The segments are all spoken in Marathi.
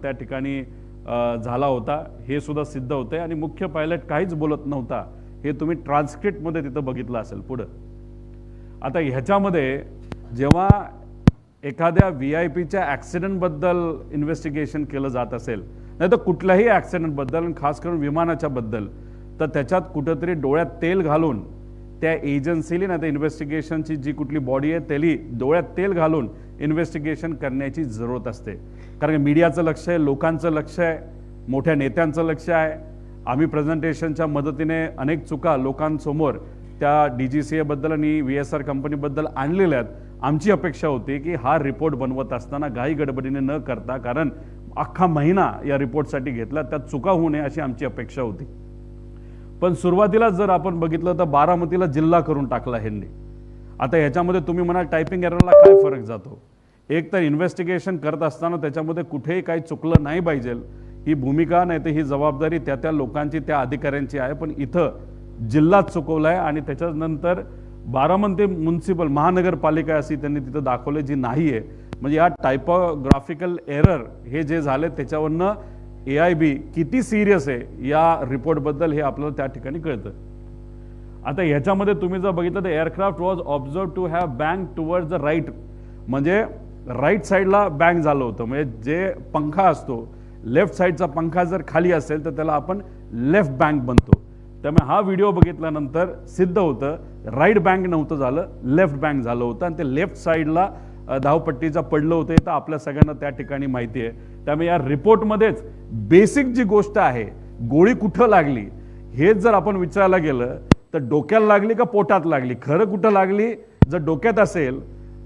त्या ठिकाणी झाला होता हे सुद्धा सिद्ध होतंय आणि मुख्य पायलट काहीच बोलत नव्हता हे तुम्ही ट्रान्सक्रिप्टमध्ये तिथं बघितलं असेल पुढं। आता ह्याच्यामध्ये जेव्हा एखाद्या व्हीआयपीच्या ॲक्सिडेंटबद्दल इन्व्हेस्टिगेशन केलं जात असेल, नाही तर कुठल्याही ॲक्सिडेंटबद्दल, खास करून विमानाच्या बद्दल, तर त्याच्यात कुठंतरी डोळ्यात तेल घालून त्या एजन्सीली नाही तर इन्व्हेस्टिगेशनची जी कुठली बॉडी आहे त्याली डोळ्यात तेल घालून इन्व्हेस्टिगेशन करण्याची जरूरत असते। कारण मीडियाचं लक्ष आहे, लोकांचं लक्ष आहे, मोठ्या नेत्यांचं लक्ष आहे। आम्ही प्रेझेंटेशनच्या मदतीने अनेक चुका लोकांसमोर त्या DGCA बद्दल आणि VSR कंपनीबद्दल आणलेल्या आहेत। आमची अपेक्षा होती की हा रिपोर्ट बनवत असताना घाई गडबडीने न करता, कारण अख्खा महिना या रिपोर्टसाठी घेतला, त्यात चुका होऊ नये अशी आमची अपेक्षा होती। पण सुरुवातीला जर आपण बघितलं तर बारामतीला जिल्हा करून टाकला ह्यांनी। आता ह्याच्यामध्ये तुम्ही म्हणाल टायपिंग एररला काय फरक जातो? एक तर इन्व्हेस्टिगेशन करत असताना त्याच्यामध्ये कुठेही काही चुकलं नाही पाहिजे ही भूमिका नाही तर ही जबाबदारी त्या लोकांची, त्या अधिकाऱ्यांची आहे। पण इथं जिल्हाच चुकवला आहे आणि त्याच्यानंतर बारामती म्युनिसिपल महानगरपालिका अशी त्यांनी तिथं दाखवले जी नाही आहे। म्हणजे या टायपोग्राफिकल एरर हे जे झाले त्याच्यावरनं AIB किती सिरियस आहे या रिपोर्टबद्दल हे आपल्याला त्या ठिकाणी कळतं। आता ह्याच्यामध्ये तुम्ही जर बघितलं तर aircraft was observe to have bank towards the right, म्हणजे राईट साईडला बँक झालं होतं। म्हणजे जे पंखा असतो लेफ्ट साईडचा पंखा जर खाली असेल तर त्याला आपण लेफ्ट बँक बनतो। त्यामुळे हा व्हिडिओ बघितल्यानंतर सिद्ध होतं राईट बँक नव्हतं झालं, लेफ्ट बँक झालं होतं आणि ते लेफ्ट साईडला धावपट्टीचा पडलं होतं हे तर आपल्या सगळ्यांना त्या ठिकाणी माहिती आहे। त्यामुळे या रिपोर्टमध्येच बेसिक जी गोष्ट आहे, गोळी कुठं लागली हे जर आपण विचारायला गेलं तर डोक्याला लागली का पोटात लागली, खरं कुठं लागली, जर डोक्यात असेल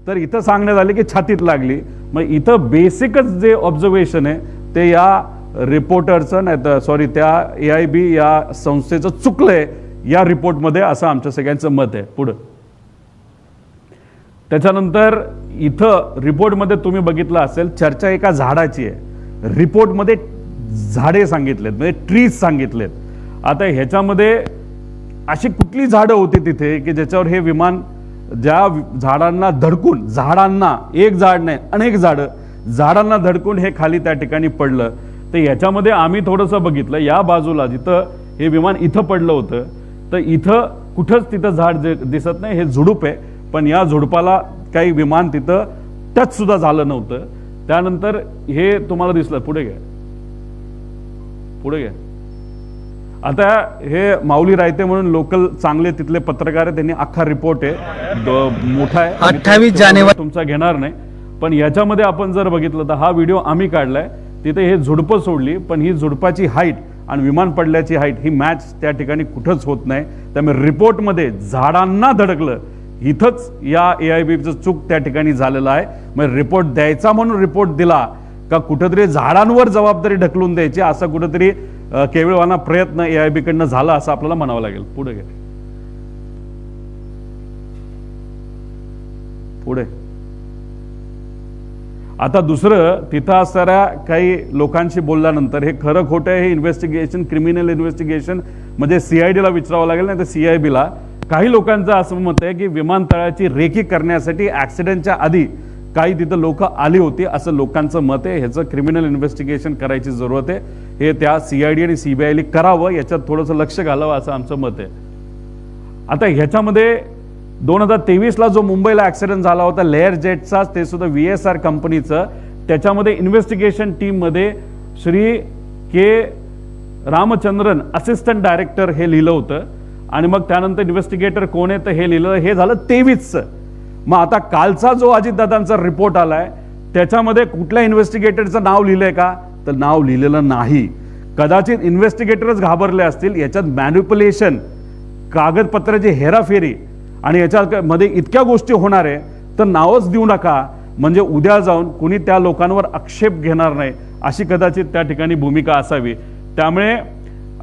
तर इथं सांगण्यात आले की छातीत लागली। मग इथं बेसिकच जे ऑब्झर्वेशन आहे ते या रिपोर्टरचं नाही तर सॉरी त्या AIB या संस्थेचं चुकलंय या रिपोर्टमध्ये असं आमच्या सगळ्यांचं मत आहे। पुढं त्याच्यानंतर इथं रिपोर्टमध्ये तुम्ही बघितलं असेल चर्चा एका झाडाची आहे, रिपोर्टमध्ये झाडे सांगितलेत म्हणजे ट्रीज सांगितलेत। आता ह्याच्यामध्ये अशी कुठली झाडं होती तिथे की ज्याच्यावर हे विमान ज्या झाडांना धडकून, झाडांना एक झाड नाही अनेक झाडांना धडकून हे खाली त्या ठिकाणी पडलं। तर याच्यामध्ये आम्ही थोडंसं बघितलं या बाजूला जिथं हे विमान इथं पडलं होतं तर इथं कुठंच तिथं झाड दिसत नाही, हे झुडूप आहे, पण या झुडपाला काही विमान तिथं टच सुद्धा झालं नव्हतं। त्यानंतर हे तुम्हाला दिसलं, पुढे घ्या पुढे घ्या। आता हे माऊली रायते म्हणून लोकल चांगले तिथले पत्रकार आहे, त्यांनी अख्खा रिपोर्ट आहे मोठा आहे 28 जानेवारी तुमचा घेणार नाही। पण याच्यामध्ये आपण जर बघितलं तर हा व्हिडिओ आम्ही काढलाय, तिथे हे झुडपं सोडली पण ही झुडपाची हाईट आणि विमान पडल्याची हाईट ही मॅच त्या ठिकाणी कुठंच होत नाही। त्यामुळे रिपोर्टमध्ये झाडांना धडकलं इथंच या AIBचं चूक त्या ठिकाणी झालेलं आहे। मग रिपोर्ट द्यायचा म्हणून रिपोर्ट दिला का कुठंतरी झाडांवर जबाबदारी ढकलून द्यायची असा कुठंतरी केवळवाना प्रयत्न AIB कडनं झाला असं आपल्याला म्हणावं लागेल। पुढे घ्या पुढे। आता दुसरं तिथं असणाऱ्या काही लोकांशी बोलल्यानंतर हे खरं खोटं हे इन्व्हेस्टिगेशन, क्रिमिनल इन्व्हेस्टिगेशन म्हणजे CID ला विचारावं लागेल नाही तर CIB ला। काही लोकांचं असं मत आहे की विमानतळाची रेकी करण्यासाठी ऍक्सिडेंटच्या आधी काही तिथं लोक आली होती असं लोकांचं मत आहे। ह्याचं क्रिमिनल इन्व्हेस्टिगेशन करायची जरूरत आहे, हे त्या CID आणि CBI करावं, याच्यात थोडंसं लक्ष घालावं असं आमचं मत आहे। आता ह्याच्यामध्ये 2023ला जो मुंबईला ऍक्सिडेंट झाला होता लेअर जेटचा, ते सुद्धा VSR कंपनीचं, त्याच्यामध्ये इन्व्हेस्टिगेशन टीममध्ये Shri K Ramachandran assistant director हे लिहिलं होतं आणि मग त्यानंतर इन्व्हेस्टिगेटर कोण आहे तर हे लिहिलं, हे झालं 23चं। मग आता कालचा जो अजितदादांचा रिपोर्ट आलाय त्याच्यामध्ये कुठल्या इन्व्हेस्टिगेटरचं नाव लिहिलंय का तर नाव लिहिलेलं नाही। कदाचित इन्व्हेस्टिगेटरच घाबरले असतील, याच्यात मॅन्युप्युलेशन, कागदपत्राची हेराफेरी आणि याच्यामध्ये इतक्या गोष्टी होणार आहे तर नावच देऊ नका, म्हणजे उद्या जाऊन कुणी त्या लोकांवर आक्षेप घेणार नाही अशी कदाचित त्या ठिकाणी भूमिका असावी। त्यामुळे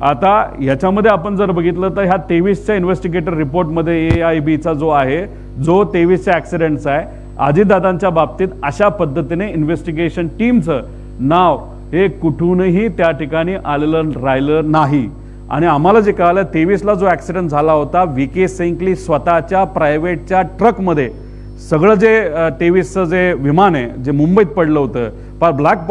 आता याच्यामध्ये आपण जर बघितलं तर ह्या 23च्या इन्व्हेस्टिगेटर रिपोर्टमध्ये AIBचा जो आहे, जो 23च्या ऍक्सिडेंटचा आहे, अजितदादांच्या बाबतीत अशा पद्धतीने इन्व्हेस्टिगेशन टीमचं नाव हे कुठूनही त्या ठिकाणी आलेलं राहिलं नाही। आणि आम्हाला जे कळालं 23ला जो ऍक्सिडेंट झाला होता VK सेंकली स्वतःच्या प्रायव्हेटच्या ट्रकमध्ये, सगळं जे 23चं जे विमान आहे जे मुंबईत पडलं होतं ब्लॅक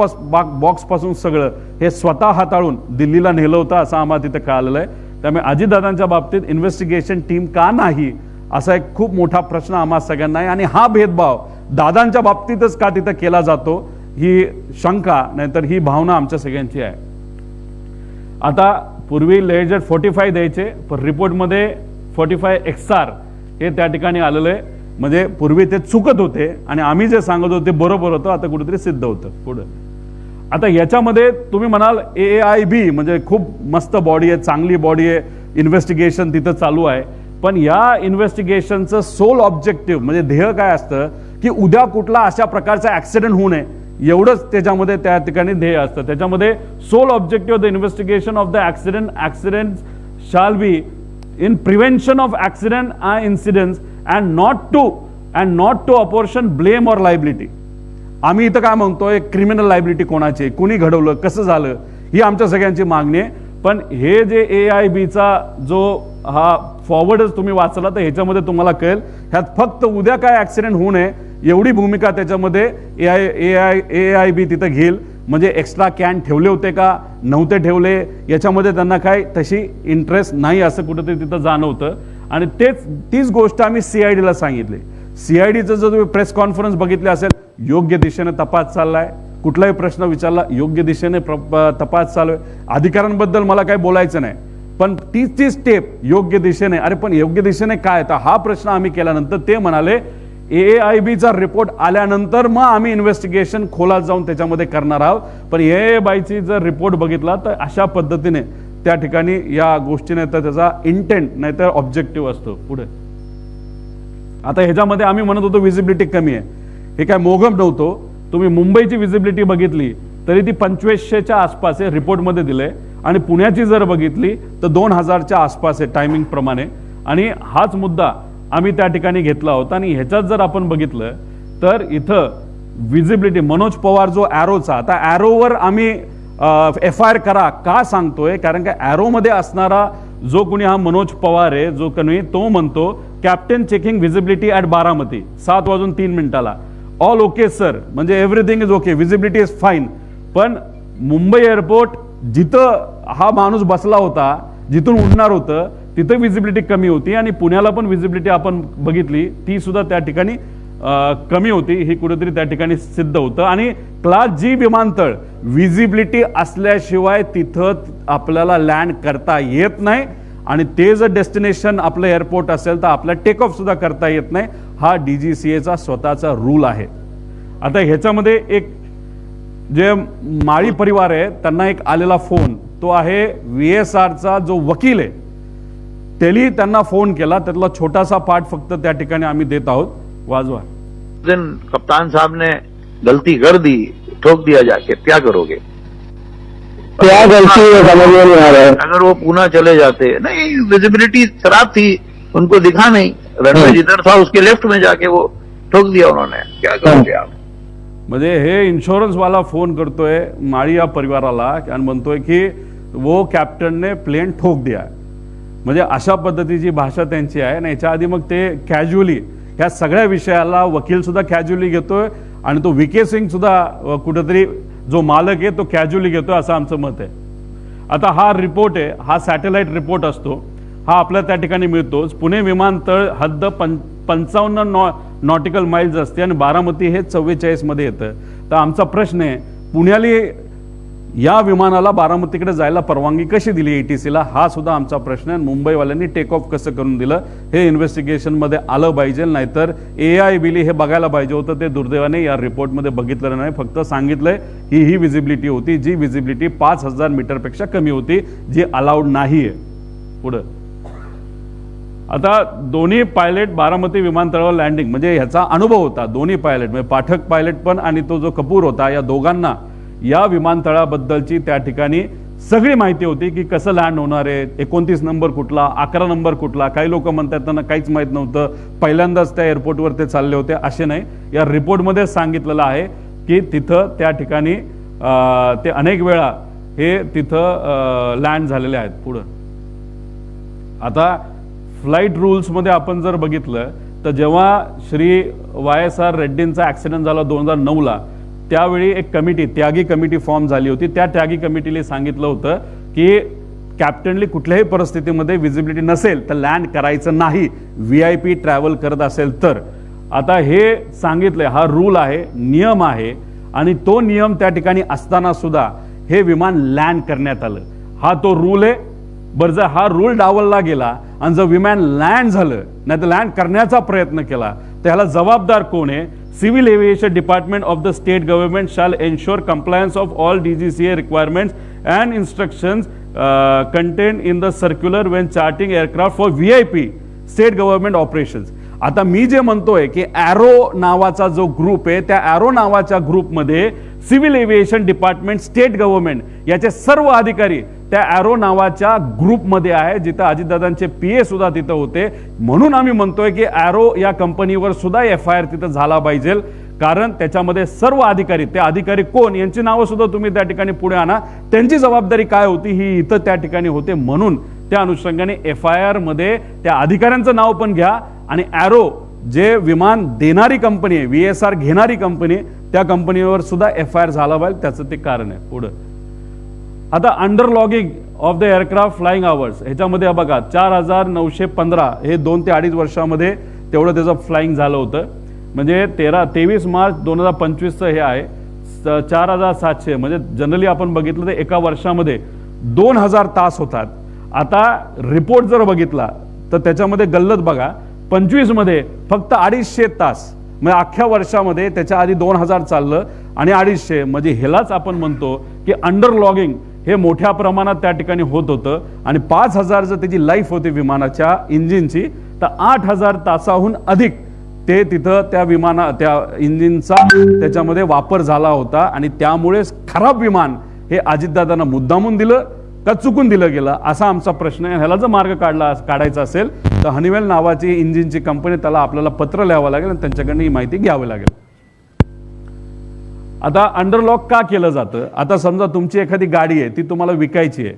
बॉक्स पासून सगळं हे स्वतः हाताळून दिल्लीला नेलं होतं असं आम्हाला तिथं कळालेलं आहे. त्यामुळे अजितदादांच्या बाबतीत इन्व्हेस्टिगेशन टीम का नाही असा एक खूप मोठा प्रश्न आम्हा सगळ्यांना आहे. आणि हा भेदभाव दादांच्या बाबतीतच का तिथं केला जातो ही शंका नाहीतर ही भावना आमच्या सगळ्यांची आहे. आता पूर्वी लेजर 45 द्यायचे पण रिपोर्टमध्ये 45 XR हे त्या ठिकाणी आलेलं आहे. म्हणजे पूर्वी ते चुकत होते आणि आम्ही जे सांगत होतो ते बरोबर होतं, आता कुठेतरी सिद्ध होतं पुढं. आता याच्यामध्ये तुम्ही म्हणाल AIB म्हणजे खूप मस्त बॉडी आहे, चांगली बॉडी आहे, इन्व्हेस्टिगेशन तिथं चालू आहे. पण या इन्व्हेस्टिगेशनचं सोल ऑब्जेक्टिव्ह म्हणजे ध्येय काय असतं की उद्या कुठला अशा प्रकारचा ऍक्सिडेंट होऊ नये एवढंच त्याच्यामध्ये त्या ठिकाणी ध्येय असतं. त्याच्यामध्ये sole objective of the investigation of the accident shall be in prevention of accident and incidents and not to apportion blame or liability. आम्ही इथं काय म्हणतोय क्रिमिनल लायबिलिटी कोणाची, कुणी घडवलं, कसं झालं, ही आमच्या सगळ्यांची मागणी आहे. पण हे जे AIBचा जो हा फॉरवर्डच तुम्ही वाचला तर ह्याच्यामध्ये तुम्हाला कळेल ह्यात फक्त उद्या काय ऍक्सिडेंट होऊ नये एवढी भूमिका त्याच्यामध्ये AIB तिथं घेईल. म्हणजे एक्स्ट्रा कॅन ठेवले होते का नव्हते ठेवले याच्यामध्ये त्यांना काय तशी इंटरेस्ट नाही असं कुठेतरी तिथं जाणवतं. आणि तीच गोष्ट आम्ही CIDला सांगितली. CIDचं जर तुम्ही प्रेस कॉन्फरन्स बघितली असेल योग्य दिशेने तपास चाललाय, कुठलाही प्रश्न विचारला योग्य दिशेने तपास चालू आहे. अधिकाऱ्यांबद्दल मला काही बोलायचं नाही पण ती स्टेप योग्य दिशेने. अरे पण योग्य दिशेने काय, तर हा प्रश्न आम्ही केल्यानंतर ते म्हणाले AIBचा रिपोर्ट आल्यानंतर मग आम्ही इन्व्हेस्टिगेशन खोलात जाऊन त्याच्यामध्ये करणार आहोत. पण AIBची जर रिपोर्ट बघितला तर अशा पद्धतीने त्या ठिकाणी या गोष्टीने तर त्याचा इंटेंट नाही तर ऑब्जेक्टिव्ह असतो पुढे. आता ह्याच्यामध्ये आम्ही म्हणत होतो विजिबिलिटी कमी आहे, हे काय मोघम नव्हतो. तुम्ही मुंबईची विजिबिलिटी बघितली तरी ती 2500च्या आसपास आहे रिपोर्टमध्ये दिले आणि पुण्याची जर बघितली तर 2000च्या आसपास आहे टायमिंग प्रमाणे. आणि हाच मुद्दा आम्ही त्या ठिकाणी घेतला होता. आणि ह्याच्यात जर आपण बघितलं तर इथं विजिबिलिटी मनोज पवार जो ॲरोचा, आता ॲरोवर आम्ही FIR करा का सांगतोय कारण का ॲरोमध्ये असणारा जो कोणी हा मनोज पवार आहे जो कोणी तो म्हणतो captain checking visibility at Baramati 7:03 all okay sir, म्हणजे everything is okay, visibility is fine. पण मुंबई एअरपोर्ट जिथं हा माणूस बसला होता जिथून उडणार होतं तिथं विजिबिलिटी कमी होती आणि पुण्याला पण विजिबिलिटी आपण बघितली ती सुद्धा त्या ठिकाणी कमी होती. ही कुठेतरी त्या ठिकाणी सिद्ध होतं. आणि क्लास G विमानतळ विजिबिलिटी असल्याशिवाय तिथं आपल्याला लँड करता येत नाही आणि ते जर डेस्टिनेशन आपलं एअरपोर्ट असेल तर आपल्याला टेक ऑफ सुद्धा करता येत नाही. हा DGCAचा स्वतःचा रूल आहे. आता ह्याच्यामध्ये एक जे माळी परिवार आहे त्यांना एक आलेला फोन तो आहे VSRचा जो वकील आहे त्यांनी त्यांना फोन केला, त्यातला छोटासा पार्ट फक्त त्या ठिकाणी आम्ही देत आहोत, वाजवा. दिन कप्तान साहब ने गलती कर दी, ठोक दिया जाके, क्या करोगे? क्या गलती है समझ में नहीं आ रहा है. अगर वो पुणे चले जाते, नहीं विजिबिलिटी खराब थी, उनको दिखा नहीं, रनवे जिधर था उसके लेफ्ट में जाके वो ठोक दिया उन्होंने, क्या करोगे आप? म्हणजे हे इन्शुरन्स वाला फोन करतोय माळी या परिवाराला आणि म्हणतोय की वो कॅप्टन ने प्लेन ठोक दिया. म्हणजे अशा पद्धतीची भाषा त्यांची आहे. आणि याच्या आधी मग ते कॅज्युअली ह्या सगळ्या विषयाला वकील सुद्धा कॅज्युअली घेतोय आणि तो VK सिंग सुद्धा कुठेतरी जो मालक आहे तो कॅज्युअली घेतोय असं आमचं मत आहे. आता हा रिपोर्ट आहे, हा सॅटेलाइट रिपोर्ट असतो, हा आपल्या त्या ठिकाणी मिळतोच. पुणे विमानतळ हद्द 55 नॉटिकल माइल्स असते आणि बारामती हे 44 मध्ये येतं. तर आमचा प्रश्न आहे पुण्याला या विमानाला बारामतीकडे जायला परवानगी कशी दिली ATCला, हा सुद्धा आमचा प्रश्न आहे. मुंबईवाल्यांनी टेक ऑफ कसं करून दिलं हे इन्व्हेस्टिगेशनमध्ये आलं पाहिजे. नाहीतर AIBला हे बघायला पाहिजे होतं. ते दुर्दैवाने या रिपोर्टमध्ये बघितलं नाही. फक्त सांगितलंय ही विजिबिलिटी होती जी विजिबिलिटी 5000 मीटरपेक्षा कमी होती जी अलाउड नाही आहे. पुढं आता दोन्ही पायलट बारामती विमानतळावर लँडिंग म्हणजे ह्याचा अनुभव होता. दोन्ही पायलट म्हणजे पाठक पायलट पण आणि तो जो कपूर होता या दोघांना या विमानतळाबद्दलची त्या ठिकाणी सगळी माहिती होती की कसं लँड होणार आहे, 29 नंबर कुठला, 11 नंबर कुठला. काही लोक म्हणतात त्यांना काहीच माहीत नव्हतं, पहिल्यांदाच त्या एअरपोर्टवर ते चालले होते. असे नाही, या रिपोर्टमध्ये सांगितलेलं आहे की तिथं त्या ठिकाणी ते अनेक वेळा हे तिथं लँड झालेले आहेत. पुढं आता फ्लाईट रूल्समध्ये आपण जर बघितलं तर जेव्हा श्री YSR रेड्डींचा ॲक्सिडेंट झाला 2009ला त्यावेळी एक कमिटी, त्यागी कमिटी फॉर्म झाली होती. त्या त्यागी कमिटीने सांगितलं होतं की कॅप्टनली कुठल्याही परिस्थितीमध्ये विजिबिलिटी नसेल तर लँड करायचं नाही, VIP ट्रॅव्हल करत असेल तर. आता हे सांगितलंय, हा रूल आहे, नियम आहे, आणि तो नियम त्या ठिकाणी असताना सुद्धा हे विमान लँड करण्यात आलं. हा तो रूल आहे. बरं, जर हा रूल डावलला गेला आणि जर विमान लँड झालं नाही तर लँड करण्याचा प्रयत्न केला तर ह्याला जबाबदार कोण आहे? Civil aviation department of the state government shall ensure compliance of all DGCA requirements and instructions contain in the circular Wien charting aircraft for VIP state government operations. आता मी जे म्हणतोय की ॲरो नावाचा जो ग्रुप आहे, त्या ॲरो नावाच्या ग्रुपमध्ये civil aviation department, state government याचे सर्व अधिकारी त्या ॲरो नावाच्या ग्रुपमध्ये आहे, जिथं अजितदादांचे PA सुद्धा तिथं होते. म्हणून आम्ही म्हणतोय की ॲरो या कंपनीवर सुद्धा FIR तिथं झाला पाहिजे, कारण त्याच्यामध्ये सर्व अधिकारी, ते अधिकारी कोण यांची नावं सुद्धा तुम्ही त्या ठिकाणी पुढे आणा, त्यांची जबाबदारी काय होती ही इथं त्या ठिकाणी होते. म्हणून त्या अनुषंगाने FIR मध्ये त्या अधिकाऱ्यांचं नाव पण घ्या, आणि ॲरो जे विमान देणारी कंपनी आहे, VSR घेणारी कंपनी, त्या कंपनीवर सुद्धा FIR झाला पाहिजे. त्याचं ते कारण आहे. पुढं आता under logging off the aircraft flying hours, ह्याच्यामध्ये बघा 4915 हे 2 ते 2.5 वर्षामध्ये तेवढं त्याचं फ्लाइंग झालं होतं. म्हणजे 23 मार्च 2025 हे आहे 4700. म्हणजे जनरली आपण बघितलं तर एका वर्षामध्ये 2000 तास होतात. आता रिपोर्ट जर बघितला तर त्याच्यामध्ये गल्लत बघा, 25 मध्ये फक्त 250 तास, म्हणजे अख्ख्या वर्षामध्ये त्याच्या आधी 2000 चाललं आणि 250, म्हणजे ह्यालाच आपण म्हणतो की अंडर लॉगिंग हे मोठ्या प्रमाणात त्या ठिकाणी होत होतं. आणि 5000 जर त्याची लाईफ होती विमानाच्या इंजिनची, तर 8000 तासाहून अधिक ते तिथं त्या इंजिनचा त्याच्यामध्ये वापर झाला होता. आणि त्यामुळेच खराब विमान हे अजितदादांना मुद्दामून दिलं का चुकून दिलं गेलं, असा आमचा प्रश्न आहे. ह्याला जर मार्ग काढायचा असेल तर हनीवेल नावाची इंजिनची कंपनी, त्याला आपल्याला पत्र लिहावं लागेल आणि त्यांच्याकडनं ही माहिती घ्यावी लागेल. आता अंडरलॉक का केलं जातं? आता समजा तुमची एखादी गाडी आहे, ती तुम्हाला विकायची आहे,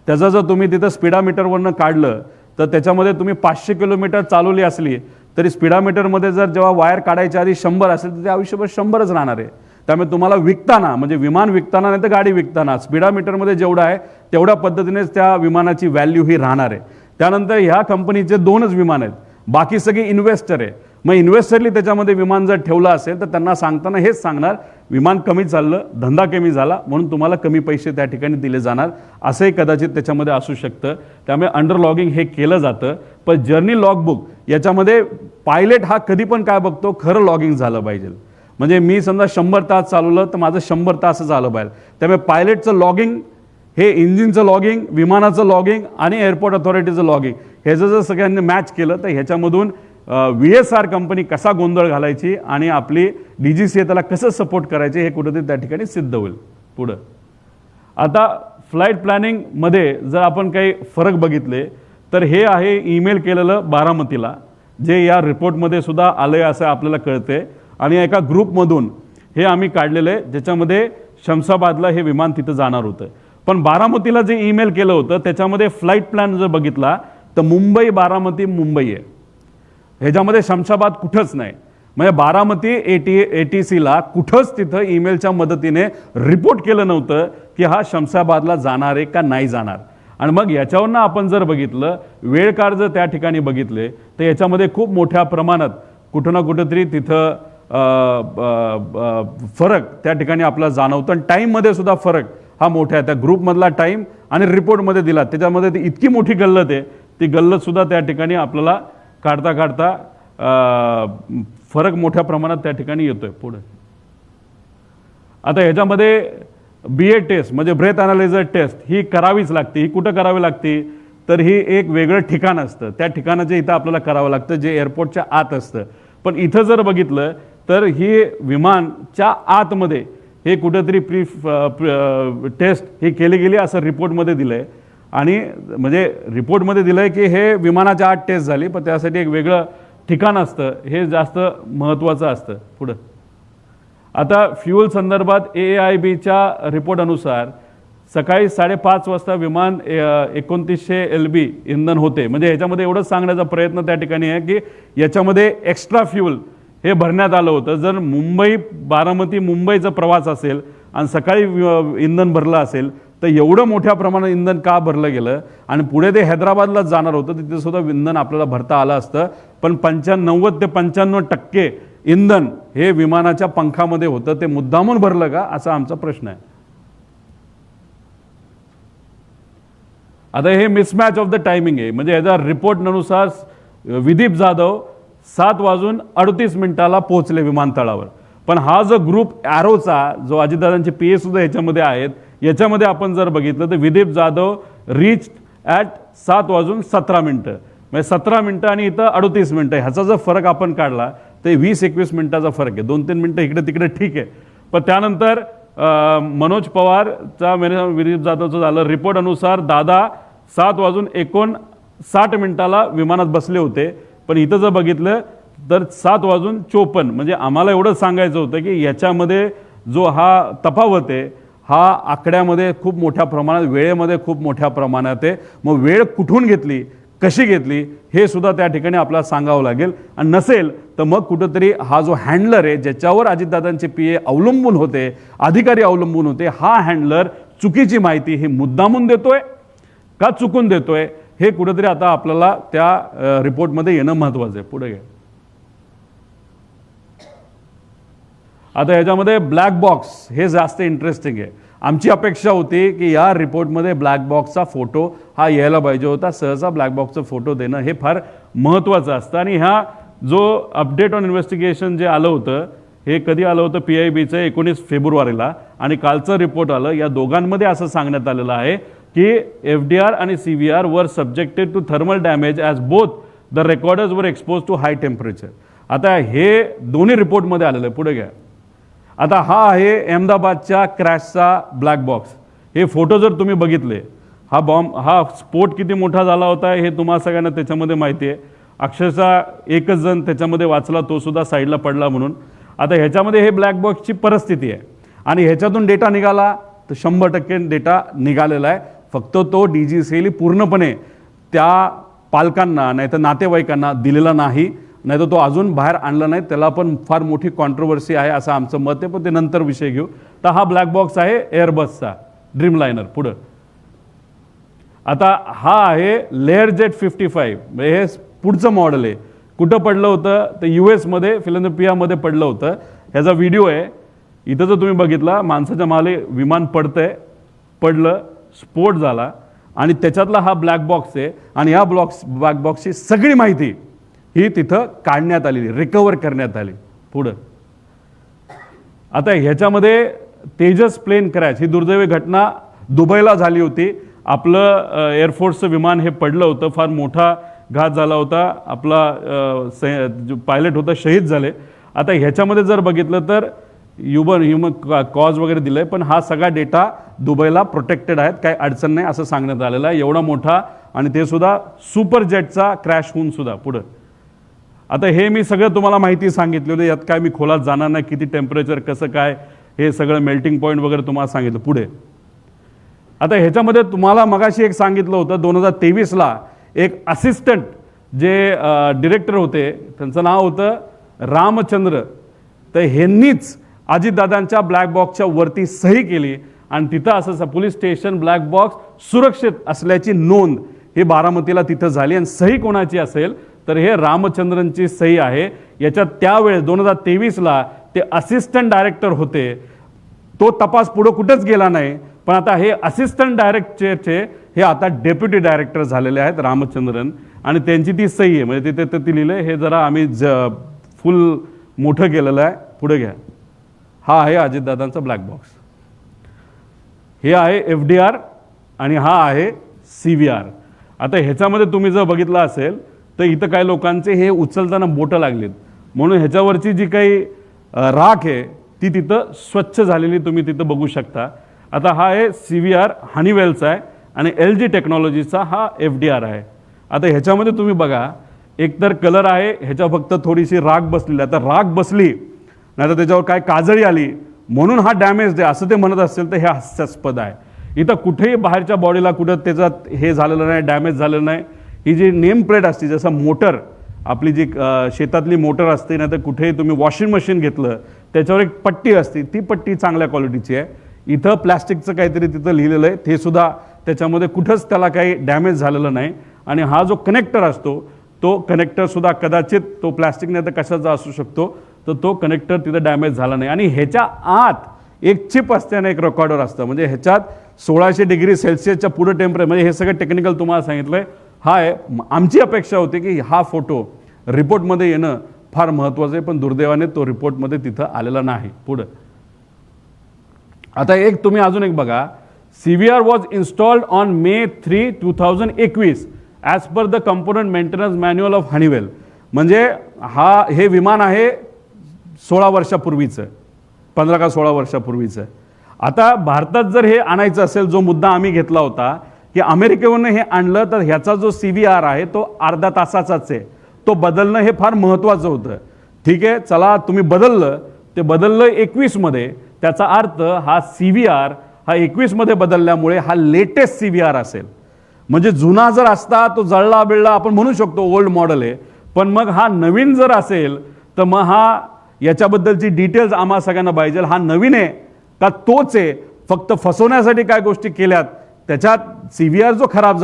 त्याचं जर तुम्ही तिथं स्पीडामीटरवरनं काढलं तर त्याच्यामध्ये तुम्ही 500 किलोमीटर चालवली असली तरी स्पीडामीटरमध्ये जर जेव्हा वायर काढायच्या आधी 100 असेल तर ते आयुष्यभर 100च राहणार आहे. त्यामुळे तुम्हाला विकताना, म्हणजे विमान विकताना नाही तर गाडी विकताना, स्पीडामीटरमध्ये जेवढं आहे तेवढ्या पद्धतीनेच त्या विमानाची व्हॅल्यू ही राहणार आहे. त्यानंतर ह्या कंपनीचे 2च विमान आहेत, बाकी सगळे इन्व्हेस्टर आहे. मग इन्व्हेस्टरली त्याच्यामध्ये विमान जर ठेवलं असेल तर त्यांना सांगताना हेच सांगणार, विमान कमी चाललं, धंदा कमी झाला, म्हणून तुम्हाला कमी पैसे त्या ठिकाणी दिले जाणार, असंही कदाचित त्याच्यामध्ये असू शकतं. त्यामुळे अंडर लॉगिंग हे केलं जातं. पण जर्नी लॉगबुक याच्यामध्ये पायलट हा कधी पण काय बघतो, खरं लॉगिंग झालं पाहिजे. म्हणजे मी समजा 100 तास चालवलं तर माझं 100 तास झालं पाहिजे. त्यामुळे पायलटचं लॉगिंग, हे इंजिनचं लॉगिंग, विमानाचं लॉगिंग आणि एअरपोर्ट अथॉरिटीचं लॉगिंग, ह्याचं जर सगळ्यांनी मॅच केलं तर ह्याच्यामधून VSR कंपनी कसा गोंधळ घालायची आणि आपली DGCA त्याला कसं सपोर्ट करायचे हे कुठेतरी त्या ठिकाणी सिद्ध होईल. पुढं आता फ्लाईट प्लॅनिंगमध्ये जर आपण काही फरक बघितले तर हे आहे ईमेल केलेलं बारामतीला, जे या रिपोर्टमध्ये सुद्धा आलंय असं आपल्याला कळते. आणि एका ग्रुपमधून हे आम्ही काढलेलं आहे, ज्याच्यामध्ये शमशाबादला हे विमान तिथं जाणार होतं. पण बारामतीला जे ईमेल केलं होतं त्याच्यामध्ये फ्लाईट प्लॅन जर बघितला तर मुंबई बारामती मुंबई आहे, ह्याच्यामध्ये शमशाबाद कुठंच नाही. म्हणजे बारामती ATCला कुठंच तिथं ईमेलच्या मदतीने रिपोर्ट केलं नव्हतं की हा शमशाबादला जाणार आहे का नाही जाणार. आणि मग याच्यावरनं आपण जर बघितलं, वेळ काळ जर त्या ठिकाणी बघितले तर याच्यामध्ये खूप मोठ्या प्रमाणात कुठं ना कुठंतरी तिथं फरक त्या ठिकाणी आपल्याला जाणवतं. आणि टाईममध्ये सुद्धा फरक हा मोठा आहे. त्या ग्रुपमधला टाईम आणि रिपोर्टमध्ये दिला त्याच्यामध्ये ती इतकी मोठी गल्लत आहे, ती गल्लत सुद्धा त्या ठिकाणी आपल्याला काढता काढता फरक मोठ्या प्रमाणात त्या ठिकाणी येतोय. पुढे आता ह्याच्यामध्ये BA टेस्ट म्हणजे ब्रेथ अनालायझर टेस्ट ही करावीच लागते. ही कुठं करावी लागते तर ही एक वेगळं ठिकाण असतं, त्या ठिकाणाचे इथं आपल्याला करावं लागतं जे एअरपोर्टच्या आत असतं. पण इथं जर बघितलं तर ही विमानच्या आतमध्ये हे कुठेतरी टेस्ट ही केली गेली असं रिपोर्टमध्ये दिलं आहे. आणि म्हणजे रिपोर्टमध्ये दिलं आहे की हे विमानाच्या आत टेस्ट झाली, पण त्यासाठी एक वेगळं ठिकाण असतं, हे जास्त महत्त्वाचं असतं. पुढं आता फ्युल संदर्भात AAIBच्या रिपोर्ट अनुसार सकाळी 5:30 वाजता विमान 2900 LB इंधन होते. म्हणजे ह्याच्यामध्ये एवढंच सांगण्याचा प्रयत्न त्या ठिकाणी आहे की याच्यामध्ये एक्स्ट्रा फ्युल हे भरण्यात आलं होतं. जर मुंबई बारामती मुंबईचा प्रवास असेल आणि सकाळी इंधन भरलं असेल तर एवढं मोठ्या प्रमाणात इंधन का भरलं गेलं, आणि पुढे ते हैदराबादलाच जाणार होतं, तिथे सुद्धा इंधन आपल्याला भरता आलं असतं. पण 90 ते 95% इंधन हे विमानाच्या पंखामध्ये होतं, ते मुद्दामून भरलं का असा आमचा प्रश्न आहे. आता हे मिसमॅच ऑफ द टायमिंग आहे. म्हणजे याचा रिपोर्टनुसार विदीप जाधव 7:38 पोहोचले विमानतळावर. पण हा जो ग्रुप ॲरोचा जो अजितदादांचे पीए सुद्धा याच्यामध्ये आहेत, याच्यामध्ये आपण जर बघितलं तर विदीप जाधव रीच ॲट 7:17 म्हणजे 17 मिनिटं आणि इथं 38 मिनिटं. ह्याचा जर फरक आपण काढला तर 20-21 मिनिटाचा फरक आहे. 2-3 मिनिटं इकडे तिकडे ठीक आहे. पण त्यानंतर मनोज पवारचा विदीप जाधवचं झालं. रिपोर्ट अनुसार दादा 7:59 विमानात बसले होते. पण इथं जर बघितलं तर 7:54 म्हणजे आम्हाला एवढं सांगायचं होतं की याच्यामध्ये जो हा तफावत आहे हा आकड्यामध्ये खूप मोठ्या प्रमाणात, वेळेमध्ये खूप मोठ्या प्रमाणात आहे. मग वेळ कुठून घेतली, कशी घेतली हे सुद्धा त्या ठिकाणी आपल्याला सांगावं लागेल. आणि नसेल तर मग कुठंतरी हा जो हँडलर आहे ज्याच्यावर अजितदादांचे पीए अवलंबून होते, अधिकारी अवलंबून होते, हा हँडलर चुकीची माहिती हे मुद्दामून देतोय का चुकून देतोय हे कुठेतरी आता आपल्याला त्या रिपोर्टमध्ये येणं महत्त्वाचं आहे. पुढे घ्या. आता याच्यामध्ये ब्लॅक बॉक्स हे जास्त इंटरेस्टिंग आहे. आमची अपेक्षा होती की या रिपोर्टमध्ये ब्लॅक बॉक्सचा फोटो हा यायला पाहिजे होता. सहसा ब्लॅक बॉक्सचा फोटो देणं हे फार महत्त्वाचं असतं. आणि ह्या जो अपडेट ऑन इन्व्हेस्टिगेशन जे आलं होतं हे कधी आलं होतं, PIBचं 19 फेब्रुवारीला, आणि कालचं रिपोर्ट आलं. या दोघांमध्ये असं सांगण्यात आलेलं आहे की FDR आणि CVR वर subjected to thermal damage as both the recorders were expose to high temperature. आता हे दोन्ही रिपोर्टमध्ये आलेलं आहे. पुढे घ्या. आता हा आहे अहमदाबादच्या क्रॅशचा ब्लॅक बॉक्स. हे फोटो जर तुम्ही बघितले, हा स्फोट किती मोठा झाला होता हे तुम्हाला सगळ्यांना त्याच्यामध्ये माहिती आहे. अक्षरशः एकच जण त्याच्यामध्ये वाचला, तो सुद्धा साईडला पडला म्हणून. आता ह्याच्यामध्ये हे ब्लॅक बॉक्सची परिस्थिती आहे आणि ह्याच्यातून डेटा निघाला तर 100% डेटा निघालेला आहे. फक्त तो DGCL पूर्णपणे त्या पालकांना नाही तर नातेवाईकांना दिलेला नाही, नाही तर तो अजून बाहेर आणला नाही. त्याला पण फार मोठी कॉन्ट्रोवर्सी आहे असं आमचं मत आहे, पण ते नंतर विषय घेऊ. तर हा ब्लॅक बॉक्स आहे एअरबसचा ड्रीमलायनर. पुढं आता हा आहे लेअरजेट 55 म्हणजे हे पुढचं मॉडेल आहे. कुठं पडलं होतं तर US मध्ये फिलाडेल्फियामध्ये पडलं होतं. ह्याचा व्हिडिओ आहे. इथं जर तुम्ही बघितला माणसाच्या माले विमान पडतंय, पडलं, स्फोट झाला आणि त्याच्यातला हा ब्लॅक बॉक्स आहे. आणि या ब्लॅक बॉक्सची सगळी माहिती ही तिथं काढण्यात आलेली, रिकवर करण्यात आली. पुढं आता ह्याच्यामध्ये तेजस प्लेन क्रॅश ही दुर्दैवी घटना दुबईला झाली होती. आपलं एअरफोर्सचं विमान हे पडलं होतं, फार मोठा घात झाला होता. आपला जो पायलट होता शहीद झाले. आता ह्याच्यामध्ये जर बघितलं तर ह्युमन कॉज वगैरे दिलं आहे, पण हा सगळा डेटा दुबईला प्रोटेक्टेड आहेत, काही अडचण नाही असं सांगण्यात आलेलं आहे. एवढा मोठा आणि ते सुद्धा सुपर जेटचा क्रॅश होऊन सुद्धा. पुढं आता हे मी सगळं तुम्हाला माहिती सांगितलेलं, यात काय मी खोलात जाणार नाही. किती टेम्परेचर, कसं काय, हे सगळं मेल्टिंग पॉईंट वगैरे तुम्हाला सांगितलं. पुढे आता ह्याच्यामध्ये तुम्हाला मगाशी एक सांगितलं होतं 2023ला एक असिस्टंट जे डिरेक्टर होते त्यांचं नाव होतं रामचंद्र. तर ह्यांनीच अजितदादांच्या ब्लॅक बॉक्सच्या वरती सही केली आणि तिथं असं पोलीस स्टेशन ब्लॅक बॉक्स सुरक्षित असल्याची नोंद ही बारामतीला तिथं झाली. आणि सही कोणाची असेल तर हे रामचंद्रनची सही आहे. याच्यात त्यावेळेस 2023ला ते असिस्टंट डायरेक्टर होते. तो तपास पुढे कुठंच गेला नाही, पण आता हे असिस्टंट डायरेक्टरचे हे आता डेप्युटी डायरेक्टर झालेले आहेत रामचंद्रन, आणि त्यांची ती सही आहे. म्हणजे तिथे ते लिहिलं हे जरा आम्ही फुल मोठं केलेलं आहे. पुढे घ्या. हा आहे अजितदादांचा ब्लॅक बॉक्स. हे आहे FDR आणि हा आहे CVR. आता ह्याच्यामध्ये तुम्ही जर बघितलं असेल तर इथं काही लोकांचे हे उचलताना बोटं लागलीत, म्हणून ह्याच्यावरची जी काही राख आहे ती तिथं स्वच्छ झालेली तुम्ही तिथं बघू शकता. आता हा आहे CVR हनीवेलचा आहे आणि LG टेक्नॉलॉजीचा हा FDR आहे. आता ह्याच्यामध्ये तुम्ही बघा एकतर कलर आहे, ह्याच्या फक्त थोडीशी राख बसलेली. आता राख बसली नाही तर त्याच्यावर काय काजळी आली म्हणून हा डॅमेज आहे असं ते म्हणत असेल तर हे हास्यास्पद आहे. इथं कुठेही बाहेरच्या बॉडीला कुठं त्याचं हे झालेलं नाही, डॅमेज झालेलं नाही. ही जी नेम प्लेट असते जसं मोटर आपली जी शेतातली मोटर असते ना, तर कुठेही तुम्ही वॉशिंग मशीन घेतलं त्याच्यावर एक पट्टी असते, ती पट्टी चांगल्या क्वालिटीची आहे. इथं प्लॅस्टिकचं काहीतरी तिथं लिहिलेलं आहे, ते सुद्धा त्याच्यामध्ये कुठंच त्याला काही डॅमेज झालेलं नाही. आणि हा जो कनेक्टर असतो तो कनेक्टरसुद्धा कदाचित तो प्लॅस्टिक नाही तर कशाचा असू शकतो, तर तो कनेक्टर तिथं डॅमेज झाला नाही. आणि ह्याच्या आत एक चिप असते आणि एक रेकॉर्डर असतं, म्हणजे ह्याच्यात 1600 डिग्री सेल्सिअसच्या पुढे टेम्परेचर, म्हणजे हे सगळं टेक्निकल तुम्हाला सांगितलं आहे. हा आहे, आमची अपेक्षा होती की हा फोटो रिपोर्टमध्ये येणं फार महत्त्वाचं आहे, पण दुर्दैवाने तो रिपोर्टमध्ये तिथं आलेला नाही. पुढं आता एक तुम्ही अजून एक बघा, CVR was installed on May 3, 2021 as per the component maintenance manual of Honeywell. म्हणजे हे विमान आहे 16 वर्षापूर्वीचं, 15 का 16 वर्षापूर्वीचं. आता भारतात जर हे आणायचं असेल, जो मुद्दा आम्ही घेतला होता की अमेरिकेवरून हे आणलं, तर ह्याचा जो CVR आहे तो अर्धा तासाचाच आहे, तो बदलणं हे फार महत्त्वाचं होतं. ठीक आहे, चला तुम्ही बदललं, ते बदललं 21 मध्ये, त्याचा अर्थ हा CVR हा 21 मध्ये बदलल्यामुळे हा लेटेस्ट CVR असेल. म्हणजे जुना जर असता तो जळला बिळला आपण म्हणू शकतो ओल्ड मॉडेल आहे, पण मग हा नवीन जर असेल तर मग हा याच्याबद्दलची डिटेल्स आम्हा सगळ्यांना पाहिजे. हा नवीन आहे का तोच आहे, फक्त फसवण्यासाठी काय गोष्टी केल्यात त्याच्यात CVR जो खराब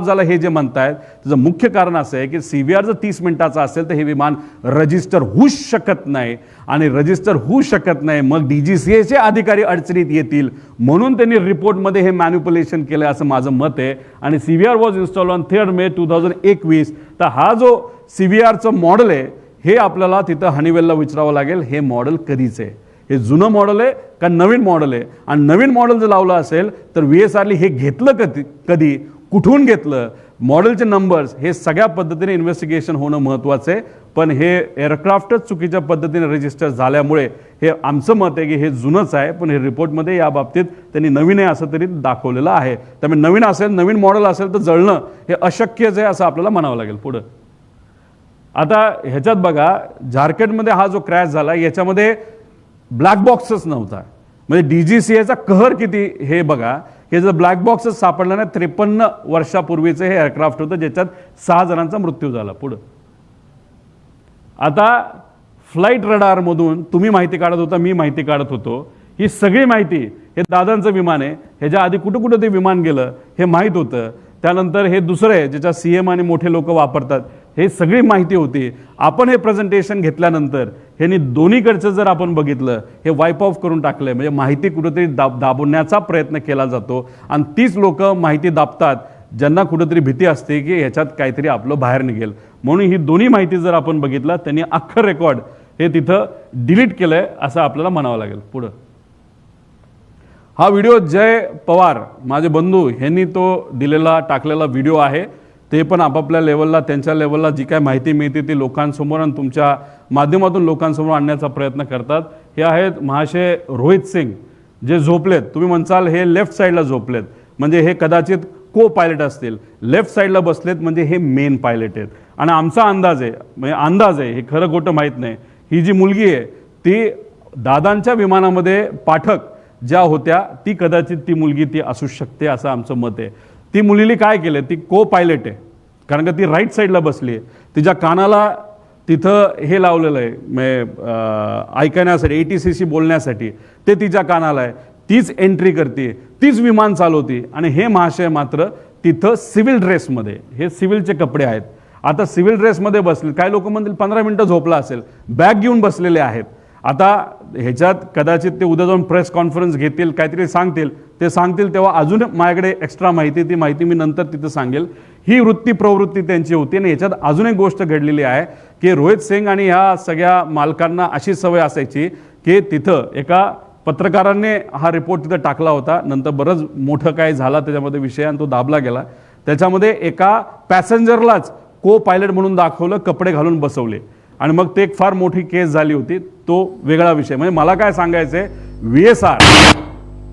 झाला हे जे म्हणतायत, त्याचं मुख्य कारण असं आहे की CVR जर 30 मिनिटाचा असेल तर हे विमान रजिस्टर होऊच शकत नाही. आणि रजिस्टर होऊ शकत नाही मग DGCAचे अधिकारी अडचणीत येतील, म्हणून त्यांनी रिपोर्टमध्ये हे मॅन्युप्युलेशन केलं असं माझं मत आहे. आणि CVR was installed on 3 May 2021. तर हा जो CVRचं मॉडेल आहे हे आपल्याला तिथं हनीवेलला विचारावं लागेल, हे मॉडेल कधीच आहे, हे जुनं मॉडेल आहे का नवीन मॉडेल आहे. आणि नवीन मॉडेल जर लावलं असेल तर VSRL हे घेतलं कधी, कुठून घेतलं, मॉडेलचे नंबर्स, हे सगळ्या पद्धतीने इन्व्हेस्टिगेशन होणं महत्त्वाचं आहे. पण हे एअरक्राफ्टच चुकीच्या पद्धतीने रजिस्टर झाल्यामुळे हे आमचं मत आहे की हे जुनंच आहे, पण हे रिपोर्टमध्ये या बाबतीत त्यांनी नवीन आहे असं तरी दाखवलेलं आहे. त्यामुळे नवीन असेल, नवीन मॉडेल असेल तर जळणं हे अशक्यच आहे असं आपल्याला म्हणावं लागेल. पुढं आता ह्याच्यात बघा, झारखंडमध्ये हा जो क्रॅश झाला याच्यामध्ये ब्लॅक बॉक्सच नव्हता. म्हणजे DGCAचा कहर किती हे बघा, हे जर ब्लॅक बॉक्सच सापडला नाही, 53 वर्षापूर्वीचं हे एअरक्राफ्ट होतं ज्याच्यात 6 जणांचा मृत्यू झाला. पुढं आता फ्लाईट रडारमधून तुम्ही माहिती काढत होता, मी माहिती काढत होतो, ही सगळी माहिती, हे दादांचं विमान आहे, ह्याच्या आधी कुठं कुठं ते विमान गेलं हे माहीत होतं. त्यानंतर हे दुसरं आहे ज्याच्या CM आणि मोठे लोक वापरतात, हे सगळी माहिती होती. आपण हे प्रेझेंटेशन घेतल्यानंतर ह्यांनी दोन्हीकडचं जर आपण बघितलं, हे वाईप ऑफ करून टाकलंय. म्हणजे माहिती कुठेतरी दाबवण्याचा प्रयत्न केला जातो आणि तीच लोक माहिती दाबतात ज्यांना कुठेतरी भीती असते की ह्याच्यात काहीतरी आपलं बाहेर निघेल. म्हणून ही दोन्ही माहिती जर आपण बघितलं, त्यांनी अख्खं रेकॉर्ड हे तिथं डिलीट केलंय असं आपल्याला म्हणावं लागेल. पुढं हा व्हिडिओ जय पवार माझे बंधू ह्यांनी तो टाकलेला व्हिडिओ आहे. ते पण आपापल्या लेवलला, त्यांच्या लेवलला जी काय माहिती मिळते ती लोकांसमोर आणि तुमच्या माध्यमातून लोकांसमोर आणण्याचा प्रयत्न करतात. हे आहेत महाशय रोहित सिंग, जे झोपलेत. तुम्ही म्हणसाल हे लेफ्ट साईडला झोपलेत, म्हणजे हे कदाचित को पायलट असतील. लेफ्ट साईडला बसलेत म्हणजे हे मेन पायलट आहेत. आणि आमचा अंदाज आहे, म्हणजे अंदाज आहे, हे खरं खोटं माहीत नाही, ही जी मुलगी आहे ती दादांच्या विमानामध्ये पाठक ज्या होत्या ती कदाचित ती मुलगी ती असू शकते असं आमचं मत आहे. ती मुलीने काय केलं, ती को पायलट आहे कारण का ती राईट साईडला बसली आहे. तिच्या कानाला तिथं हे लावलेलं आहे, म्हणजे ऐकण्यासाठी, ATCशी बोलण्यासाठी ते तिच्या कानाला आहे. तीच एंट्री करते, तीच विमान चालवते. आणि हे महाशय मात्र तिथं सिव्हिल ड्रेसमध्ये, हे सिव्हिलचे कपडे आहेत. आता सिव्हिल ड्रेसमध्ये बसले, काही लोक म्हणतील 15 मिनटं झोपला असेल, बॅग घेऊन बसलेले आहेत. आता ह्याच्यात कदाचित ते उद्या जाऊन प्रेस कॉन्फरन्स घेतील, काहीतरी सांगतील, ते सांगतील तेव्हा अजून माझ्याकडे एक्स्ट्रा माहिती, ती माहिती मी नंतर तिथं सांगेल. ही प्रवृत्ती त्यांची होती. आणि ह्याच्यात अजून एक गोष्ट घडलेली आहे की रोहित सिंग आणि ह्या सगळ्या मालकांना अशी सवय असायची की तिथं एका पत्रकारांनी हा रिपोर्ट तिथं टाकला होता, नंतर बरंच मोठं काय झाला त्याच्यामध्ये विषय आणि तो दाबला गेला. त्याच्यामध्ये एका पॅसेंजरलाच को पायलट म्हणून दाखवलं, कपडे घालून बसवले आणि मग ते एक फार मोठी केस झाली होती. तो वेगळा विषय. म्हणजे मला काय सांगायचं आहे, VSR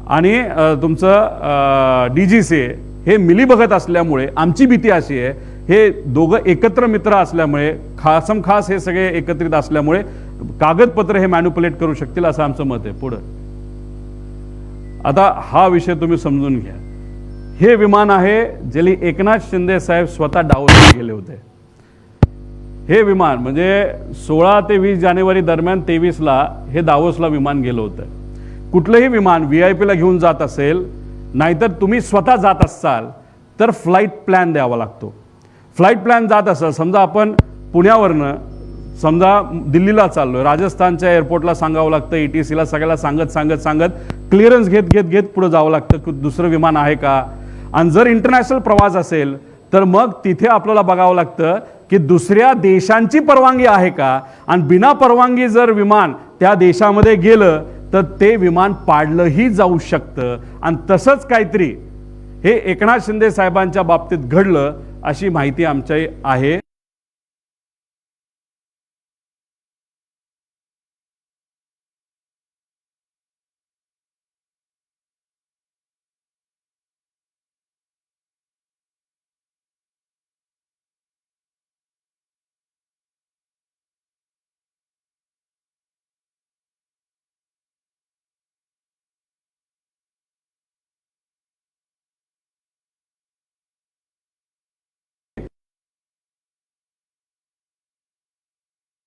आणि तुमचं DGCA हे मिलीभगत असल्यामुळे आमची भीती अशी आहे, हे दोघं एकत्र मित्र असल्यामुळे, खास हे सगळे एकत्रित असल्यामुळे कागदपत्र हे मॅन्युप्युलेट करू शकतील असं आमचं मत आहे. पुढं आता हा विषय तुम्ही समजून घ्या. हे विमान आहे ज्याला एकनाथ शिंदे साहेब स्वतः डावलले गेले होते. हे विमान म्हणजे 16 ते 20 जानेवारी दरम्यान 23ला हे दावोसला विमान गेलं होतं. कुठलंही विमान VIP ला घेऊन जात असेल, नाहीतर तुम्ही स्वतः जात असाल तर फ्लाईट प्लॅन द्यावा लागतो. फ्लाईट प्लॅन जात असेल, समजा आपण पुण्यावरनं समजा दिल्लीला चाललोय, राजस्थानच्या एअरपोर्टला सांगावं लागतं, ETCला सगळ्याला सांगत क्लिअरन्स घेत पुढे जावं लागतं की दुसरं विमान आहे का. आणि जर इंटरनॅशनल प्रवास असेल तर मग तिथे आपल्याला बघावं लागतं की दुसऱ्या देशांची परवानगी आहे का. आणि बिना परवानगी जर विमान त्या देशामध्ये गेलं तर ते विमान पाडलंही जाऊ शकतं. आणि तसंच काहीतरी हे एकनाथ शिंदे साहेबांच्या बाबतीत घडलं अशी माहिती आमच्या आहे.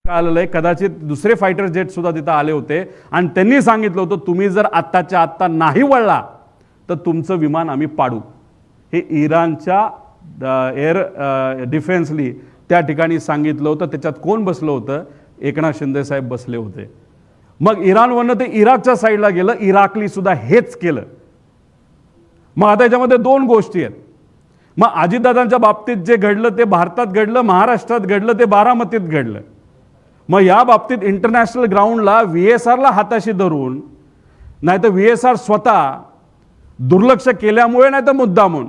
आलेलं आहे, कदाचित दुसरे फायटर जेट सुद्धा तिथं आले होते आणि त्यांनी सांगितलं होतं तुम्ही जर आत्ताच्या आत्ता नाही वळला तर तुमचं विमान आम्ही पाडू. हे इराणच्या एअर डिफेन्सली त्या ठिकाणी सांगितलं होतं. त्याच्यात कोण बसलं होतं? एकनाथ शिंदे साहेब बसले होते. मग इराणवरनं ते इराकच्या साईडला गेलं, इराकली सुद्धा हेच केलं. मग आता याच्यामध्ये दोन गोष्टी आहेत. मग अजितदादांच्या बाबतीत जे घडलं ते भारतात घडलं, महाराष्ट्रात घडलं, ते बारामतीत घडलं. मग या बाबतीत इंटरनॅशनल ग्राउंडला VSRला हाताशी धरून, नाही तर VSR स्वतः दुर्लक्ष केल्यामुळे, नाही तर मुद्दामून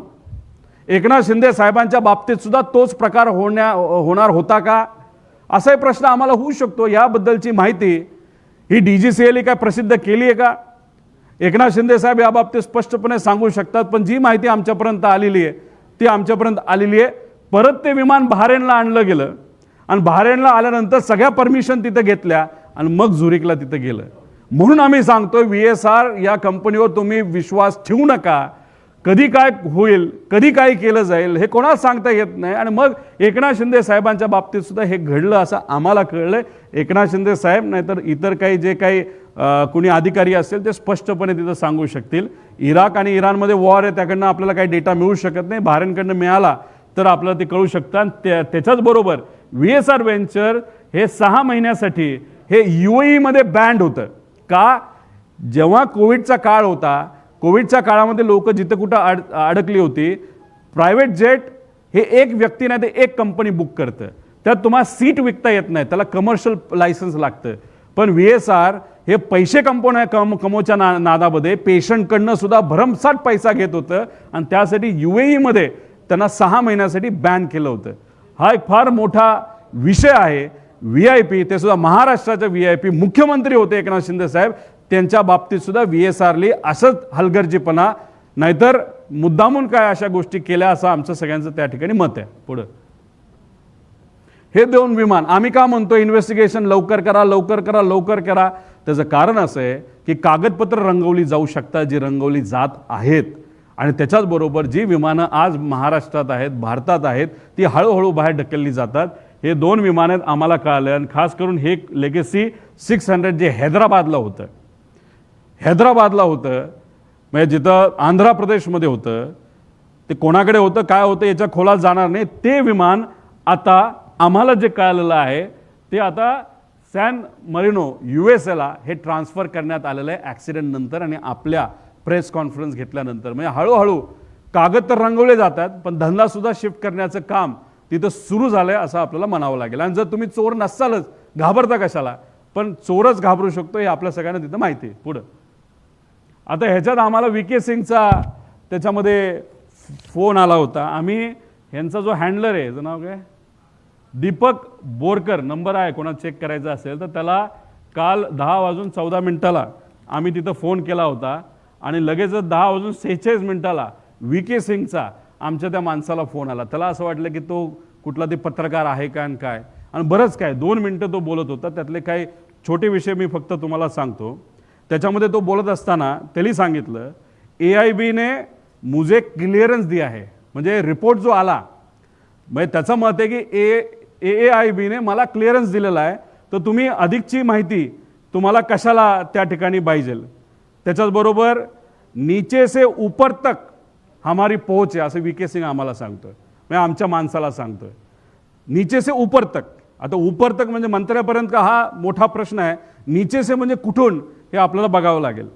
एकनाथ शिंदे साहेबांच्या बाबतीत सुद्धा तोच प्रकार होणार होता का, असाही प्रश्न आम्हाला होऊ शकतो. याबद्दलची माहिती ही DGCLने काय प्रसिद्ध केली आहे का? एकनाथ शिंदे साहेब या बाबतीत स्पष्टपणे सांगू शकतात. पण जी माहिती आमच्यापर्यंत आलेली आहे ती आमच्यापर्यंत आलेली आहे. परत ते विमान बहारेनला आणलं गेलं आणि बहारेनला आल्यानंतर सगळ्या परमिशन तिथं घेतल्या आणि मग झुरिकला तिथं गेलं. म्हणून आम्ही सांगतोय VSR या कंपनीवर तुम्ही विश्वास ठेवू नका. कधी काय होईल, कधी काय केलं जाईल हे कोणाला सांगता येत नाही. आणि मग एकनाथ शिंदे साहेबांच्या बाबतीत सुद्धा हे घडलं असं आम्हाला कळलंय. एकनाथ शिंदे साहेब नाहीतर इतर काही जे काही कुणी अधिकारी असतील ते स्पष्टपणे तिथं सांगू शकतील. इराक आणि इराणमध्ये वॉर आहे, त्याकडनं आपल्याला काही डेटा मिळू शकत नाही. बहारेनकडनं मिळाला तर आपल्याला ते कळू शकतं. आणि त्याच्याच बरोबर VSR व्हेंचर हे 6 महिन्यासाठी हे UAE मध्ये बँड होतं. का? जेव्हा कोविडचा काळ होता, कोविडच्या काळामध्ये लोक जिथं कुठं अडकली होती, प्रायव्हेट जेट हे एक व्यक्ती नाही तर एक कंपनी बुक करतं. त्यात तुम्हाला सीट विकता येत नाही, त्याला कमर्शियल लायसन्स लागतं. पण VSR हे पैसे कमवच्या नादामध्ये पेशंटकडनं सुद्धा भरमसाठ पैसा घेत होतं आणि त्यासाठी UAE मध्ये त्यांना 6 महिन्यासाठी बॅन केलं होतं. हा एक फार मोठा विषय आहे. VIP ते सुद्धा महाराष्ट्राचे VIP मुख्यमंत्री होते एकनाथ शिंदे साहेब, त्यांच्या बाबतीत सुद्धा VSRली असंच हलगर्जीपणा नाहीतर मुद्दामून काय अशा गोष्टी केल्या असं आमचं सगळ्यांचं त्या ठिकाणी मत आहे. पुढं हे 2 विमान आम्ही का म्हणतो इन्व्हेस्टिगेशन लवकर करा लवकर करा लवकर करा, त्याचं कारण असं आहे की कागदपत्र रंगवली जाऊ शकतात जी रंगवली जात आहेत. आणि त्याच्याच बरोबर जी विमानं आज महाराष्ट्रात आहेत, भारतात आहेत, ती हळूहळू बाहेर ढकलली जातात. हे 2 विमानं आम्हाला कळलं. आणि खास करून हे लेगेसी 600 जे हैदराबादला होतं म्हणजे जिथं आंध्र प्रदेशमध्ये होतं, ते कोणाकडे होतं काय होतं याच्या खोलात जाणार नाही. ते विमान आता आम्हाला जे कळलेलं आहे ते आता सॅन मरिनो USAला हे ट्रान्सफर करण्यात आलेलं आहे ॲक्सिडेंट नंतर आणि आपल्या प्रेस कॉन्फरन्स घेतल्यानंतर. म्हणजे हळूहळू कागद तर रंगवले जातात पण धंदासुद्धा शिफ्ट करण्याचं काम तिथं सुरू झालं आहे असं आपल्याला म्हणावं लागेल. आणि जर तुम्ही चोर नसालच घाबरता कशाला, पण चोरच घाबरू शकतो हे आपल्या सगळ्यांना तिथं माहिती आहे. पुढं आता ह्याच्यात आम्हाला VK सिंगचा त्याच्यामध्ये फोन आला होता. आम्ही ह्यांचा जो हँडलर आहे, त्याचं नाव काय, दीपक बोरकर नंबर आहे, कोणाला चेक करायचा असेल तर त्याला काल 10:14 आम्ही तिथं फोन केला होता आणि लगेचच 10:46 VK सिंगचा आमच्या त्या माणसाला फोन आला. त्याला असं वाटलं की तो कुठला ते पत्रकार आहे का आणि काय, आणि बरंच काय 2 मिनटं तो बोलत होता. त्यातले काही छोटे विषय मी फक्त तुम्हाला सांगतो. त्याच्यामध्ये तो बोलत असताना त्यांनी सांगितलं AIBने मुझे क्लिअरन्स दिया है, म्हणजे रिपोर्ट जो आला म्हणजे त्याचं मत आहे की AAIBने मला क्लिअरन्स दिलेला आहे, तर तुम्ही अधिकची माहिती तुम्हाला कशाला त्या ठिकाणी पाहिजे, त्याच्याचबरोबर नीचे से ऊपर तक हमारी पोहोच आहे असं VK सिंग आम्हाला सांगतोय, म्हणजे आमच्या माणसाला सांगतोय नीचे से ऊपर तक. आता ऊपर तक म्हणजे मंत्र्यापर्यंत का हा मोठा प्रश्न आहे, नीचे से म्हणजे कुठून हे आपल्याला बघावं लागेल.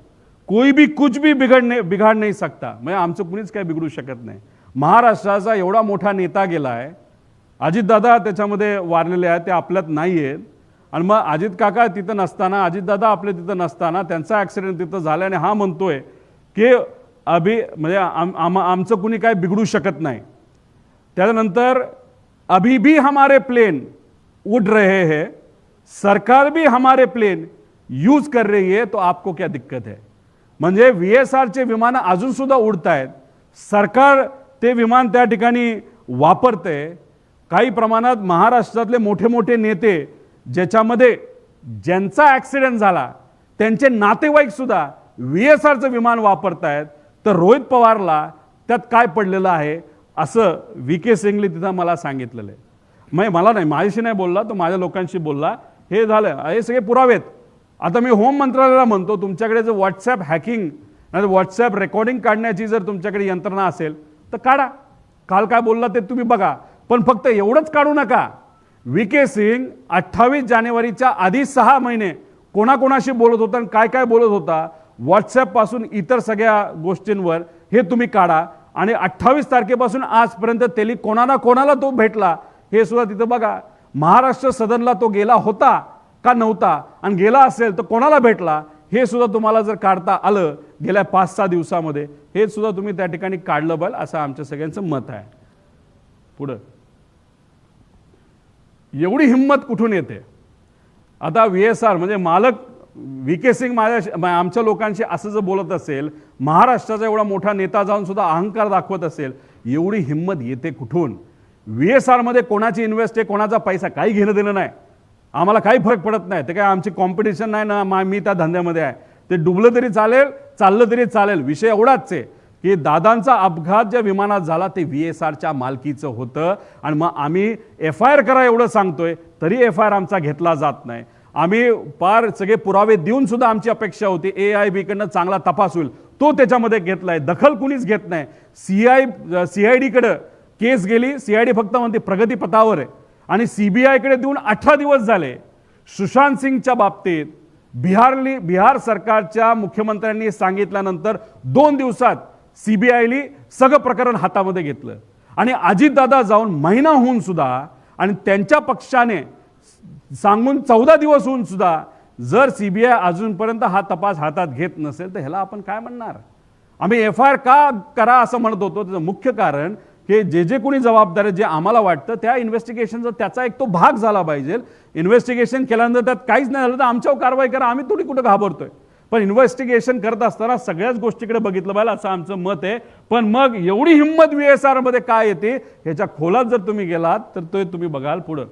कोई भी कुछ भी बिघाड नाही सकता, म्हणजे आमचं कुणीच काय बिघडू शकत नाही. महाराष्ट्राचा एवढा मोठा नेता गेला आहे, अजितदादा त्याच्यामध्ये वारलेले आहेत, ते आपल्यात नाही आहेत, आणि मग अजित काका तिथं नसताना, अजितदादा आपले तिथं नसताना त्यांचा ॲक्सिडेंट तिथं झाला आणि हा म्हणतोय की म्हणजे आमचं कुणी काय बिघडू शकत नाही. त्यानंतर अभी भी हमारे प्लेन उड़ रहे हैं, सरकार भी हमारे प्लेन यूज कर रही है, तो आपको क्या दिक्कत है. म्हणजे VSRचे विमान अजून सुद्धा उडत आहेत, सरकार ते विमान त्या ठिकाणी वापरते. काही प्रमाणात महाराष्ट्रातले मोठे मोठे नेते ज्याच्यामध्ये ज्यांचा ॲक्सिडेंट झाला त्यांचे नातेवाईक सुद्धा VSRचं विमान वापरतायत, तर रोहित पवारला त्यात काय पडलेलं आहे असं VK सिंगने तिथं मला सांगितलेलं आहे. मग मला नाही, माझ्याशी नाही बोलला, तो माझ्या लोकांशी बोलला. हे झालं, हे सगळे पुरावेत. आता मी होम मंत्रालयाला म्हणतो, तुमच्याकडे जर व्हॉट्सॲप हॅकिंग आणि व्हॉट्सॲप रेकॉर्डिंग काढण्याची जर तुमच्याकडे यंत्रणा असेल तर काढा. काल काय बोलला ते तुम्ही बघा, पण फक्त एवढंच काढू नका. VK सिंग 28 जानेवारीच्या आधी 6 महिने कोणाकोणाशी बोलत होता आणि काय काय बोलत होता, व्हॉट्सॲपपासून इतर सगळ्या गोष्टींवर हे तुम्ही काढा. आणि 28 तारखेपासून आजपर्यंत त्यांनी कोणाला तो भेटला हे सुद्धा तिथं बघा. महाराष्ट्र सदनला तो गेला होता का नव्हता, आणि गेला असेल तर कोणाला भेटला हे सुद्धा तुम्हाला जर काढता आलं गेल्या 5-6 दिवसामध्ये, हे सुद्धा तुम्ही त्या ठिकाणी काढलं पाहिजे असं आमच्या सगळ्यांचं मत आहे. पुढं एवढी हिंमत कुठून येते. आता VSR म्हणजे मालक VK सिंग आमच्या लोकांशी असं जर बोलत असेल, महाराष्ट्राचा एवढा मोठा नेता जाऊन सुद्धा अहंकार दाखवत असेल, एवढी हिंमत येते कुठून. VSR मध्ये कोणाची इन्व्हेस्ट आहे, कोणाचा पैसा काही घेणं देणं नाही, आम्हाला काही फरक पडत नाही. ते काय आमची कॉम्पिटिशन नाही ना, मी त्या धंद्यामध्ये आहे. ते डुबलं तरी चालेल, चाललं तरी चालेल. विषय एवढाच आहे की दादांचा अपघात ज्या विमानात झाला ते VSRच्या मालकीचं होतं, आणि मग आम्ही FIR करा एवढं सांगतोय तरी FIR आमचा घेतला जात नाही. आम्ही पार सगळे पुरावे देऊन सुद्धा आमची अपेक्षा होती AIB कडनं चांगला तपास होईल, तो त्याच्यामध्ये घेतलाय, दखल कुणीच घेत नाही. CID कडे केस गेली, CID फक्त म्हणते प्रगतीपथावर आहे, आणि CBI कडे देऊन 18 दिवस झाले. सुशांत सिंगच्या बाबतीत बिहार सरकारच्या मुख्यमंत्र्यांनी सांगितल्यानंतर 2 दिवसात CBIने सगळं प्रकरण हातामध्ये घेतलं, आणि अजितदादा जाऊन महिना होऊन सुद्धा आणि त्यांच्या पक्षाने सांगून 14 दिवस होऊन सुद्धा जर CBI अजूनपर्यंत हा तपास हातात घेत नसेल तर ह्याला आपण काय म्हणणार. आम्ही FIR का करा असं म्हणत होतो, त्याचं मुख्य कारण की जे कोणी जबाबदार आहे, जे आम्हाला वाटतं त्या इन्व्हेस्टिगेशनचा त्याचा एक तो भाग झाला पाहिजे. इन्व्हेस्टिगेशन केल्यानंतर त्यात काहीच नाही झालं तर आमच्यावर कारवाई करा, आम्ही थोडी कुठं घाबरतोय. पण इन्व्हेस्टिगेशन करत असताना सगळ्याच गोष्टीकडे बघितलं पाहिजे असं आमचं मत आहे. पण मग एवढी हिंमत VSR मध्ये काय येते ह्याच्या खोलात जर तुम्ही गेलात तर तो तुम्ही बघाल. पुढं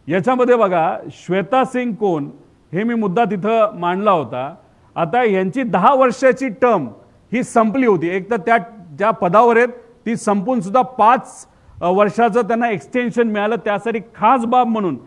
याच्यामध्ये बघा, श्वेता सिंग कोण हे मी मुद्दा तिथं मांडला होता. आता यांची 10 वर्षाची टर्म ही संपली होती. एक तर त्या पदावर आहेत ती संपून सुद्धा 5 वर्षाचं त्यांना एक्सटेन्शन मिळालं. त्यासाठी खास बाब म्हणून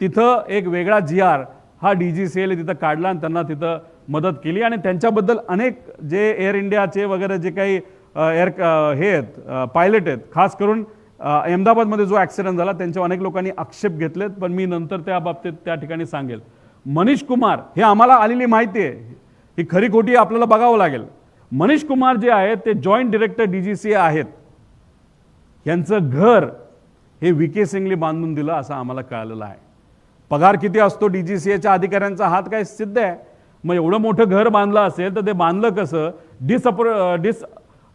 तिथं एक वेगळा GR हा DGCA तिथं काढला आणि त्यांना तिथं मदत केली. आणि त्यांच्याबद्दल अनेक जे एअर इंडियाचे वगैरे जे काही हे आहेत पायलट आहेत, खास करून अहमदाबादमध्ये जो ॲक्सिडेंट झाला त्यांच्यावर अनेक लोकांनी आक्षेप घेतलेत, पण मी नंतर त्या बाबतीत त्या ठिकाणी सांगेल. मनीष कुमार हे आम्हाला आलेली माहिती आहे, ही खरी खोटी आपल्याला बघावं लागेल. मनीष कुमार जे आहेत ते जॉईंट डिरेक्टर DGCA आहेत. यांचं घर हे VK सिंगने बांधून दिलं असं आम्हाला कळालेलं आहे. पगार किती असतो DGCAच्या अधिकाऱ्यांचा हात काय सिद्ध आहे. मग एवढं मोठं घर बांधलं असेल तर ते बांधलं कसं.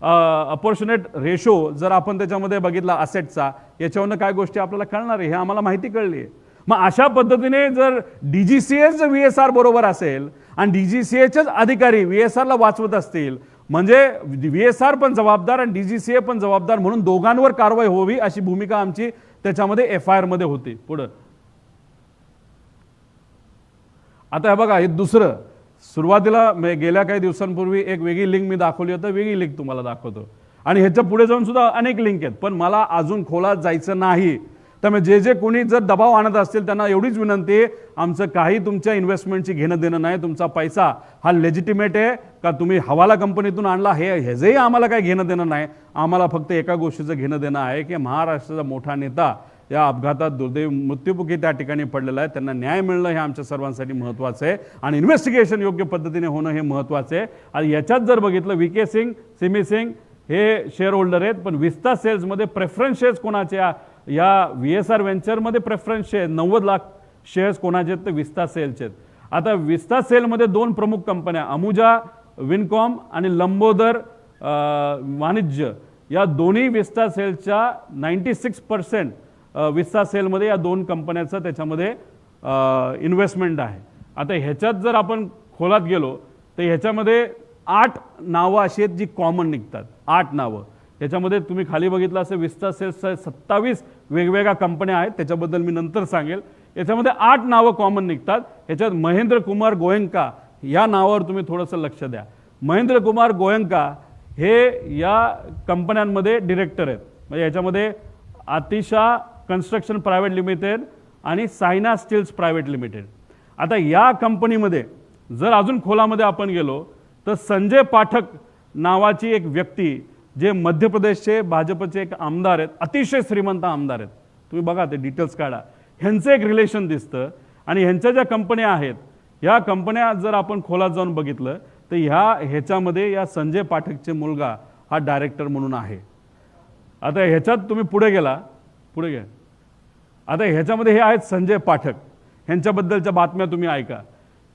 अपॉर्च्युनेट रेशो जर आपण त्याच्यामध्ये बघितला असेटचा, याच्यावरनं काय गोष्टी आपल्याला कळणार आहे हे आम्हाला माहिती कळली आहे. मग अशा पद्धतीने जर DGCAच VSR बरोबर असेल आणि DGCAचेच अधिकारी VSRला वाचवत असतील, म्हणजे VSR पण जबाबदार आणि DGCA पण जबाबदार, म्हणून दोघांवर कारवाई व्हावी अशी भूमिका आमची त्याच्यामध्ये FIR मध्ये होती. पुढं आता हे बघा, हे दुसरं सुरुवातीला गेल्या काही दिवसांपूर्वी एक वेगळी लिंक मी दाखवली होती, वेगळी लिंक तुम्हाला दाखवतो. आणि ह्याच्या पुढे जाऊन सुद्धा अनेक लिंक आहेत, पण मला अजून खोलात जायचं नाही. त्यामुळे जे कोणी जर दबाव आणत असतील त्यांना एवढीच विनंती आहे, आमचं काही तुमच्या इन्व्हेस्टमेंटची घेणं देणं नाही. तुमचा पैसा हा लेजिटिमेट आहे का तुम्ही हवाला कंपनीतून आणला ह्याचंही आम्हाला काही घेणं देणं नाही. आम्हाला फक्त एका गोष्टीचं घेणं देणं आहे की महाराष्ट्राचा मोठा नेता या अपघातात दुर्दैवी मृत्युमुखी त्या ठिकाणी पडलेला आहे, त्यांना न्याय मिळणं हे आमच्या सर्वांसाठी महत्त्वाचं आहे आणि इन्व्हेस्टिगेशन योग्य पद्धतीने होणं हे महत्त्वाचं आहे. आणि याच्यात जर बघितलं VK सिंग, सिमी सिंग हे शेअर होल्डर आहेत, पण विस्ता सेल्समध्ये प्रेफरन्स शेअर्स कोणाचे, या VSR व्हेंचरमध्ये प्रेफरन्स शेअर 90 लाख शेअर्स कोणाचे आहेत तर विस्ता सेलचे आहेत. आता विस्ता सेलमध्ये 2 प्रमुख कंपन्या अंबुजा विनकॉम आणि लंबोदर वाणिज्य या दोन्ही विस्ता सेलच्या 96% विस्ता सेलमध्ये या 2 कंपन्याचं त्याच्यामध्ये इन्व्हेस्टमेंट आहे. आता ह्याच्यात जर आपण खोलात गेलो तर ह्याच्यामध्ये 8 नावं अशी आहेत जी कॉमन निघतात. 8 नावं ह्याच्यामध्ये तुम्ही खाली बघितलं असेल विस्ता सेल्सच्या 27 वेगवेगळ्या कंपन्या आहेत, त्याच्याबद्दल मी नंतर सांगेल. याच्यामध्ये 8 नावं कॉमन निघतात. ह्याच्यात महेंद्र कुमार गोयंका या नावावर तुम्ही थोडंसं लक्ष द्या. महेंद्र कुमार गोयंका हे या कंपन्यांमध्ये डिरेक्टर आहेत. म्हणजे याच्यामध्ये आतिशा कन्स्ट्रक्शन प्रायव्हेट लिमिटेड आणि सायना स्टील्स प्रायव्हेट लिमिटेड. आता या कंपनीमध्ये जर अजून खोलामध्ये आपण गेलो तर संजय पाठक नावाची एक व्यक्ती जे मध्य प्रदेशचे भाजपचे एक आमदार आहेत, अतिशय श्रीमंत आमदार आहेत. तुम्ही बघा ते डिटेल्स काढा, ह्यांचं एक रिलेशन दिसतं. आणि ह्यांच्या ज्या कंपन्या आहेत ह्या कंपन्या जर आपण खोलात जाऊन बघितलं तर ह्याच्यामध्ये या संजय पाठकचे मुलगा हा डायरेक्टर म्हणून आहे. आता ह्याच्यात तुम्ही पुढे घ्या. आता ह्याच्यामध्ये हे आहेत संजय पाठक, ह्यांच्याबद्दलच्या बातम्या तुम्ही ऐका.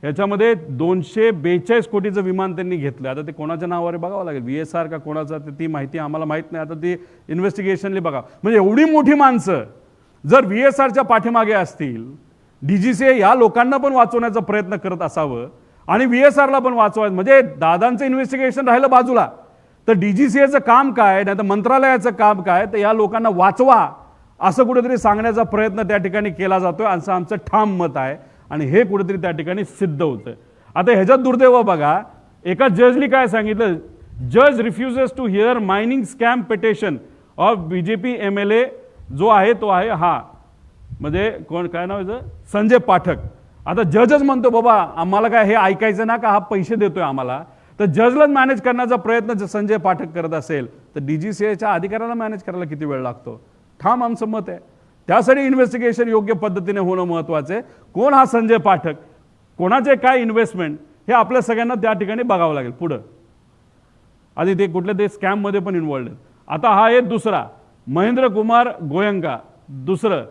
ह्याच्यामध्ये 242 कोटीचं विमान त्यांनी घेतलं. आता ते कोणाच्या नावावर बघावं लागेल, VSR का कोणाचा, ती माहिती आम्हाला माहीत नाही. आता ती इन्व्हेस्टिगेशनली बघा. म्हणजे एवढी मोठी माणसं जर VSRच्या पाठीमागे असतील, DGCA या लोकांना पण वाचवण्याचा प्रयत्न करत असावं आणि VSRला पण वाचवायचं, म्हणजे दादांचं इन्व्हेस्टिगेशन राहिलं बाजूला तर DGCAचं काम काय, नाही तर मंत्रालयाचं काम काय, तर या लोकांना वाचवा असं कुठेतरी सांगण्याचा प्रयत्न त्या ठिकाणी केला जातोय असं आमचं ठाम मत आहे. आणि हे कुठेतरी त्या ठिकाणी सिद्ध होतं. आता ह्याच्यात दुर्दैव बघा, एका जजनी काय सांगितलं, जज refuses to hear mining scam petition of BJP MLA जो आहे तो आहे हा, म्हणजे कोण, काय नाव आहे, संजय पाठक. आता जजच म्हणतो बाबा आम्हाला काय हे ऐकायचं ना का हा पैसे देतोय आम्हाला, तर जजलाच मॅनेज करण्याचा प्रयत्न जर संजय पाठक करत असेल तर DGCAच्या अधिकाऱ्याला मॅनेज करायला किती वेळ लागतो. ठाम आमचं मत आहे. त्यासाठी इन्व्हेस्टिगेशन योग्य पद्धतीने होणं महत्त्वाचं आहे. कोण हा संजय पाठक, कोणाचे काय इन्व्हेस्टमेंट हे आपल्या सगळ्यांना त्या ठिकाणी बघावं लागेल. पुढं आधी ते कुठल्या ते स्कॅममध्ये पण इन्व्हॉल्ड आहेत. आता हा आहे दुसरा महेंद्र कुमार गोयंका. दुसरं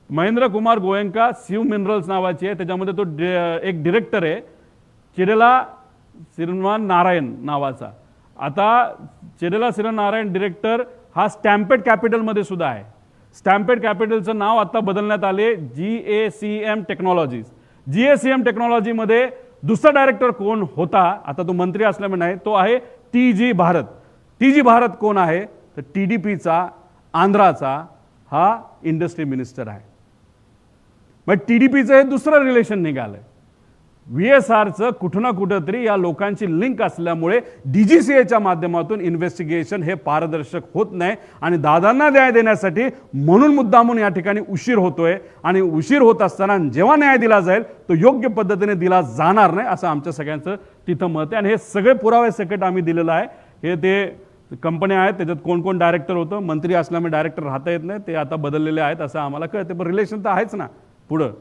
महेंद्र कुमार गोयंका शिव मिनरल्स नावाची आहे, त्याच्यामध्ये तो एक डिरेक्टर आहे, चिरेला श्रीमान नारायण नावाचा. आता चिरेला श्रीमान नारायण डिरेक्टर हा स्टॅम्पेड कॅपिटलमध्ये सुद्धा आहे. स्टॅम्पेड कॅपिटलचं नाव आता बदलण्यात आले GACM टेक्नॉलॉजीज. GACM टेक्नॉलॉजीमध्ये दुसरा डायरेक्टर कोण होता, आता तो मंत्री असल्यामुळे नाही, तो आहे TG भारत. TG भारत कोण आहे तर TDPचा आंध्राचा हा इंडस्ट्री मिनिस्टर आहे. मग TDPचं हे दुसरं रिलेशन निघालंय. VSRचं कुठं ना कुठंतरी या लोकांची लिंक असल्यामुळे DGCAच्या माध्यमातून इन्व्हेस्टिगेशन हे पारदर्शक होत नाही आणि दादांना न्याय देण्यासाठी म्हणून मुद्दामून या ठिकाणी उशीर होतोय. आणि उशीर होत असताना जेव्हा न्याय दिला जाईल तो योग्य पद्धतीने दिला जाणार नाही असं आमच्या सगळ्यांचं तिथं मत आहे. आणि हे सगळे पुरावे सकट आम्ही दिलेलं आहे. हे ते कंपन्या आहेत, त्याच्यात कोण कोण डायरेक्टर होतं, मंत्री असल्यामुळे डायरेक्टर राहता येत नाही, ते आता बदललेले आहेत असं आम्हाला कळते, पण रिलेशन तर आहेच ना. पुढं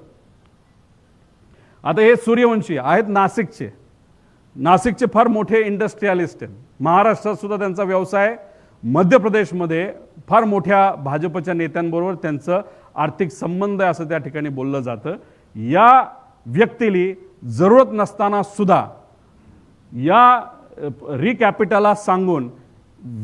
आता हे सूर्यवंशी आहेत नाशिकचे फार मोठे इंडस्ट्रियलिस्ट आहेत. महाराष्ट्रात सुद्धा त्यांचा व्यवसाय, मध्य प्रदेशमध्ये फार मोठ्या भाजपच्या नेत्यांबरोबर त्यांचं आर्थिक संबंध आहे असं त्या ठिकाणी बोललं जातं. या व्यक्तीली जरूरत नसताना सुद्धा या रिकॅपिटलला सांगून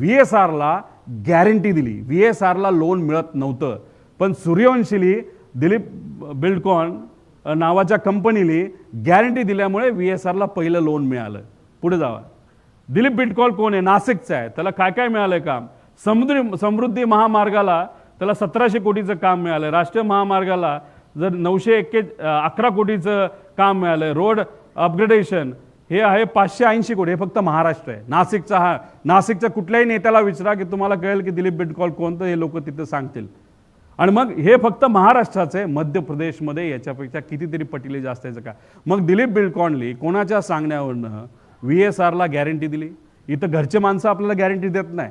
VSRला गॅरंटी दिली. VSRला लोन मिळत नव्हतं, पण सूर्यवंशीली दिलीप बिल्डकॉन नावाच्या कंपनीने गॅरंटी दिल्यामुळे VSRला पहिलं लोन मिळालं. पुढे जावा. दिलीप बिल्डकॉन कोण आहे, नाशिकचा आहे. त्याला काय काय मिळालंय काम, समृद्धी महामार्गाला त्याला 1700 कोटीचं काम मिळालं. राष्ट्रीय महामार्गाला जर 911 कोटीचं काम मिळालं. रोड अपग्रेडेशन हे आहे 580 कोटी. हे फक्त महाराष्ट्र आहे. नाशिकचा नाशिकच्या कुठल्याही नेत्याला विचारा की तुम्हाला कळेल की दिलीप बिल्डकॉन कोण, तर हे लोक तिथे सांगतील. आणि मग हे फक्त महाराष्ट्राचे, मध्य प्रदेशमध्ये याच्यापेक्षा कितीतरी पटीले जास्त याचं का. मग दिलीप बिल्डकॉननी कोणाच्या सांगण्यावरनं VSRला गॅरंटी दिली. इथं घरचे माणसं आपल्याला गॅरंटी देत नाही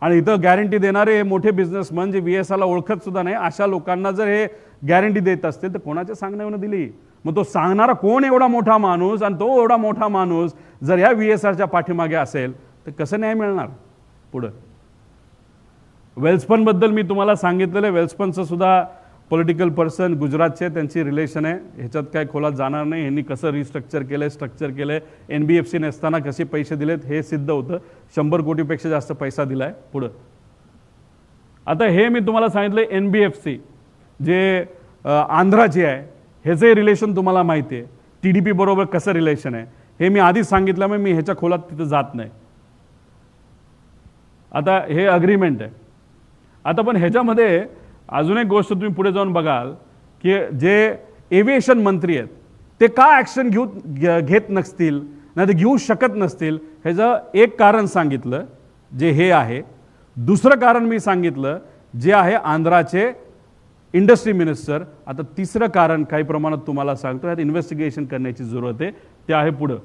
आणि इथं गॅरंटी देणारे मोठे बिझनेसमन जे VSRला ओळखत सुद्धा नाही अशा लोकांना जर हे गॅरंटी देत असतील तर कोणाच्या सांगण्यावरनं दिली. मग तो सांगणारा कोण एवढा मोठा माणूस, आणि तो एवढा मोठा माणूस जर या VSRच्या पाठीमागे असेल तर कसं न्याय मिळणार पुढं. वेल्सपनबद्दल मी तुम्हाला सांगितलेलं, वेल्सपनचं सुद्धा पॉलिटिकल पर्सन गुजरातचे, त्यांची रिलेशन आहे, ह्याच्यात काय खोलात जाणार नाही. ह्यांनी कसं रिस्ट्रक्चर केलं, स्ट्रक्चर केलं, NBFC नसताना कसे पैसे दिलेत हे सिद्ध होतं. 100 कोटीपेक्षा जास्त पैसा दिला आहे पुढं. आता हे मी तुम्हाला सांगितलं NBFC जे आंध्राची आहे, ह्याचे रिलेशन तुम्हाला माहिती आहे. TDP बरोबर कसं रिलेशन आहे हे मी आधीच सांगितल्यामुळे मी ह्याच्या खोलात तिथं जात नाही. आता हे अग्रीमेंट आहे. आता पण ह्याच्यामध्ये अजून एक गोष्ट तुम्ही पुढे जाऊन बघाल की जे एव्हिएशन मंत्री आहेत ते का ॲक्शन घेत नसतील, नाही तर घेऊ शकत नसतील, ह्याचं एक कारण सांगितलं जे हे आहे. दुसरं कारण मी सांगितलं जे आहे आंध्राचे इंडस्ट्री मिनिस्टर. आता तिसरं कारण काही प्रमाणात तुम्हाला सांगतो, यात इन्व्हेस्टिगेशन करण्याची जरूरत आहे, ते आहे पुढं.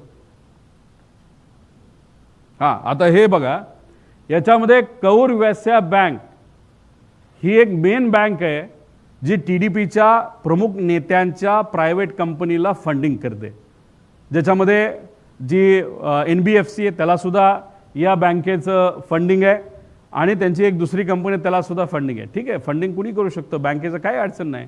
हां, आता हे बघा, याच्यामध्ये कौर वैश्य बँक ही एक मेन बँक आहे जी TDPच्या प्रमुख नेत्यांच्या प्रायव्हेट कंपनीला फंडिंग करते. ज्याच्यामध्ये जी NBFC आहे त्यालासुद्धा या बँकेचं फंडिंग आहे आणि त्यांची एक दुसरी कंपनी त्यालासुद्धा फंडिंग आहे. ठीक आहे, फंडिंग कुणी करू शकतं, बँकेचं काही अडचण नाही.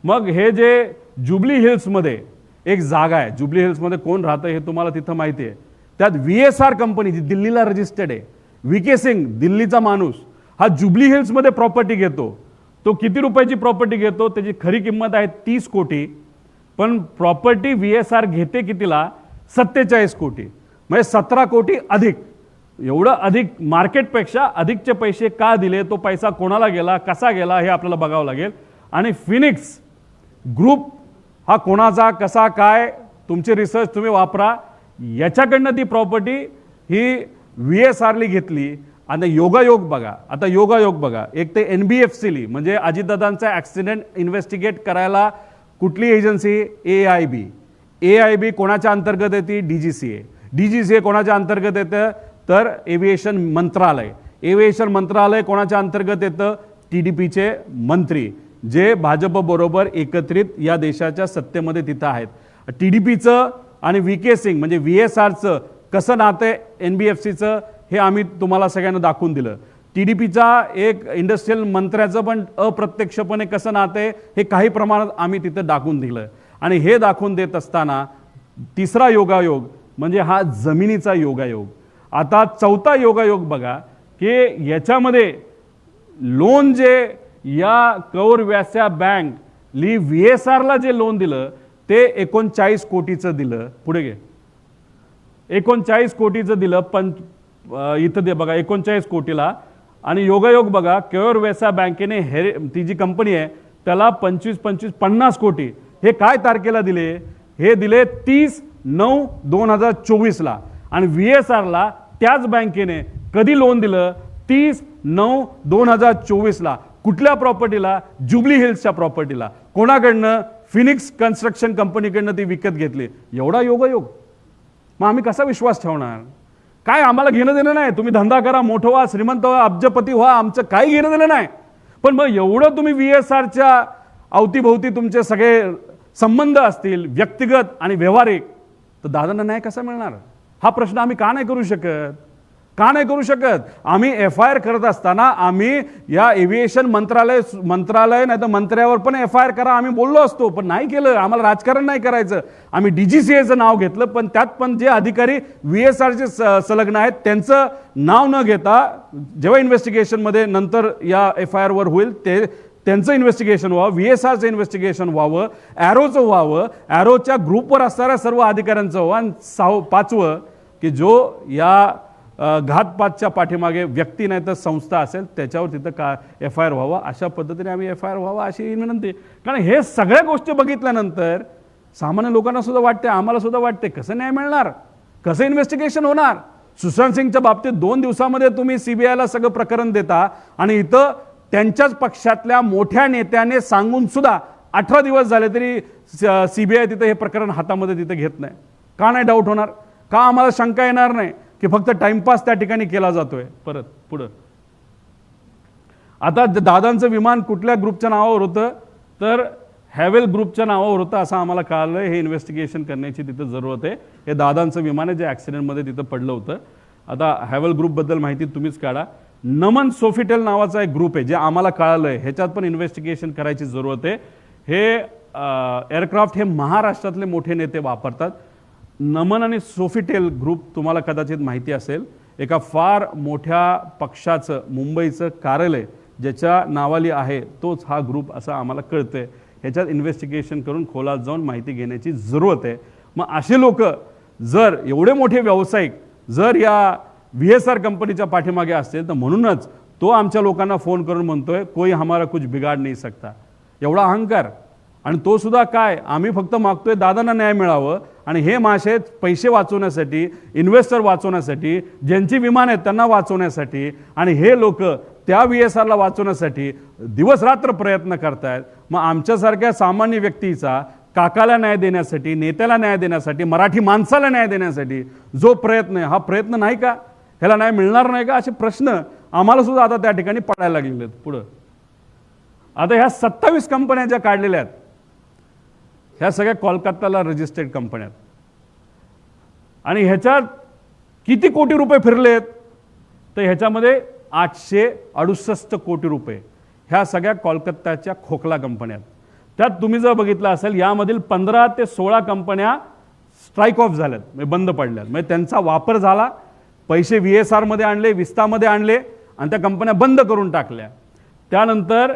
मग हे जे जुबली हिल्समध्ये एक जागा आहे, जुबली हिल्समध्ये कोण राहतं हे तुम्हाला तिथं माहिती आहे. त्यात VSR कंपनी जी दिल्लीला रजिस्टर्ड आहे, VK सिंग दिल्लीचा माणूस हा जुबली हिल्समध्ये प्रॉपर्टी घेतो. तो किती रुपयाची प्रॉपर्टी घेतो, त्याची खरी किंमत आहे 30 कोटी, पण प्रॉपर्टी VSR घेते कितीला, 47 कोटी, म्हणजे 17 कोटी अधिक. एवढं अधिक मार्केटपेक्षा अधिकचे पैसे का दिले, तो पैसा कोणाला गेला, कसा गेला हे आपल्याला बघावं लागेल. आणि फिनिक्स ग्रुप हा कोणाचा, कसा, काय, तुमचे रिसर्च तुम्ही वापरा. याच्याकडनं ती प्रॉपर्टी ही VSRली घेतली. आणि योगायोग बघा, आता योगायोग बघा, एक ते NBFCली म्हणजे अजितदादांचा ॲक्सिडेंट इन्व्हेस्टिगेट करायला कुठली एजन्सी, AIB कोणाच्या अंतर्गत येते, DGCA कोणाच्या अंतर्गत येतं तर एव्हिएशन मंत्रालय. एव्हिएशन मंत्रालय कोणाच्या अंतर्गत येतं, TDPचे मंत्री जे भाजपबरोबर एकत्रित या देशाच्या सत्तेमध्ये तिथं आहेत. TDPचं आणि VK सिंग म्हणजे VSRचं कसं नातं आहे NBFCचं हे आम्ही तुम्हाला सगळ्यांना दाखवून दिलं. TDPचा एक इंडस्ट्रियल मंत्र्याचं पण अप्रत्यक्षपणे कसं नातं आहे हे काही प्रमाणात आम्ही तिथं दाखवून दिलं. आणि हे दाखवून देत असताना तिसरा योगायोग म्हणजे हा जमिनीचा योगायोग. आता चौथा योगायोग बघा की याच्यामध्ये लोन जे या कौर वैश्य बँकली VSRला जे लोन दिलं ते 39 कोटीचं दिलं. पुढे घे, 39 कोटीचं दिलं. पण इथं दे बघा 39 कोटीला. आणि योगायोग बघा, कौर वैश्य बँकेने ती जी कंपनी आहे त्याला 50 कोटी हे काय तारखेला दिले, हे दिले 30/9/2024ला. आणि VSRला त्याच बँकेने कधी लोन दिलं, 30/9/2024ला. कुठल्या प्रॉपर्टीला, जुबली हिल्सच्या प्रॉपर्टीला. कोणाकडनं, फिनिक्स कन्स्ट्रक्शन कंपनीकडनं ती विकत घेतली. एवढा योगायोग. मग आम्ही कसा विश्वास ठेवणार, काय आम्हाला घेणं देणं नाही. तुम्ही धंदा करा, मोठं व्हा, श्रीमंत व्हा, अब्जपती व्हा, आमचं काही घेणं देणं नाही. पण मग एवढं तुम्ही VSRच्या अवतीभोवती तुमचे सगळे संबंध असतील व्यक्तिगत आणि व्यावहारिक, तर दादांना न्याय कसा मिळणार हा प्रश्न आम्ही का नाही करू शकत, का नाही करू शकत. आम्ही FIR करत असताना आम्ही या एव्हिएशन मंत्रालय नाही तर मंत्र्यावर पण FIR करा आम्ही बोललो असतो, पण नाही केलं. आम्हाला राजकारण नाही करायचं. आम्ही DGCAचं नाव घेतलं, पण त्यात पण जे अधिकारी VSRचे संलग्न आहेत त्यांचं नाव न घेता जेव्हा इन्व्हेस्टिगेशनमध्ये नंतर या FIR वर होईल ते त्यांचं इन्व्हेस्टिगेशन व्हावं, VSRचं इन्व्हेस्टिगेशन व्हावं, ॲरोचं व्हावं, ॲरोच्या ग्रुपवर असणाऱ्या सर्व अधिकाऱ्यांचं व्हावं. आणि 5वं की जो या घातपातच्या पाठीमागे व्यक्ती नाही तर संस्था असेल त्याच्यावर तिथं का FIR व्हावा. अशा पद्धतीने आम्ही FIR व्हावा अशी विनंती. कारण हे सगळ्या गोष्टी बघितल्यानंतर सामान्य लोकांना सुद्धा वाटते, आम्हाला सुद्धा वाटते कसं न्याय मिळणार, कसं इन्व्हेस्टिगेशन होणार. सुशांत सिंगच्या बाबतीत 2 दिवसामध्ये तुम्ही CBIला सगळं प्रकरण देता आणि इथं त्यांच्याच पक्षातल्या मोठ्या नेत्याने सांगून सुद्धा 18 दिवस झाले तरी सीबीआय तिथं हे प्रकरण हातामध्ये तिथं घेत नाही. का नाही डाऊट होणार? का आम्हाला शंका येणार नाही की फक्त टाइमपास त्या ठिकाणी केला जातोय? परत पुढं आता दादांचं विमान कुठल्या ग्रुपच्या नावावर होतं तर हॅवेल ग्रुपच्या नावावर होतं असं आम्हाला कळालं. हे इन्व्हेस्टिगेशन करण्याची तिथं जरूरत आहे. हे दादांचं विमान आहे जे ॲक्सिडेंटमध्ये तिथं पडलं होतं. आता हॅवेल ग्रुपबद्दल माहिती तुम्हीच काढा. नमन सोफिटेल नावाचा एक ग्रुप आहे जे आम्हाला कळालं आहे, ह्याच्यात पण इन्व्हेस्टिगेशन करायची जरूरत आहे. हे एअरक्राफ्ट हे महाराष्ट्रातले मोठे नेते वापरतात. नमन आणि सोफिटेल ग्रुप तुम्हाला कदाचित माहिती असेल, एका फार मोठ्या पक्षाचं मुंबईचं कार्यालय ज्याच्या नावाली आहे तोच हा ग्रुप असं आम्हाला कळतंय. ह्याच्यात इन्व्हेस्टिगेशन करून खोलात जाऊन माहिती घेण्याची जरूरत आहे. मग असे लोक जर एवढे मोठे व्यावसायिक जर या VSR कंपनीच्या पाठीमागे असतील तर म्हणूनच तो आमच्या लोकांना फोन करून म्हणतोय कोई हमारा कुछ बिगाड नाही सकता. एवढा अहंकार. आणि तो सुद्धा काय, आम्ही फक्त मागतोय दादांना न्याय मिळावं आणि हे मासे पैसे वाचवण्यासाठी, इन्व्हेस्टर वाचवण्यासाठी, ज्यांची विमान आहेत त्यांना वाचवण्यासाठी आणि हे लोक त्या VSRला वाचवण्यासाठी दिवसरात्र प्रयत्न करतायत. मग आमच्यासारख्या सामान्य व्यक्तीचा काकाला न्याय देण्यासाठी, नेत्याला न्याय देण्यासाठी, मराठी माणसाला न्याय देण्यासाठी जो प्रयत्न आहे हा प्रयत्न नाही का? ह्याला न्याय मिळणार नाही का? असे प्रश्न आम्हाला सुद्धा आता त्या ठिकाणी पडायला लागलेले आहेत. पुढं आता ह्या 27 कंपन्या ज्या काढलेल्या आहेत ह्या सगळ्या कोलकाताला रजिस्टर्ड कंपन्या आहेत आणि ह्याच्यात किती कोटी रुपये फिरलेत तर ह्याच्यामध्ये 868 कोटी रुपये ह्या सगळ्या कोलकाताच्या खोकला कंपन्या आहेत. त्यात तुम्ही जर बघितलं असेल यामधील 15 ते 16 कंपन्या स्ट्राईक ऑफ झाल्यात, म्हणजे बंद पडल्यात. म्हणजे त्यांचा वापर झाला, पैसे VSRमध्ये आणले, विस्तामध्ये आणले आणि त्या कंपन्या बंद करून टाकल्या. त्यानंतर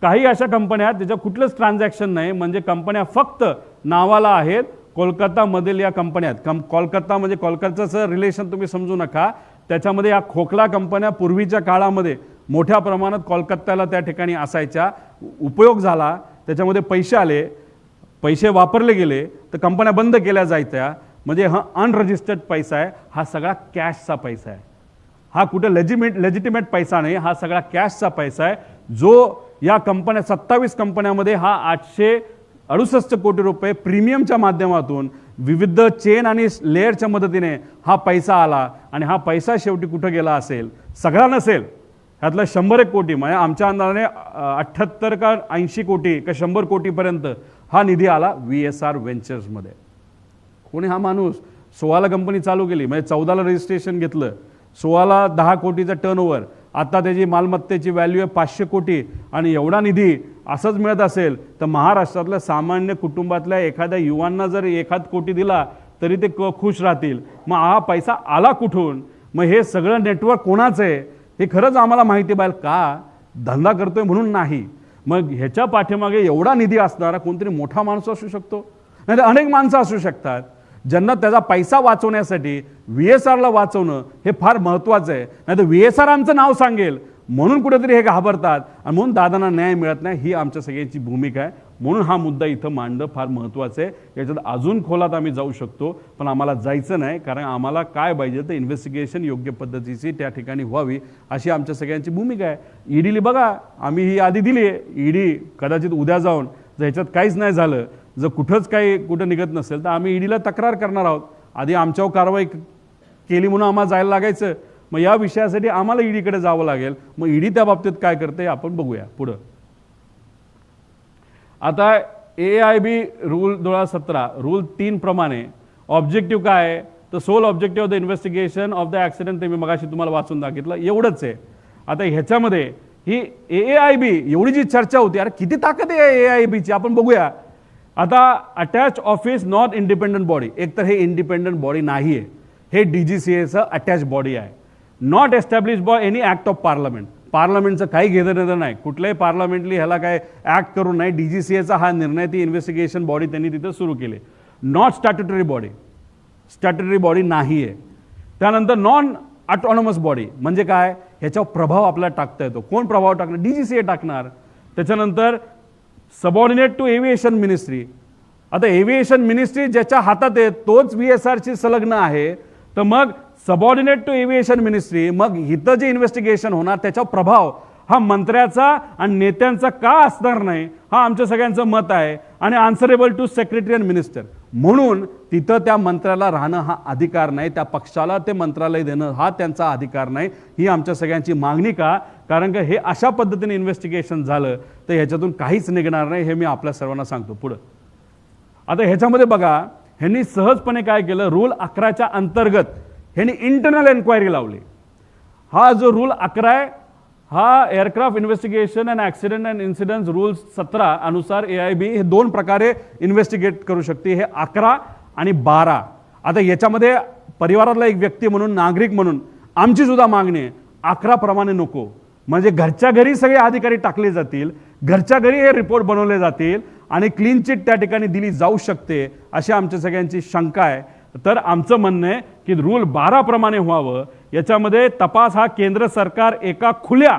काही अशा कंपन्या त्याच्या कुठलंच ट्रान्झॅक्शन नाही, म्हणजे कंपन्या फक्त नावाला आहेत. कोलकातामधील या कंपन्या आहेत. कोलकाता म्हणजे कोलकाताचं रिलेशन तुम्ही समजू नका. त्याच्यामध्ये या खोकला कंपन्या पूर्वीच्या काळामध्ये मोठ्या प्रमाणात कोलकात्याला त्या ठिकाणी असायच्या, उपयोग झाला, त्याच्यामध्ये पैसे आले, पैसे वापरले गेले तर कंपन्या बंद केल्या जायच्या. म्हणजे हा अनरजिस्टर्ड पैसा आहे, हा सगळा कॅशचा पैसा आहे. हा कुठे लेजिटिमेट पैसा नाही, हा सगळा कॅशचा पैसा आहे जो या कंपन्या 27 कंपन्यामध्ये हा 868 कोटी रुपये प्रीमियमच्या माध्यमातून विविध चेन आणि लेअरच्या मदतीने हा पैसा आला. आणि हा पैसा शेवटी कुठं गेला असेल? सगळा नसेल, ह्यातलं 100 कोटी म्हणजे आमच्या अंदाजाने 78 का 80 कोटी का 100 कोटीपर्यंत हा निधी आला VSR व्हेंचर्समध्ये. कोणी हा माणूस 16ला कंपनी चालू केली, म्हणजे 14ला रजिस्ट्रेशन घेतलं, 16ला 10 कोटीचा टर्नओव्हर, आता त्याची मालमत्तेची व्हॅल्यू आहे 500 कोटी आणि एवढा निधी असंच मिळत असेल तर महाराष्ट्रातल्या सामान्य कुटुंबातल्या एखाद्या युवांना जर 1 कोटी दिला तरी ते खुश राहतील. मग हा पैसा आला कुठून? मग हे सगळं नेटवर्क कोणाचं आहे हे खरंच आम्हाला माहिती पाहिजे. का धंदा करतोय म्हणून नाही. मग ह्याच्या पाठीमागे एवढा निधी असणारा कोणतरी मोठा माणूस असू शकतो, नाही तर अनेक माणसं असू शकतात ज्यांना त्याचा पैसा वाचवण्यासाठी VSRला वाचवणं हे फार महत्त्वाचं आहे. नाही तर VSR आमचं नाव सांगेल म्हणून कुठेतरी हे घाबरतात आणि म्हणून दादांना न्याय मिळत नाही. ही आमच्या सगळ्यांची भूमिका आहे. म्हणून हा मुद्दा इथं मांडणं फार महत्त्वाचं आहे. याच्यात अजून खोलात आम्ही जाऊ शकतो पण आम्हाला जायचं नाही, कारण आम्हाला काय पाहिजे तर इन्व्हेस्टिगेशन योग्य पद्धतीची त्या ठिकाणी व्हावी अशी आमच्या सगळ्यांची भूमिका आहे. ईडीला बघा आम्ही ही यादी दिली आहे. ईडी कदाचित उद्या जाऊन जर ह्याच्यात काहीच नाही झालं, जर कुठं निघत नसेल तर आम्ही ईडीला तक्रार करणार आहोत. आधी आमच्यावर कारवाई केली म्हणून आम्हाला जायला लागायचं, मग या विषयासाठी आम्हाला ईडीकडे जावं लागेल. मग ईडी त्या बाबतीत काय करते आपण बघूया पुढं. आता AIB रूल 2017 रूल 3 प्रमाणे ऑब्जेक्टिव्ह काय आहे तर sole objective of the investigation of the accident, ते मी मगाशी तुम्हाला वाचून दाखवलं एवढंच आहे. आता ह्याच्यामध्ये ही AIB एवढी जी चर्चा होती, अरे किती ताकद आहे AIBची आपण बघूया. आता attach office not independent body, एकतर हे इंडिपेंडंट बॉडी नाही आहे, हे DGCAचं अटॅच बॉडी आहे. Not establish by any act of parliament, पार्लमेंटचं काही घेणं नाही, कुठल्याही पार्लमेंटली ह्याला काय ॲक्ट करून नाही. DGCAचा हा निर्णय, ती इन्व्हेस्टिगेशन बॉडी त्यांनी तिथं सुरू केली. Not statutory body, statutory body नाही आहे. त्यानंतर नॉन ऑटोनॉमस बॉडी म्हणजे काय, ह्याच्यावर प्रभाव आपल्याला टाकता येतो. कोण प्रभाव टाकणार? DGCA टाकणार. त्याच्यानंतर सबऑर्डिनेट टू एव्हिएशन मिनिस्ट्री, आता एव्हिएशन मिनिस्ट्री ज्याच्या हातात आहे तोच VSRची संलग्न आहे, तर मग सबऑर्डिनेट टू एव्हिएशन मिनिस्ट्री, मग इथं जे इन्व्हेस्टिगेशन होणार त्याच्यावर प्रभाव हा मंत्र्याचा आणि नेत्यांचा का असणार नाही, हा आमच्या सगळ्यांचं मत आहे. आणि answerable to secretary and minister म्हणून तिथं त्या मंत्र्याला राहणं हा अधिकार नाही, त्या पक्षाला ते मंत्रालय देणं हा त्यांचा अधिकार नाही. ही आमच्या सगळ्यांची मागणी का, कारण का हे अशा पद्धतीने इन्व्हेस्टिगेशन झालं तर ह्याच्यातून काहीच निघणार नाही, हे मी आपल्या सर्वांना सांगतो. पुढं आता ह्याच्यामध्ये बघा, ह्यांनी सहजपणे काय केलं, रूल 11च्या अंतर्गत ह्यांनी इंटरनल एन्क्वायरी लावली. हा जो रूल 11 आहे हा aircraft investigation and accident and incidents rules 17 अनुसार AIB हे 2 प्रकारे इन्व्हेस्टिगेट करू शकते, हे 11 आणि 12. आता याच्यामध्ये परिवारातला एक व्यक्ती म्हणून, नागरिक म्हणून आमची सुद्धा मागणी आहे 11 प्रमाणे नको, म्हणजे घरच्या घरी सगळे अधिकारी टाकले जातील, घरच्या घरी हे रिपोर्ट बनवले जातील आणि क्लीन चिट त्या ठिकाणी दिली जाऊ शकते, अशी आमच्या सगळ्यांची शंका आहे. तर आमचं म्हणणं आहे की रूल 12 प्रमाणे व्हावं. याच्यामध्ये तपास हा केंद्र सरकार एका खुल्या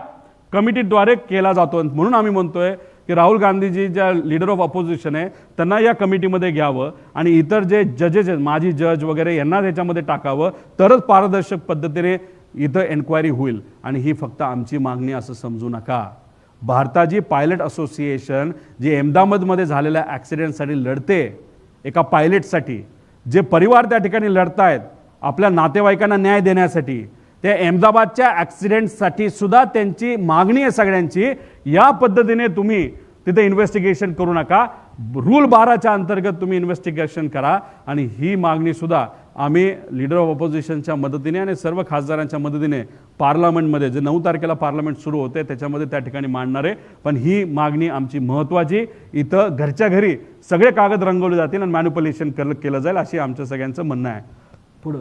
कमिटीद्वारे केला जातो, म्हणून आम्ही म्हणतोय की राहुल गांधीजी ज्या लीडर ऑफ ऑपोजिशन आहे त्यांना या कमिटीमध्ये घ्यावं आणि इतर जे जजेस आहेत, माजी जज वगैरे, यांना त्याच्यामध्ये टाकावं, तरच पारदर्शक पद्धतीने इथं एन्क्वायरी होईल. आणि ही फक्त आमची मागणी असं समजू नका. भारताची पायलट असोसिएशन जी अहमदाबादमध्ये झालेल्या ॲक्सिडेंटसाठी लढते, एका पायलटसाठी जे परिवार त्या ठिकाणी लढतायत आपल्या नातेवाईकांना न्याय देण्यासाठी, त्या अहमदाबादच्या ॲक्सिडेंटसाठी सुद्धा त्यांची मागणी आहे सगळ्यांची, या पद्धतीने तुम्ही तिथे इन्व्हेस्टिगेशन करू नका, रूल 12च्या अंतर्गत तुम्ही इन्व्हेस्टिगेशन करा. आणि ही मागणी सुद्धा आम्ही लीडर ऑफ ऑपोजिशनच्या मदतीने आणि सर्व खासदारांच्या मदतीने पार्लमेंटमध्ये, जे 9 तारखेला पार्लमेंट सुरू होते त्याच्यामध्ये त्या ठिकाणी मांडणार आहे. पण ही मागणी आमची महत्त्वाची, इथं घरच्या घरी सगळे कागद रंगवले जातील आणि मॅन्युप्युलेशन केलं जाईल, अशी आमच्या सगळ्यांचं म्हणणं आहे. पुढं